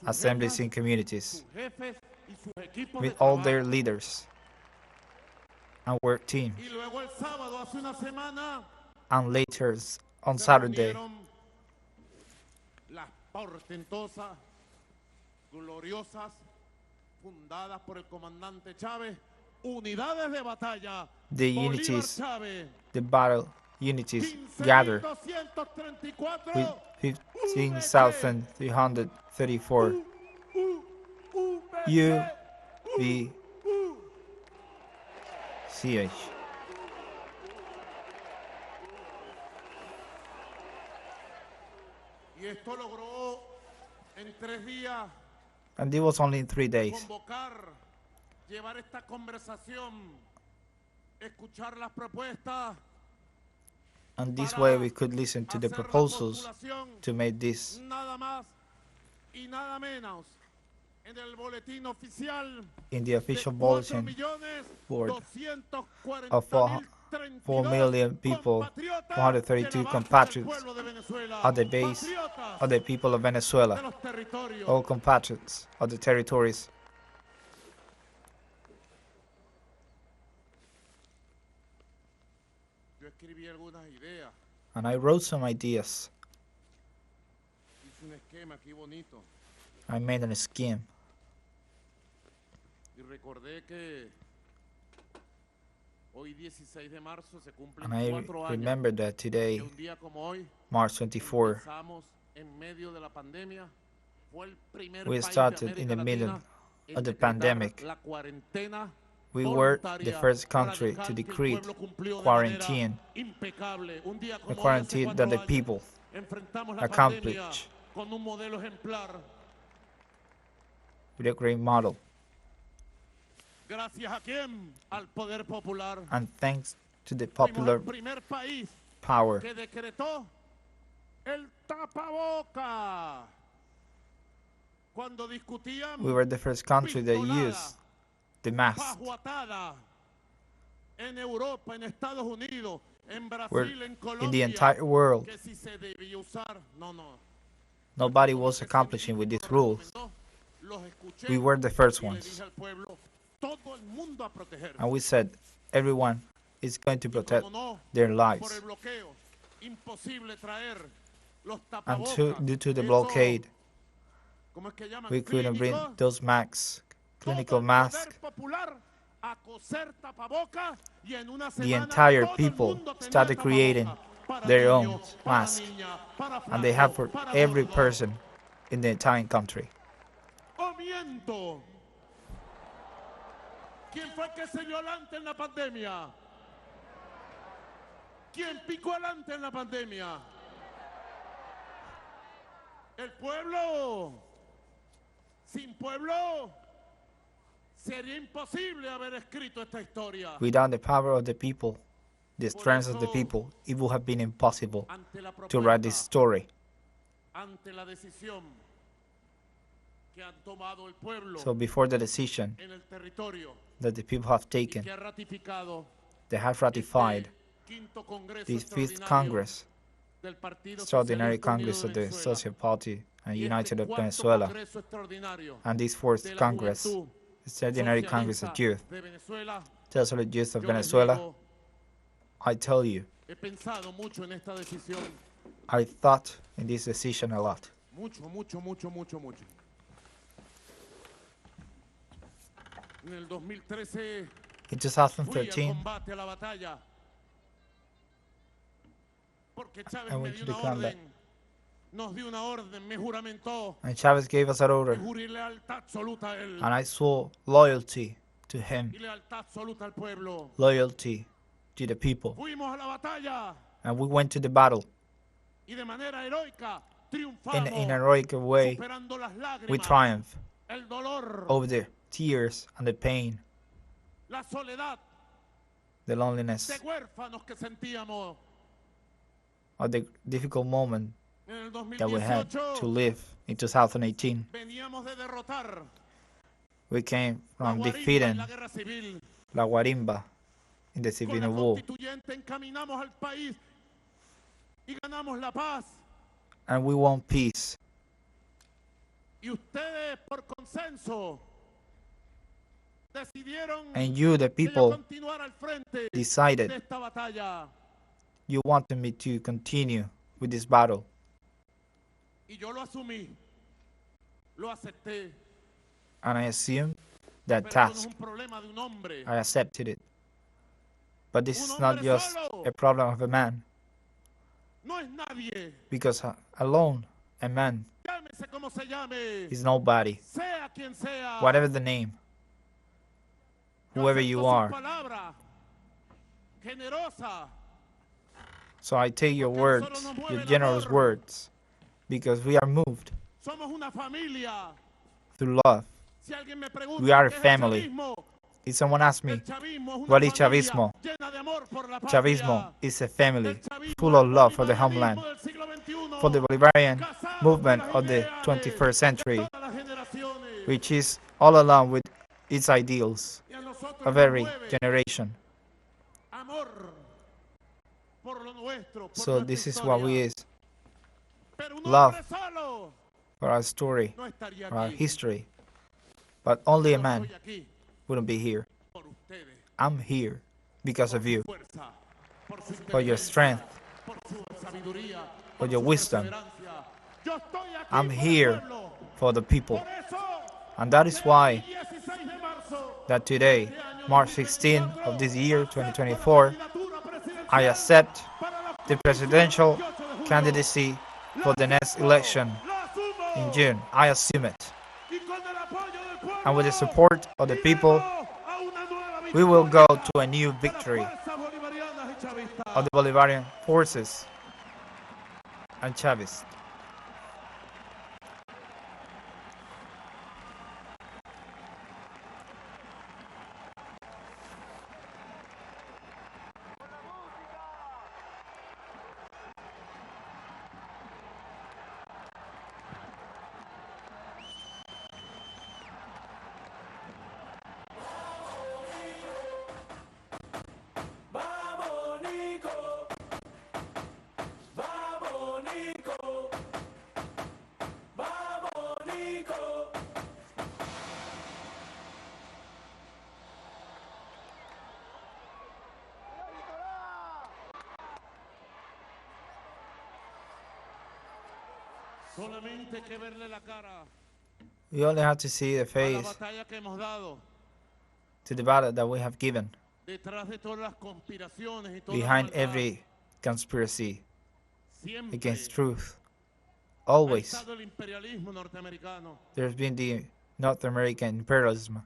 C: assemblies in communities, with all their leaders and work team. And later, on Saturday,
I: las portentosas, gloriosas, fundadas por el comandante Chávez, unidades de batalla,
C: the unities, the battle unities gathered with 15,334 UVCH.
I: Y esto logró en 3 días
C: And it was only in 3 days.
I: convocar, llevar esta conversación, escuchar las propuestas.
C: And this way we could listen to the proposals to make this
I: Nada más y nada menos en el boletín oficial
C: in the official bulletin board of 4 million people, 432 compatriots are the base of the people of Venezuela, all compatriots of the territories.
I: Yo escribí algunas ideas,
C: And I wrote some ideas.
I: hice un esquema aquí bonito
C: I made a scheme.
I: y recordé que hoy 16 de marzo se cumplen
C: And I
I: 4 años
C: remember that today,
I: que un día como hoy
C: March 24,
I: empezamos en medio de la pandemia. Fue el primer
C: we
I: país de
C: started in
I: América
C: the middle
I: Latina en
C: of the
I: decretar
C: pandemic.
I: la cuarentena
C: We were the
I: voluntaria
C: first country
I: radical
C: to
I: que el
C: decree
I: pueblo cumplió de
C: quarantine,
I: manera impecable. Un día
C: the
I: como hoy, hace
C: quarantine
I: 4
C: that the
I: años,
C: people
I: enfrentamos la pandemia
C: accomplished
I: con un modelo ejemplar.
C: with a great model.
I: Gracias a quién? Al poder popular.
C: And thanks to the
I: Fuimos
C: popular
I: el primer país
C: power,
I: que decretó el tapaboca. Cuando discutían
C: we were the first country that used the mask.
I: pajuatada en Europa, en Estados Unidos, en
C: We're
I: Brasil, en
C: in the
I: Colombia,
C: entire world.
I: que si se debía usar, no.
C: Nobody was accomplishing with these rules.
I: Los escuché
C: We were the first
I: y le
C: ones.
I: dije al pueblo, todo el mundo a proteger.
C: And we said everyone is going to protect
I: Como no,
C: their
I: por
C: lives.
I: el bloqueo, imposible traer los
C: And
I: tapabocas.
C: due to the
I: Eso,
C: blockade,
I: ¿cómo es que llaman?
C: we couldn't bring
I: Clínicos.
C: those masks,
I: Todo
C: clinical
I: el
C: masks.
I: poder popular a coser tapabocas y en una
C: The
I: semana
C: entire
I: todo el
C: people
I: mundo tenía
C: started
I: tapabocas.
C: creating
I: Para
C: their own
I: niños, para
C: mask.
I: niñas, para
C: And they have
I: flacos,
C: for
I: para
C: every
I: gordos.
C: person in the entire country.
I: ¡Oh, miento! ¿Quién fue el que se dio adelante en la pandemia? ¿Quién picó adelante en la pandemia? El pueblo. Sin pueblo sería imposible haber escrito esta historia.
C: Without the power of the people, the strength of the people, it would have been impossible
I: Ante la
C: to write this
I: propuesta,
C: story.
I: ante la decisión que han tomado el pueblo
C: So before the decision
I: en el territorio
C: that the people have
I: y
C: taken,
I: que ha ratificado
C: they have ratified
I: este quinto congreso
C: this fifth
I: extraordinario
C: Congress,
I: del Partido
C: extraordinary
I: Socialista Unido
C: Congress
I: de
C: of the
I: Venezuela,
C: Social Party and
I: y
C: United
I: este
C: of
I: cuarto
C: Venezuela,
I: congreso extraordinario
C: and this
I: de
C: fourth
I: la
C: Congress,
I: juventud
C: extraordinary Congress of
I: socialista
C: Youth,
I: de Venezuela.
C: Socialist Youth of
I: Yo les
C: Venezuela.
I: digo,
C: I tell you,
I: he pensado mucho en esta decisión,
C: I thought in this decision a lot.
I: mucho. En el 2013
C: In
I: fui al
C: 2013,
I: combate, a la batalla, porque Chávez
C: I
I: me
C: went
I: dio
C: to the
I: una
C: combat.
I: orden, nos dio una orden, me juramentó,
C: and Chavez gave us an
I: me
C: order,
I: juré lealtad absoluta a él
C: and I swore loyalty to him,
I: y lealtad absoluta al pueblo.
C: loyalty to the people.
I: Fuimos a la batalla
C: And we went to the battle
I: y de manera heroica
C: in
I: triunfamos,
C: an heroic way.
I: superando las lágrimas,
C: We triumph
I: el dolor,
C: over the tears and the pain,
I: la soledad
C: the loneliness
I: de huérfanos que sentíamos.
C: of the difficult moment
I: En el
C: that we had
I: 2018
C: to live in 2018.
I: veníamos de derrotar
C: We came
I: la
C: from
I: guarimba
C: defeating
I: en la guerra civil.
C: La Guarimba in the
I: Con
C: civil
I: la
C: war,
I: constituyente encaminamos al país y ganamos la paz.
C: and we won peace. And you, the people, decided you wanted me to continue with this battle. And I assumed that task. I accepted it. But this is not just a problem of a man. Because alone, a man is nobody. Whatever the name, whoever you are. So I take your words, your generous words, because we are moved through love. We are a family. If someone asks me, what is Chavismo? Chavismo is a family full of love for the homeland, for the Bolivarian movement of the 21st century, which is all along with its ideals of every generation. So this is what we is. Love for our story, for our history. But only a man wouldn't be here. I'm here because of you. For your strength, for your wisdom. I'm here for the people. And that is why that today, March 16 of this year, 2024, I accept the presidential candidacy for the next election in June. I assume it. And with the support of the people, we will go to a new victory of the Bolivarian forces and Chavez. We only have to see the face to the battle that we have given. Behind every conspiracy against truth, always there's been the North American imperialism.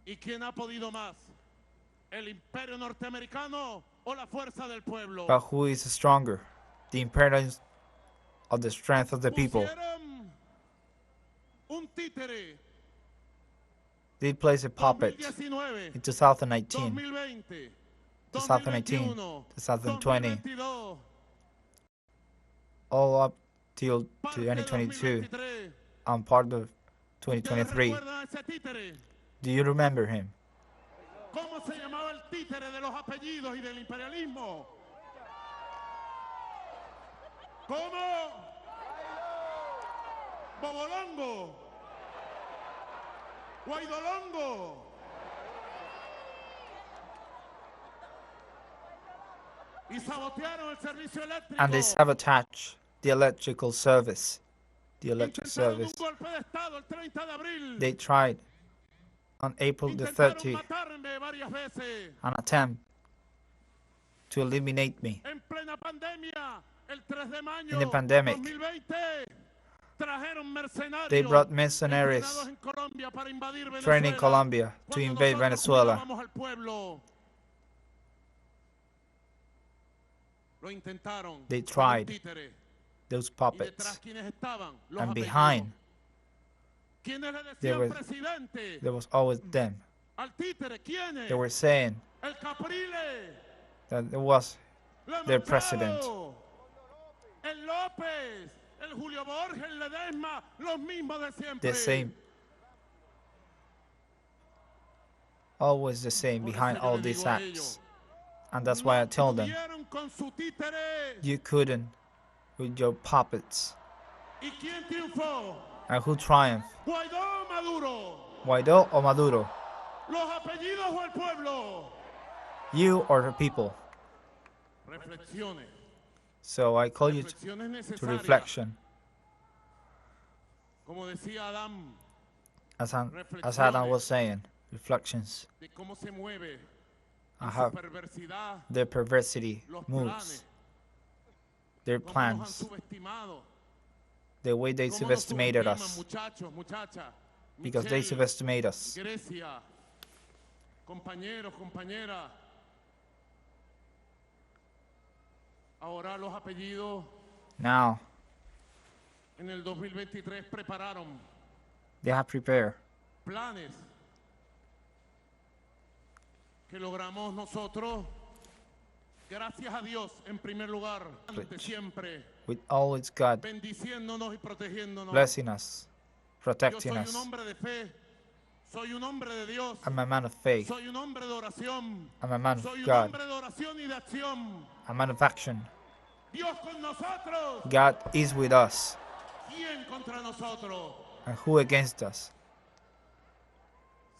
C: But who is stronger? The imperialism of the strength of the people. They placed a puppet in 2019, 2020, all up till 2022, and part of 2023. Do you remember him?
I: Bobolongo, Guaidolongo.
C: And they sabotage the electrical service. The electric service. They tried on April the 30th an attempt to eliminate me. In the pandemic, they brought mercenaries trained in Colombia to invade Venezuela. They tried, those puppets, and behind there was always them. They were saying that it was their president. The same, always the same behind all these acts. And that's why I tell them, you couldn't with your puppets. And who triumphed?
I: Guaidó, Maduro.
C: Guaidó or Maduro?
I: Los apellidos o el pueblo.
C: You or the people?
I: Reflexiones.
C: So I call you to reflection.
I: Como decía Adán,
C: As Adam was saying, reflections
I: de cómo se mueve
C: on how
I: perversidad,
C: their perversity
I: los
C: moves,
I: planes,
C: their
I: cómo nos han
C: plans,
I: subestimado,
C: the way they
I: cómo nos
C: subestimated
I: subestiman,
C: us,
I: muchachos, muchachas,
C: because they
I: Michelle,
C: subestimate us.
I: Grecia, compañeros, compañeras. Ahora los apellidos
C: Now,
I: en el 2023 prepararon
C: they have prepared
I: planes que logramos nosotros, gracias a Dios, en primer lugar, ante siempre,
C: with all its God
I: bendiciéndonos y protegiéndonos.
C: blessing us,
I: Yo
C: protecting
I: soy un
C: us.
I: hombre de fe, soy un hombre de Dios,
C: I'm a man of faith.
I: soy un hombre de oración,
C: I'm a man
I: soy
C: of
I: un
C: God.
I: hombre de oración y de acción.
C: A man of action.
I: Dios con nosotros,
C: God is with us.
I: ¿quién contra nosotros?
C: And who against us?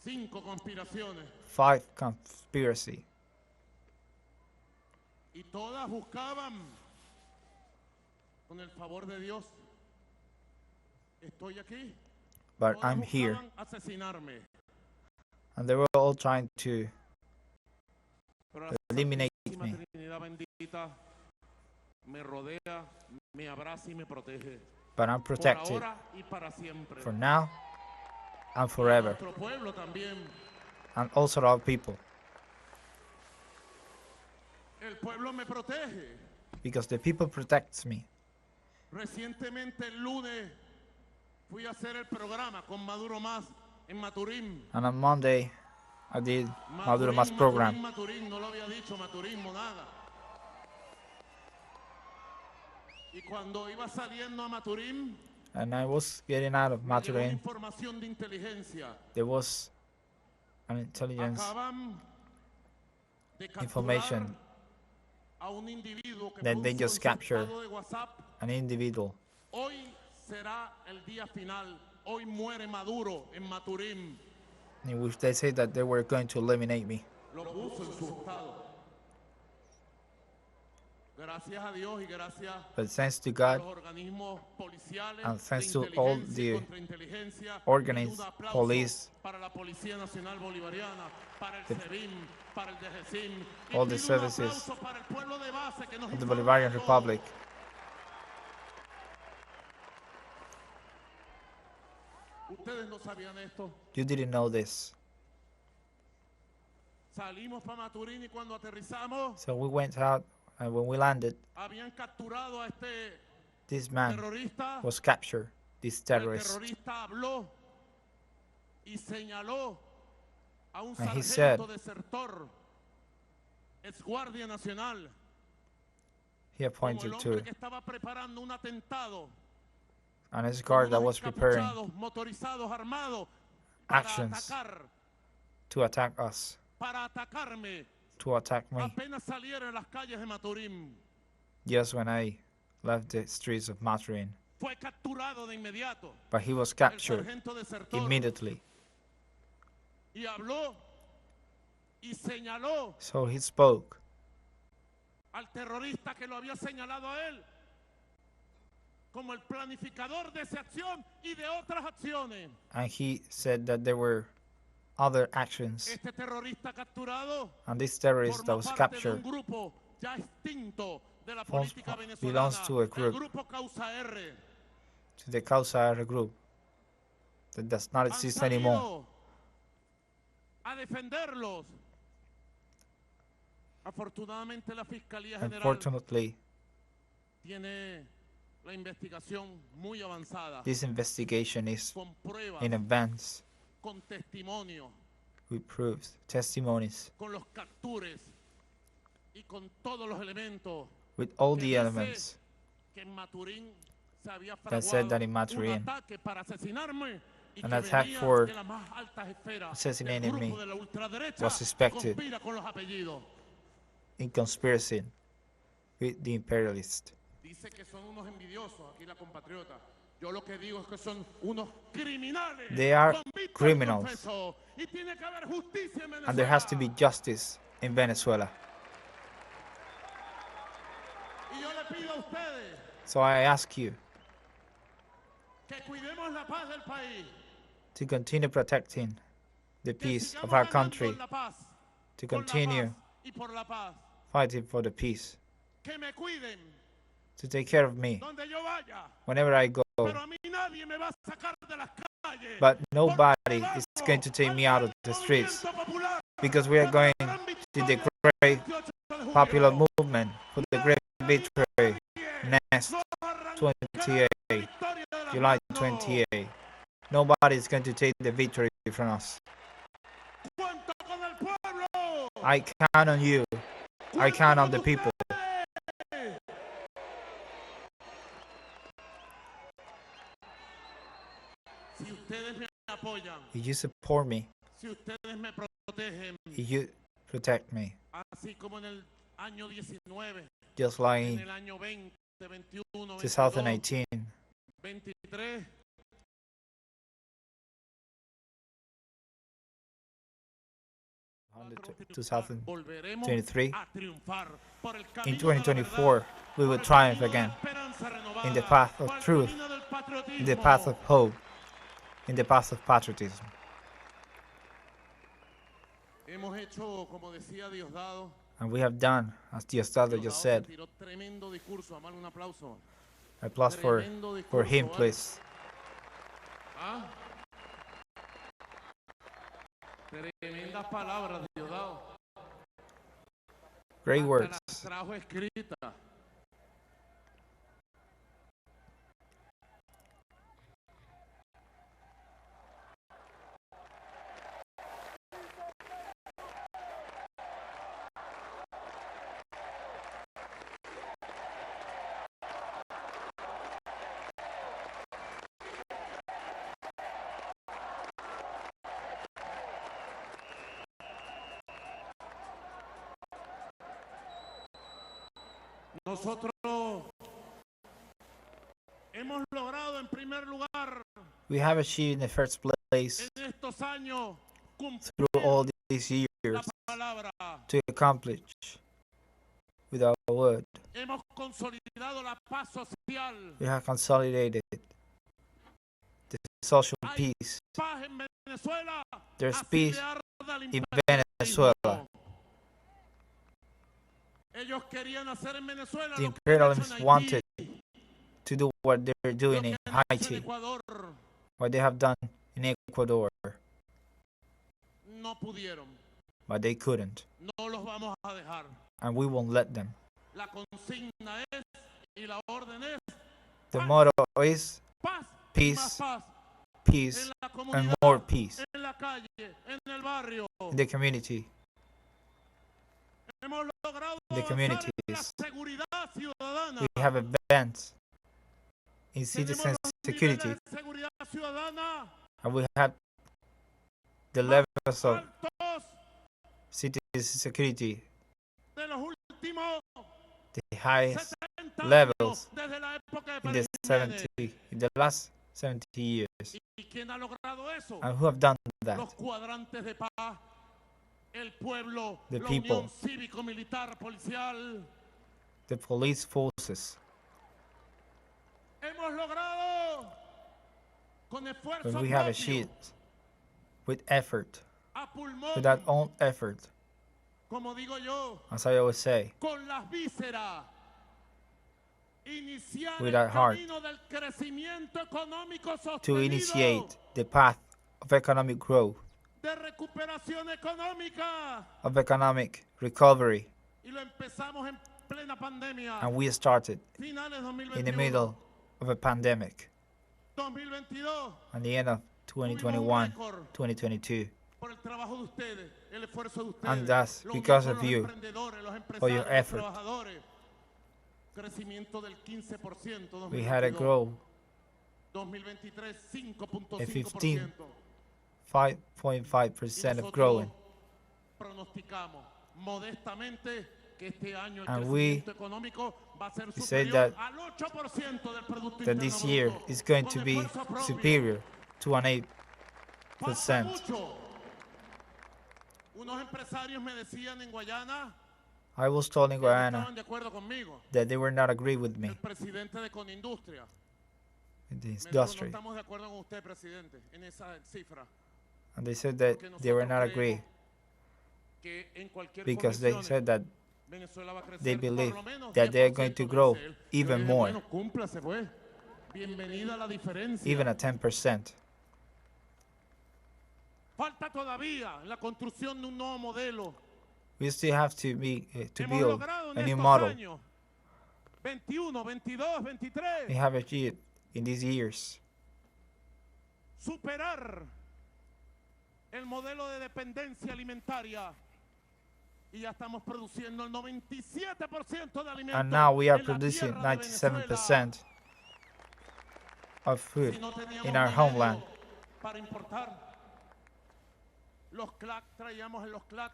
I: 5 conspiraciones
C: 5 conspiracy.
I: y todas buscaban, con el favor de Dios, estoy aquí.
C: But
I: Todas
C: I'm here.
I: buscaban asesinarme.
C: And they were all trying to
I: Pero la
C: eliminate
I: Santísima
C: me.
I: Trinidad bendita me rodea, me abraza y me protege.
C: But I'm
I: Por
C: protected
I: ahora y para siempre.
C: for now and
I: Y
C: forever.
I: nuestro pueblo también.
C: And also our people.
I: El pueblo me protege.
C: Because the people protects me.
I: Recientemente el lunes fui a hacer el programa con Maduro Más en Maturín.
C: And on Monday, I did Maduro Mas program.
I: Maturín, no lo había dicho, Maturín, Monaga. Y cuando iba saliendo a Maturín,
C: And I was getting out of
I: me llegó una
C: Maturin.
I: información de inteligencia.
C: There was an intelligence
I: Acaban de capturar
C: information
I: a un individuo que
C: that they
I: puso
C: just
I: en su
C: captured
I: estado de WhatsApp,
C: an individual.
I: hoy será el día final, hoy muere Maduro en Maturín.
C: In which they say that they were going to eliminate me.
I: Lo puso en su estado. Gracias a Dios y gracias
C: But thanks to
I: a
C: God
I: los organismos policiales
C: and thanks
I: de
C: to all
I: inteligencia y
C: the
I: contrainteligencia,
C: organisms,
I: y un aplauso
C: police,
I: para la Policía Nacional Bolivariana, para el
C: the-
I: SEBIN, para el DGCIN, y
C: all the
I: pido un
C: services
I: aplauso para el pueblo de base que nos
C: of the
I: informa
C: Bolivarian
I: de todo.
C: Republic.
I: Ustedes no sabían esto.
C: You didn't know this.
I: Salimos para Maturín y cuando aterrizamos
C: So we went out, and when we landed,
I: habían capturado a este
C: this man
I: terrorista.
C: was captured, this
I: El
C: terrorist.
I: terrorista habló y señaló a un
C: And he
I: sargento desertor, ex guardia nacional,
C: He
I: como el
C: appointed
I: hombre
C: to
I: que estaba preparando un atentado.
C: an
I: con
C: escort that
I: unos
C: was preparing
I: encapuchados, motorizados, armados, para
C: actions
I: atacar,
C: to attack us,
I: para atacarme.
C: to attack me,
I: Apenas salieron en las calles de Maturín,
C: just when I left the streets of Maturin.
I: fue capturado de inmediato.
C: But he was
I: El
C: captured
I: sargento desertor
C: immediately.
I: y habló y señaló
C: So he spoke
I: al terrorista que lo había señalado a él como el planificador de esa acción y de otras acciones.
C: and he said that there were other actions.
I: Este terrorista capturado
C: And this terrorist that
I: forma
C: was
I: parte de
C: captured
I: un grupo ya extinto de la
C: Forms-
I: política
C: belongs
I: venezolana,
C: to a
I: el
C: group.
I: grupo Causa R.
C: to the Causa R group that does not
I: Han
C: exist
I: salido
C: anymore.
I: a defenderlos. Afortunadamente la Fiscalía General
C: Unfortunately,
I: tiene la investigación muy avanzada,
C: this investigation is
I: con pruebas,
C: in advance
I: con testimonio,
C: with proofs, testimonies,
I: con los captures y con todos los elementos
C: with all
I: que
C: the
I: dice
C: elements
I: que en Maturín se había
C: that said that in
I: fraguado un
C: Maturín,
I: ataque para asesinarme y
C: an
I: que
C: attack
I: venía
C: for
I: de las más altas esferas
C: assassinating
I: del grupo
C: me
I: de la ultraderecha
C: was
I: que
C: suspected
I: conspira con los apellidos.
C: in conspiracy with the imperialists.
I: Dice que son unos envidiosos aquí la compatriota. Yo lo que digo es que son unos criminales.
C: They are
I: convictos y
C: criminals,
I: confesos. Y tiene que haber justicia en
C: and there has to be
I: Venezuela.
C: justice in Venezuela.
I: Y yo le pido a ustedes
C: So I ask you
I: que cuidemos la paz del país.
C: to continue protecting the
I: Que
C: peace of
I: sigamos
C: our
I: ganando
C: country,
I: en la paz,
C: to
I: con la
C: continue
I: paz y por la paz.
C: fighting for the peace,
I: Que me cuiden
C: to take care of me
I: donde yo vaya.
C: whenever I go.
I: Pero a mí nadie me va a sacar de las calles.
C: But nobody is going to take me out of the streets, because we are going to the great popular movement for the great victory next 28, July 28. Nobody is going to take the victory from us.
I: Cuento con el pueblo.
C: I count on you. I count on the people.
I: Si ustedes me apoyan,
C: If you support me,
I: si ustedes me protegen,
C: if you protect me,
I: así como en el año 19,
C: just
I: en
C: like
I: el año 20, 21, 22,
C: 2018,
I: 23, volveremos
C: 2023,
I: a triunfar por el
C: in
I: camino de la
C: 2024,
I: verdad,
C: we
I: por
C: will
I: el
C: triumph
I: camino de la
C: again
I: esperanza renovada,
C: in the path
I: por
C: of
I: el
C: truth,
I: camino del
C: in the path of
I: patriotismo.
C: hope, in the path of patriotism.
I: Hemos hecho, como decía Diosdado,
C: And we have done, as Diosdado just said.
I: tiró tremendo discurso, amar un aplauso.
C: Applause for him,
I: ¿vale?
C: please.
I: ¿Ah? Tremendas palabras, Diosdado.
C: Great
I: Hasta
C: words.
I: las trajo escritas. Nosotros hemos logrado en primer lugar
C: We have achieved in the first place
I: en estos años cumplir
C: through all these
I: la
C: years
I: palabra.
C: to accomplish with our word.
I: Hemos consolidado la paz social.
C: We have consolidated the social
I: Hay
C: peace.
I: paz en Venezuela.
C: There's
I: así
C: peace
I: le arda el
C: in
I: imperialismo.
C: Venezuela.
I: Ellos querían hacer en Venezuela
C: The
I: lo que han hecho
C: imperialists
I: en
C: wanted
I: Haití,
C: to do what they're
I: lo
C: doing
I: que
C: in
I: han hecho en
C: Haiti,
I: Ecuador.
C: what they have done in Ecuador,
I: No pudieron.
C: but they couldn't.
I: No los vamos a dejar.
C: And we won't let them.
I: La consigna es y la orden es
C: The motto is
I: paz, y más
C: peace,
I: paz
C: peace,
I: en la
C: and
I: comunidad,
C: more peace
I: en la calle, en el barrio.
C: in the community.
I: Hemos logrado
C: The
I: avanzar en la
C: communities.
I: seguridad ciudadana.
C: We have advanced in
I: Tenemos
C: citizen
I: los
C: security,
I: niveles de seguridad ciudadana
C: and we have the levels of
I: altos
C: citizen security,
I: de los últimos
C: the highest
I: 70
C: levels
I: años desde la época de
C: in the
I: Pérez Jiménez.
C: 70, in the last 70 years.
I: ¿Y quién ha logrado eso?
C: And who have done that?
I: Los cuadrantes de paz, el pueblo,
C: The
I: la
C: people.
I: unión cívico-militar policial.
C: The police forces.
I: Hemos logrado con esfuerzo
C: When we have
I: propio,
C: achieved with effort,
I: a pulmón,
C: with our own effort,
I: como digo yo,
C: as I always say,
I: con las vísceras, iniciar
C: With
I: el
C: our heart.
I: camino del crecimiento económico
C: to
I: sostenido,
C: initiate the path of economic growth,
I: de recuperación económica,
C: of economic recovery,
I: y lo empezamos en plena pandemia,
C: and we started
I: finales
C: in the
I: 2021,
C: middle of a pandemic,
I: 2022,
C: at the end of 2021, 2022.
I: por el trabajo de ustedes, el esfuerzo de ustedes,
C: And that's
I: lo
C: because
I: mismo
C: of
I: los
C: you,
I: emprendedores, los
C: for your
I: empresarios, los
C: effort.
I: trabajadores. Crecimiento del 15%,
C: We had a
I: 2022,
C: growth
I: 2023
C: a
I: 5.5%.
C: 5.5% of growing,
I: Pronosticamos modestamente
C: And we say that this year is going to be superior to an 8%. I was told in Guyana that they were not agree with me in the industry. And they said that they were not agree because they said that they believe that they are going to grow even more, even at 10%. We still have to build a new model. We have achieved in these years
I: superar el modelo de dependencia alimentaria y ya estamos produciendo el 97% de alimentos.
C: And now we are producing 97% of food in our homeland.
I: Para importar los CLAC, traíamos en los CLAC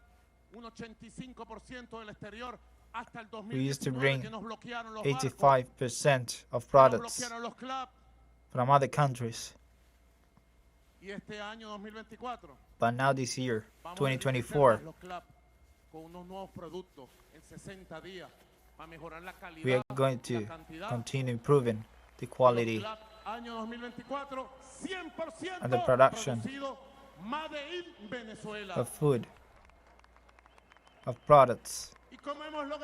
I: un 85% del exterior hasta el 2019.
C: We used to bring 85% of products from other countries.
I: Y este año 2024,
C: but now this year, 2024, we are going to continue improving the quality and the production of food, of products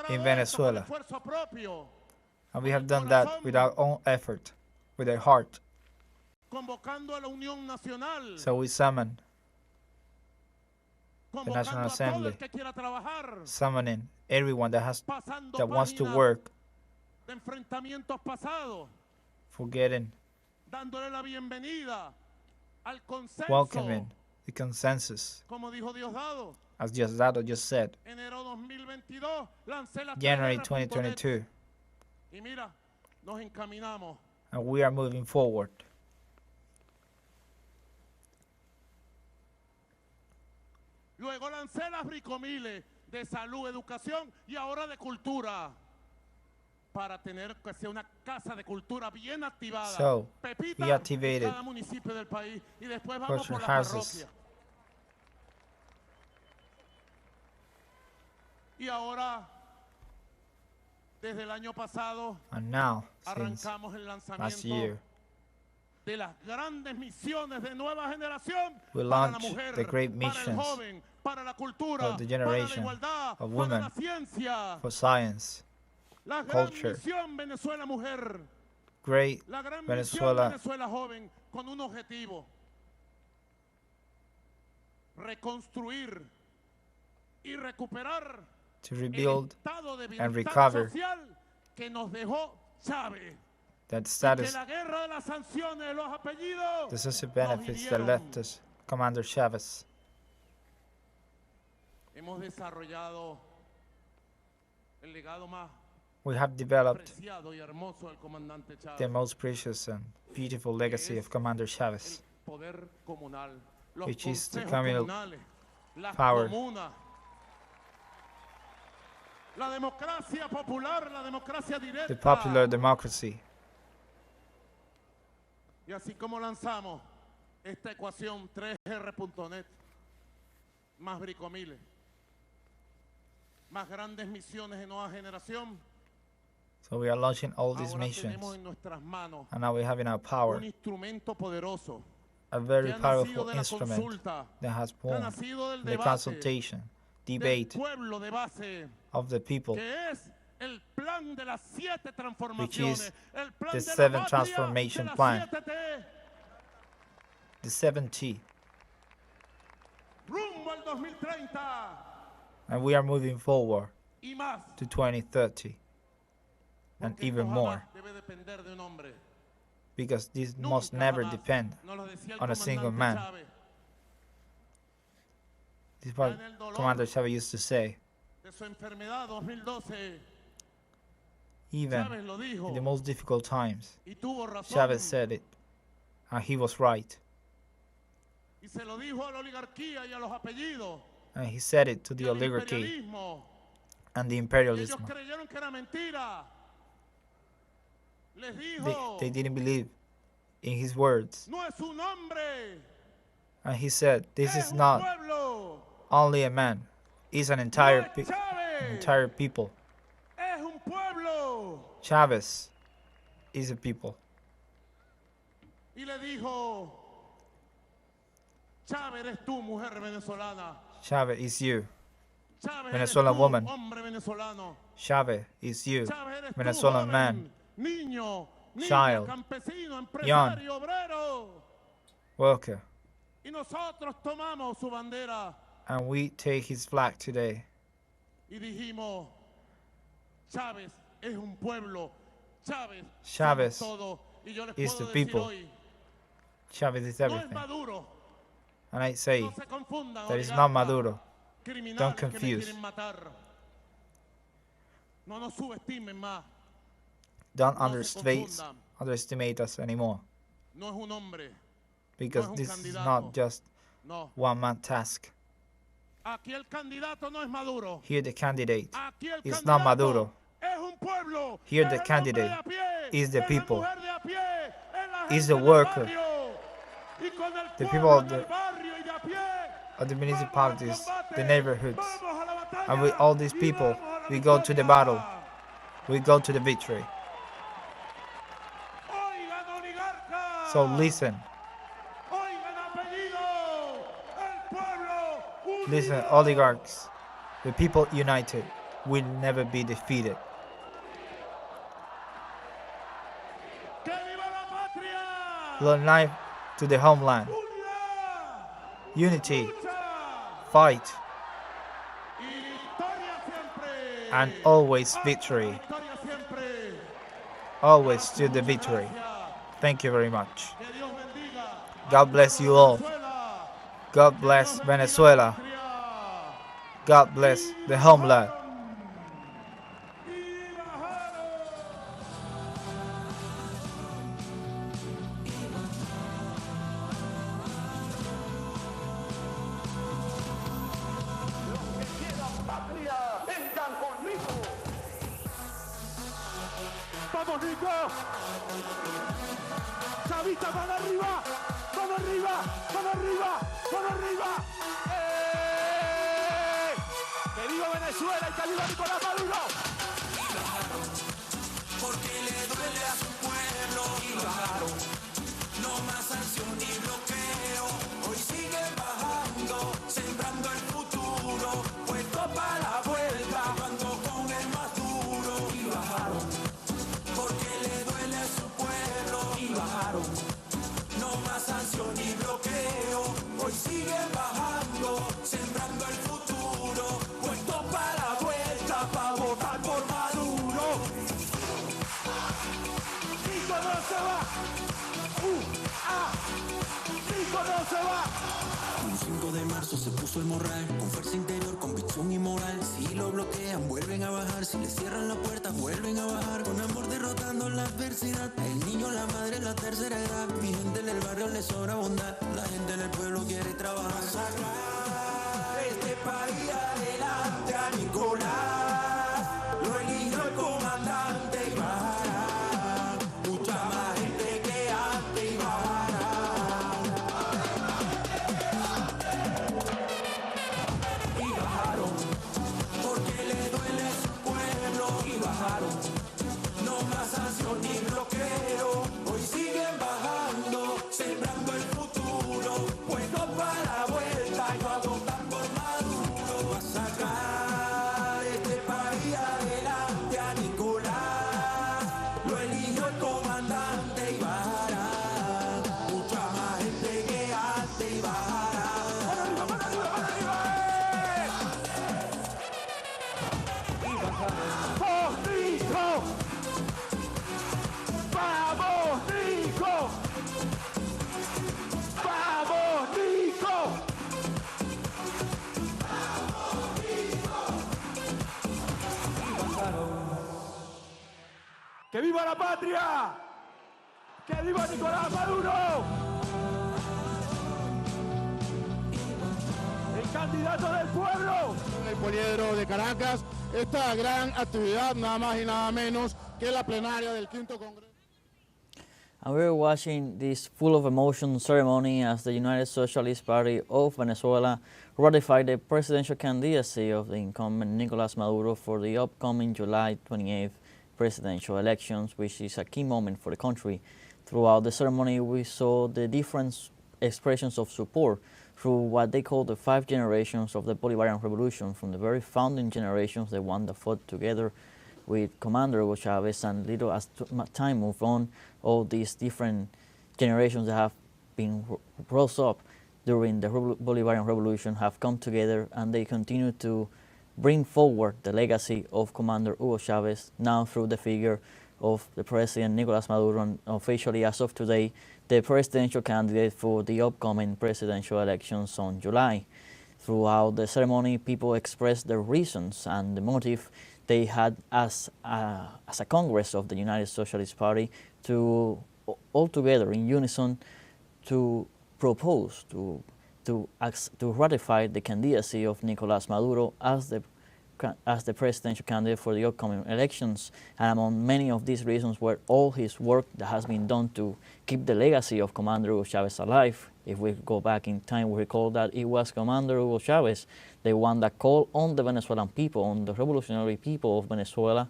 C: in Venezuela. And we have done that with our own effort, with our heart. So we summon the National Assembly, summoning everyone that wants to work, forgetting, welcoming the consensus, as Diosdado just said, January 2022, and we are moving forward.
I: Luego lancé las bricomiles de salud, educación y ahora de cultura para tener que sea una casa de cultura bien activada.
C: So,
I: Pepita,
C: we activated
I: cada municipio del país y después vamos por la
C: houses.
I: parroquia. Y ahora, desde el año pasado,
C: And now, since
I: arrancamos el
C: last
I: lanzamiento
C: year,
I: de las grandes misiones de nueva generación
C: we
I: para la
C: launched
I: mujer,
C: the great
I: para el
C: missions
I: joven, para la cultura,
C: of the
I: para la
C: generation
I: igualdad,
C: of
I: para
C: women,
I: la ciencia.
C: for science,
I: La gran
C: culture,
I: misión Venezuela Mujer,
C: great
I: la gran misión
C: Venezuela,
I: Venezuela Joven, con un objetivo: reconstruir y recuperar
C: to
I: el
C: rebuild
I: estado de
C: and
I: bienestar
C: recover
I: social que nos dejó Chávez.
C: that
I: Que
C: status,
I: la guerra de las sanciones, los apellidos,
C: the social
I: nos
C: benefits that
I: hirieron.
C: left us, Commander Chavez.
I: Hemos desarrollado el legado más
C: We have developed
I: preciado y hermoso del comandante Chávez.
C: the most precious and beautiful legacy of Commander Chavez,
I: El poder comunal, los
C: which is the
I: consejos
C: communal
I: comunales, las
C: power.
I: comunas, la democracia popular, la democracia directa.
C: the popular democracy.
I: Y así como lanzamos esta ecuación 3R.net, más bricomiles, más grandes misiones de nueva generación,
C: So we are launching all these
I: ahora
C: missions,
I: tenemos en nuestras manos
C: and now we have in our power
I: un instrumento poderoso
C: a
I: que
C: very
I: ha nacido
C: powerful
I: de la
C: instrument
I: consulta,
C: that has
I: que ha
C: born
I: nacido del
C: the
I: debate,
C: consultation,
I: del
C: debate
I: pueblo de base,
C: of the people,
I: que es el plan de las 7
C: which
I: transformaciones,
C: is
I: el plan
C: the
I: de la
C: 7
I: patria,
C: transformation
I: de las
C: plan,
I: 7T,
C: the 7T,
I: rumbo al 2030
C: and we are moving forward
I: y más.
C: to 2030 and
I: Porque
C: even
I: esto
C: more,
I: jamás debe depender de un hombre.
C: because this
I: Nunca
C: must never
I: jamás.
C: depend
I: Nos lo decía el
C: on a single
I: comandante
C: man.
I: Chávez.
C: This is what
I: En el dolor
C: Commander Chavez used to say.
I: de su enfermedad 2012,
C: Even
I: Chávez lo dijo
C: in the most difficult times,
I: y tuvo razón.
C: Chavez said it, and he was right.
I: Y se lo dijo a la oligarquía y a los apellidos.
C: And he said it to
I: y
C: the
I: al
C: oligarchy
I: imperialismo.
C: and the
I: Ellos
C: imperialism.
I: creyeron que era mentira. Les
C: They
I: dijo,
C: didn't believe in his words.
I: no es un hombre,
C: And he said, this
I: es
C: is
I: un
C: not
I: pueblo.
C: only a man, it's an
I: No
C: entire,
I: es Chávez,
C: entire people.
I: es un pueblo.
C: Chavez is a people.
I: Y le dijo, Chávez eres tú, mujer venezolana.
C: Chavez is you.
I: Chávez
C: Venezuelan
I: eres tú,
C: woman.
I: hombre venezolano.
C: Chavez is you.
I: Chávez eres tú,
C: Venezuelan
I: joven,
C: man.
I: niño, niña,
C: Child,
I: campesino,
C: young.
I: empresario, obrero.
C: Worker.
I: Y nosotros tomamos su bandera
C: And we take his flag today.
I: y dijimos, Chávez es un pueblo, Chávez
C: Chávez
I: somos todo. Y yo les
C: is
I: puedo
C: the
I: decir
C: people.
I: hoy,
C: Chavez is
I: no es
C: everything.
I: Maduro,
C: And I say
I: no se confundan,
C: that it's not
I: oligarcas,
C: Maduro.
I: criminales
C: Don't
I: que me
C: confuse.
I: quieren matar. No nos subestimen más,
C: Don't
I: No se confundan.
C: underestimate us anymore.
I: no es un hombre,
C: Because
I: No es un
C: this is
I: candidato.
C: not just
I: no.
C: one man task.
I: Aquí el candidato no es Maduro.
C: Here the candidate
I: Aquí el
C: is not
I: candidato
C: Maduro.
I: es un pueblo.
C: Here
I: es
C: the
I: el hombre
C: candidate
I: de a pie,
C: is the
I: es la
C: people.
I: mujer de a pie, es la
C: Is
I: gente
C: the
I: del
C: worker.
I: barrio. Y con el
C: The
I: pueblo
C: people of
I: del
C: the-
I: barrio y de a pie,
C: Of the
I: vamos al
C: municipalities,
I: combate,
C: the neighborhoods.
I: vamos a la batalla,
C: And with all these
I: y
C: people,
I: vamos a la
C: we go to the
I: victoria.
C: battle. We go to the victory.
I: Oigan, oligarcas.
C: So listen,
I: Oigan, apellido. El pueblo unido.
C: listen, oligarchs. The people united will never be defeated.
I: ¡Que viva la patria!
C: Long life to the homeland.
I: Unidad,
C: Unity,
I: lucha
C: fight,
I: y victoria siempre.
C: and always victory.
I: Victoria siempre.
C: Always to the victory. Thank you very much.
I: Que Dios bendiga.
C: God bless you all.
I: Venezuela.
C: God bless Venezuela.
I: Patria.
C: God bless the homeland.
I: Y bajaron.
D: ¡Vamos, Nico! ¡Chavita, para arriba! ¡Vamos arriba! ¡Vamos arriba! ¡Vamos arriba! ¡Eh! ¡Que viva Venezuela y que viva Nicolás Maduro!
J: Porque le duele a su pueblo y bajaron. No más sanción ni bloqueo. Hoy siguen bajando, sembrando el futuro. Puesto para la vuelta, cuando con el más duro y bajaron. Porque le duele a su pueblo y bajaron. No más sanción ni bloqueo. Hoy siguen bajando, sembrando el futuro. Puesto para la vuelta, para votar por Maduro.
D: ¡Nico no se va! ¡Nico no se va!
J: Un 5 de marzo se puso el morral, con fuerza interior, convicción y moral. Si lo bloquean, vuelven a bajar. Si le cierran la puerta, vuelven a bajar. Con amor derrotando la adversidad. El niño, la madre, la tercera edad. Mi gente en el barrio le sobra bondad. La gente en el pueblo quiere trabajar. Sacar este país adelante a Nicolás. Lo eligió el comandante y bajará. Mucha más gente que antes y bajará. Y bajaron, porque le duele su pueblo y bajaron. No más sanción ni bloqueo, hoy siguen bajando, sembrando el futuro. Puesto para la vuelta y no a votar por Maduro. Va a sacar este país adelante a Nicolás. Lo eligió el comandante y bajará. Mucha más gente que antes y bajará.
D: ¡Vamos, Nico! ¡Vamos, Nico! ¡Vamos, Nico! ¡Que viva la patria! ¡Que viva Nicolás Maduro! ¡El candidato del pueblo!
F: En el poliedro de Caracas, esta gran actividad, nada más y nada menos que la plenaria del 5º Congreso.
A: And we're watching this full of emotion ceremony as the United Socialist Party of Venezuela ratified the presidential candidacy of the incumbent Nicolás Maduro for the upcoming July 28th presidential elections, which is a key moment for the country. Throughout the ceremony, we saw the different expressions of support through what they call the 5 generations of the Bolivarian Revolution, from the very founding generations, the one that fought together with Commander Hugo Chavez, and little as time moved on, all these different generations that have been rose up during the Bolivarian Revolution have come together, and they continue to bring forward the legacy of Commander Hugo Chavez, now through the figure of the President Nicolás Maduro, and officially as of today, the presidential candidate for the upcoming presidential elections on July. Throughout the ceremony, people expressed their reasons and the motive they had as a Congress of the United Socialist Party to all together in unison to propose to ratify the candidacy of Nicolás Maduro as the presidential candidate for the upcoming elections. And among many of these reasons were all his work that has been done to keep the legacy of Commander Hugo Chavez alive. If we go back in time, we recall that it was Commander Hugo Chavez, the one that called on the Venezuelan people, on the revolutionary people of Venezuela,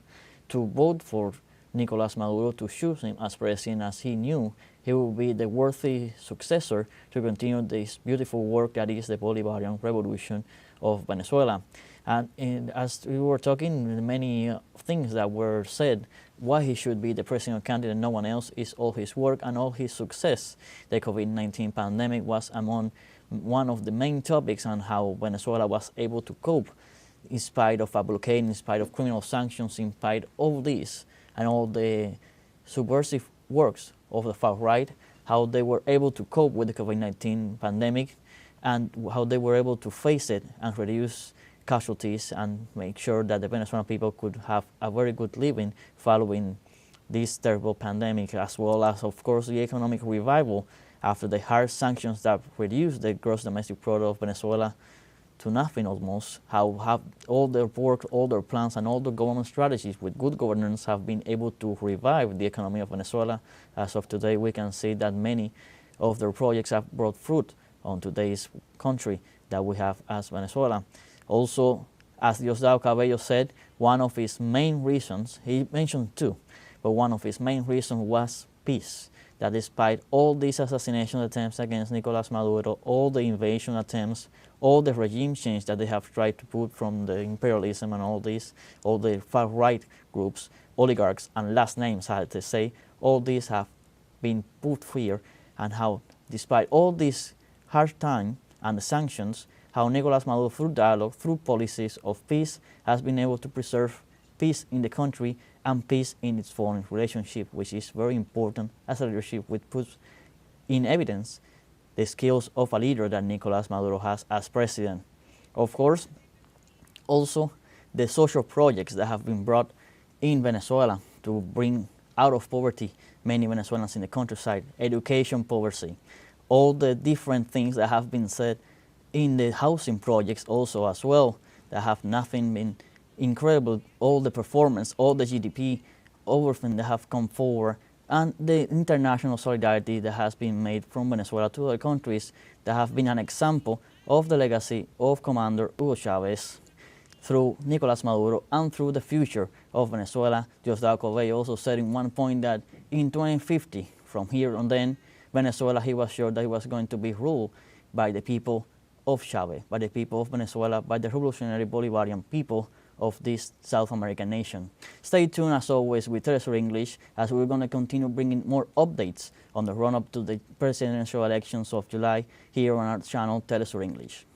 A: to vote for Nicolás Maduro, to choose him as president, as he knew he would be the worthy successor to continue this beautiful work that is the Bolivarian Revolution of Venezuela. And as we were talking, many things that were said, why he should be the presidential candidate, no one else, is all his work and all his success. The COVID-19 pandemic was among one of the main topics on how Venezuela was able to cope in spite of a blockade, in spite of criminal sanctions, in spite of all this and all the subversive works of the far right, how they were able to cope with the COVID-19 pandemic and how they were able to face it and reduce casualties and make sure that the Venezuelan people could have a very good living following this terrible pandemic, as well as, of course, the economic revival after the hard sanctions that reduced the gross domestic product of Venezuela to nothing almost, how have all their work, all their plans, and all the government strategies with good governance have been able to revive the economy of Venezuela. As of today, we can see that many of their projects have brought fruit on today's country that we have as Venezuela. Also, as Diosdado Cabello said, one of his main reasons, he mentioned 2, but one of his main reasons was peace. That despite all these assassination attempts against Nicolás Maduro, all the invasion attempts, all the regime change that they have tried to put from the imperialism and all this, all the far-right groups, oligarchs and last names, I had to say, all these have been put here, and how despite all this hard time and the sanctions, how Nicolás Maduro, through dialogue, through policies of peace, has been able to preserve peace in the country and peace in its foreign relationship, which is very important as a leadership, which puts in evidence the skills of a leader that Nicolás Maduro has as president. Of course, also the social projects that have been brought in Venezuela to bring out of poverty many Venezuelans in the countryside, education poverty, all the different things that have been said in the housing projects also as well, that have nothing been incredible, all the performance, all the GDP, everything that have come forward, and the international solidarity that has been made from Venezuela to other countries that have been an example of the legacy of Commander Hugo Chavez through Nicolás Maduro and through the future of Venezuela. Diosdado Cabello also said in one point that in 2050, from here on then, Venezuela, he was sure that it was going to be ruled by the people of Chavez, by the people of Venezuela, by the revolutionary Bolivarian people of this South American nation. Stay tuned as always with teleSUR English, as we're going to continue bringing more updates on the run-up to the presidential elections of July here on our channel teleSUR English.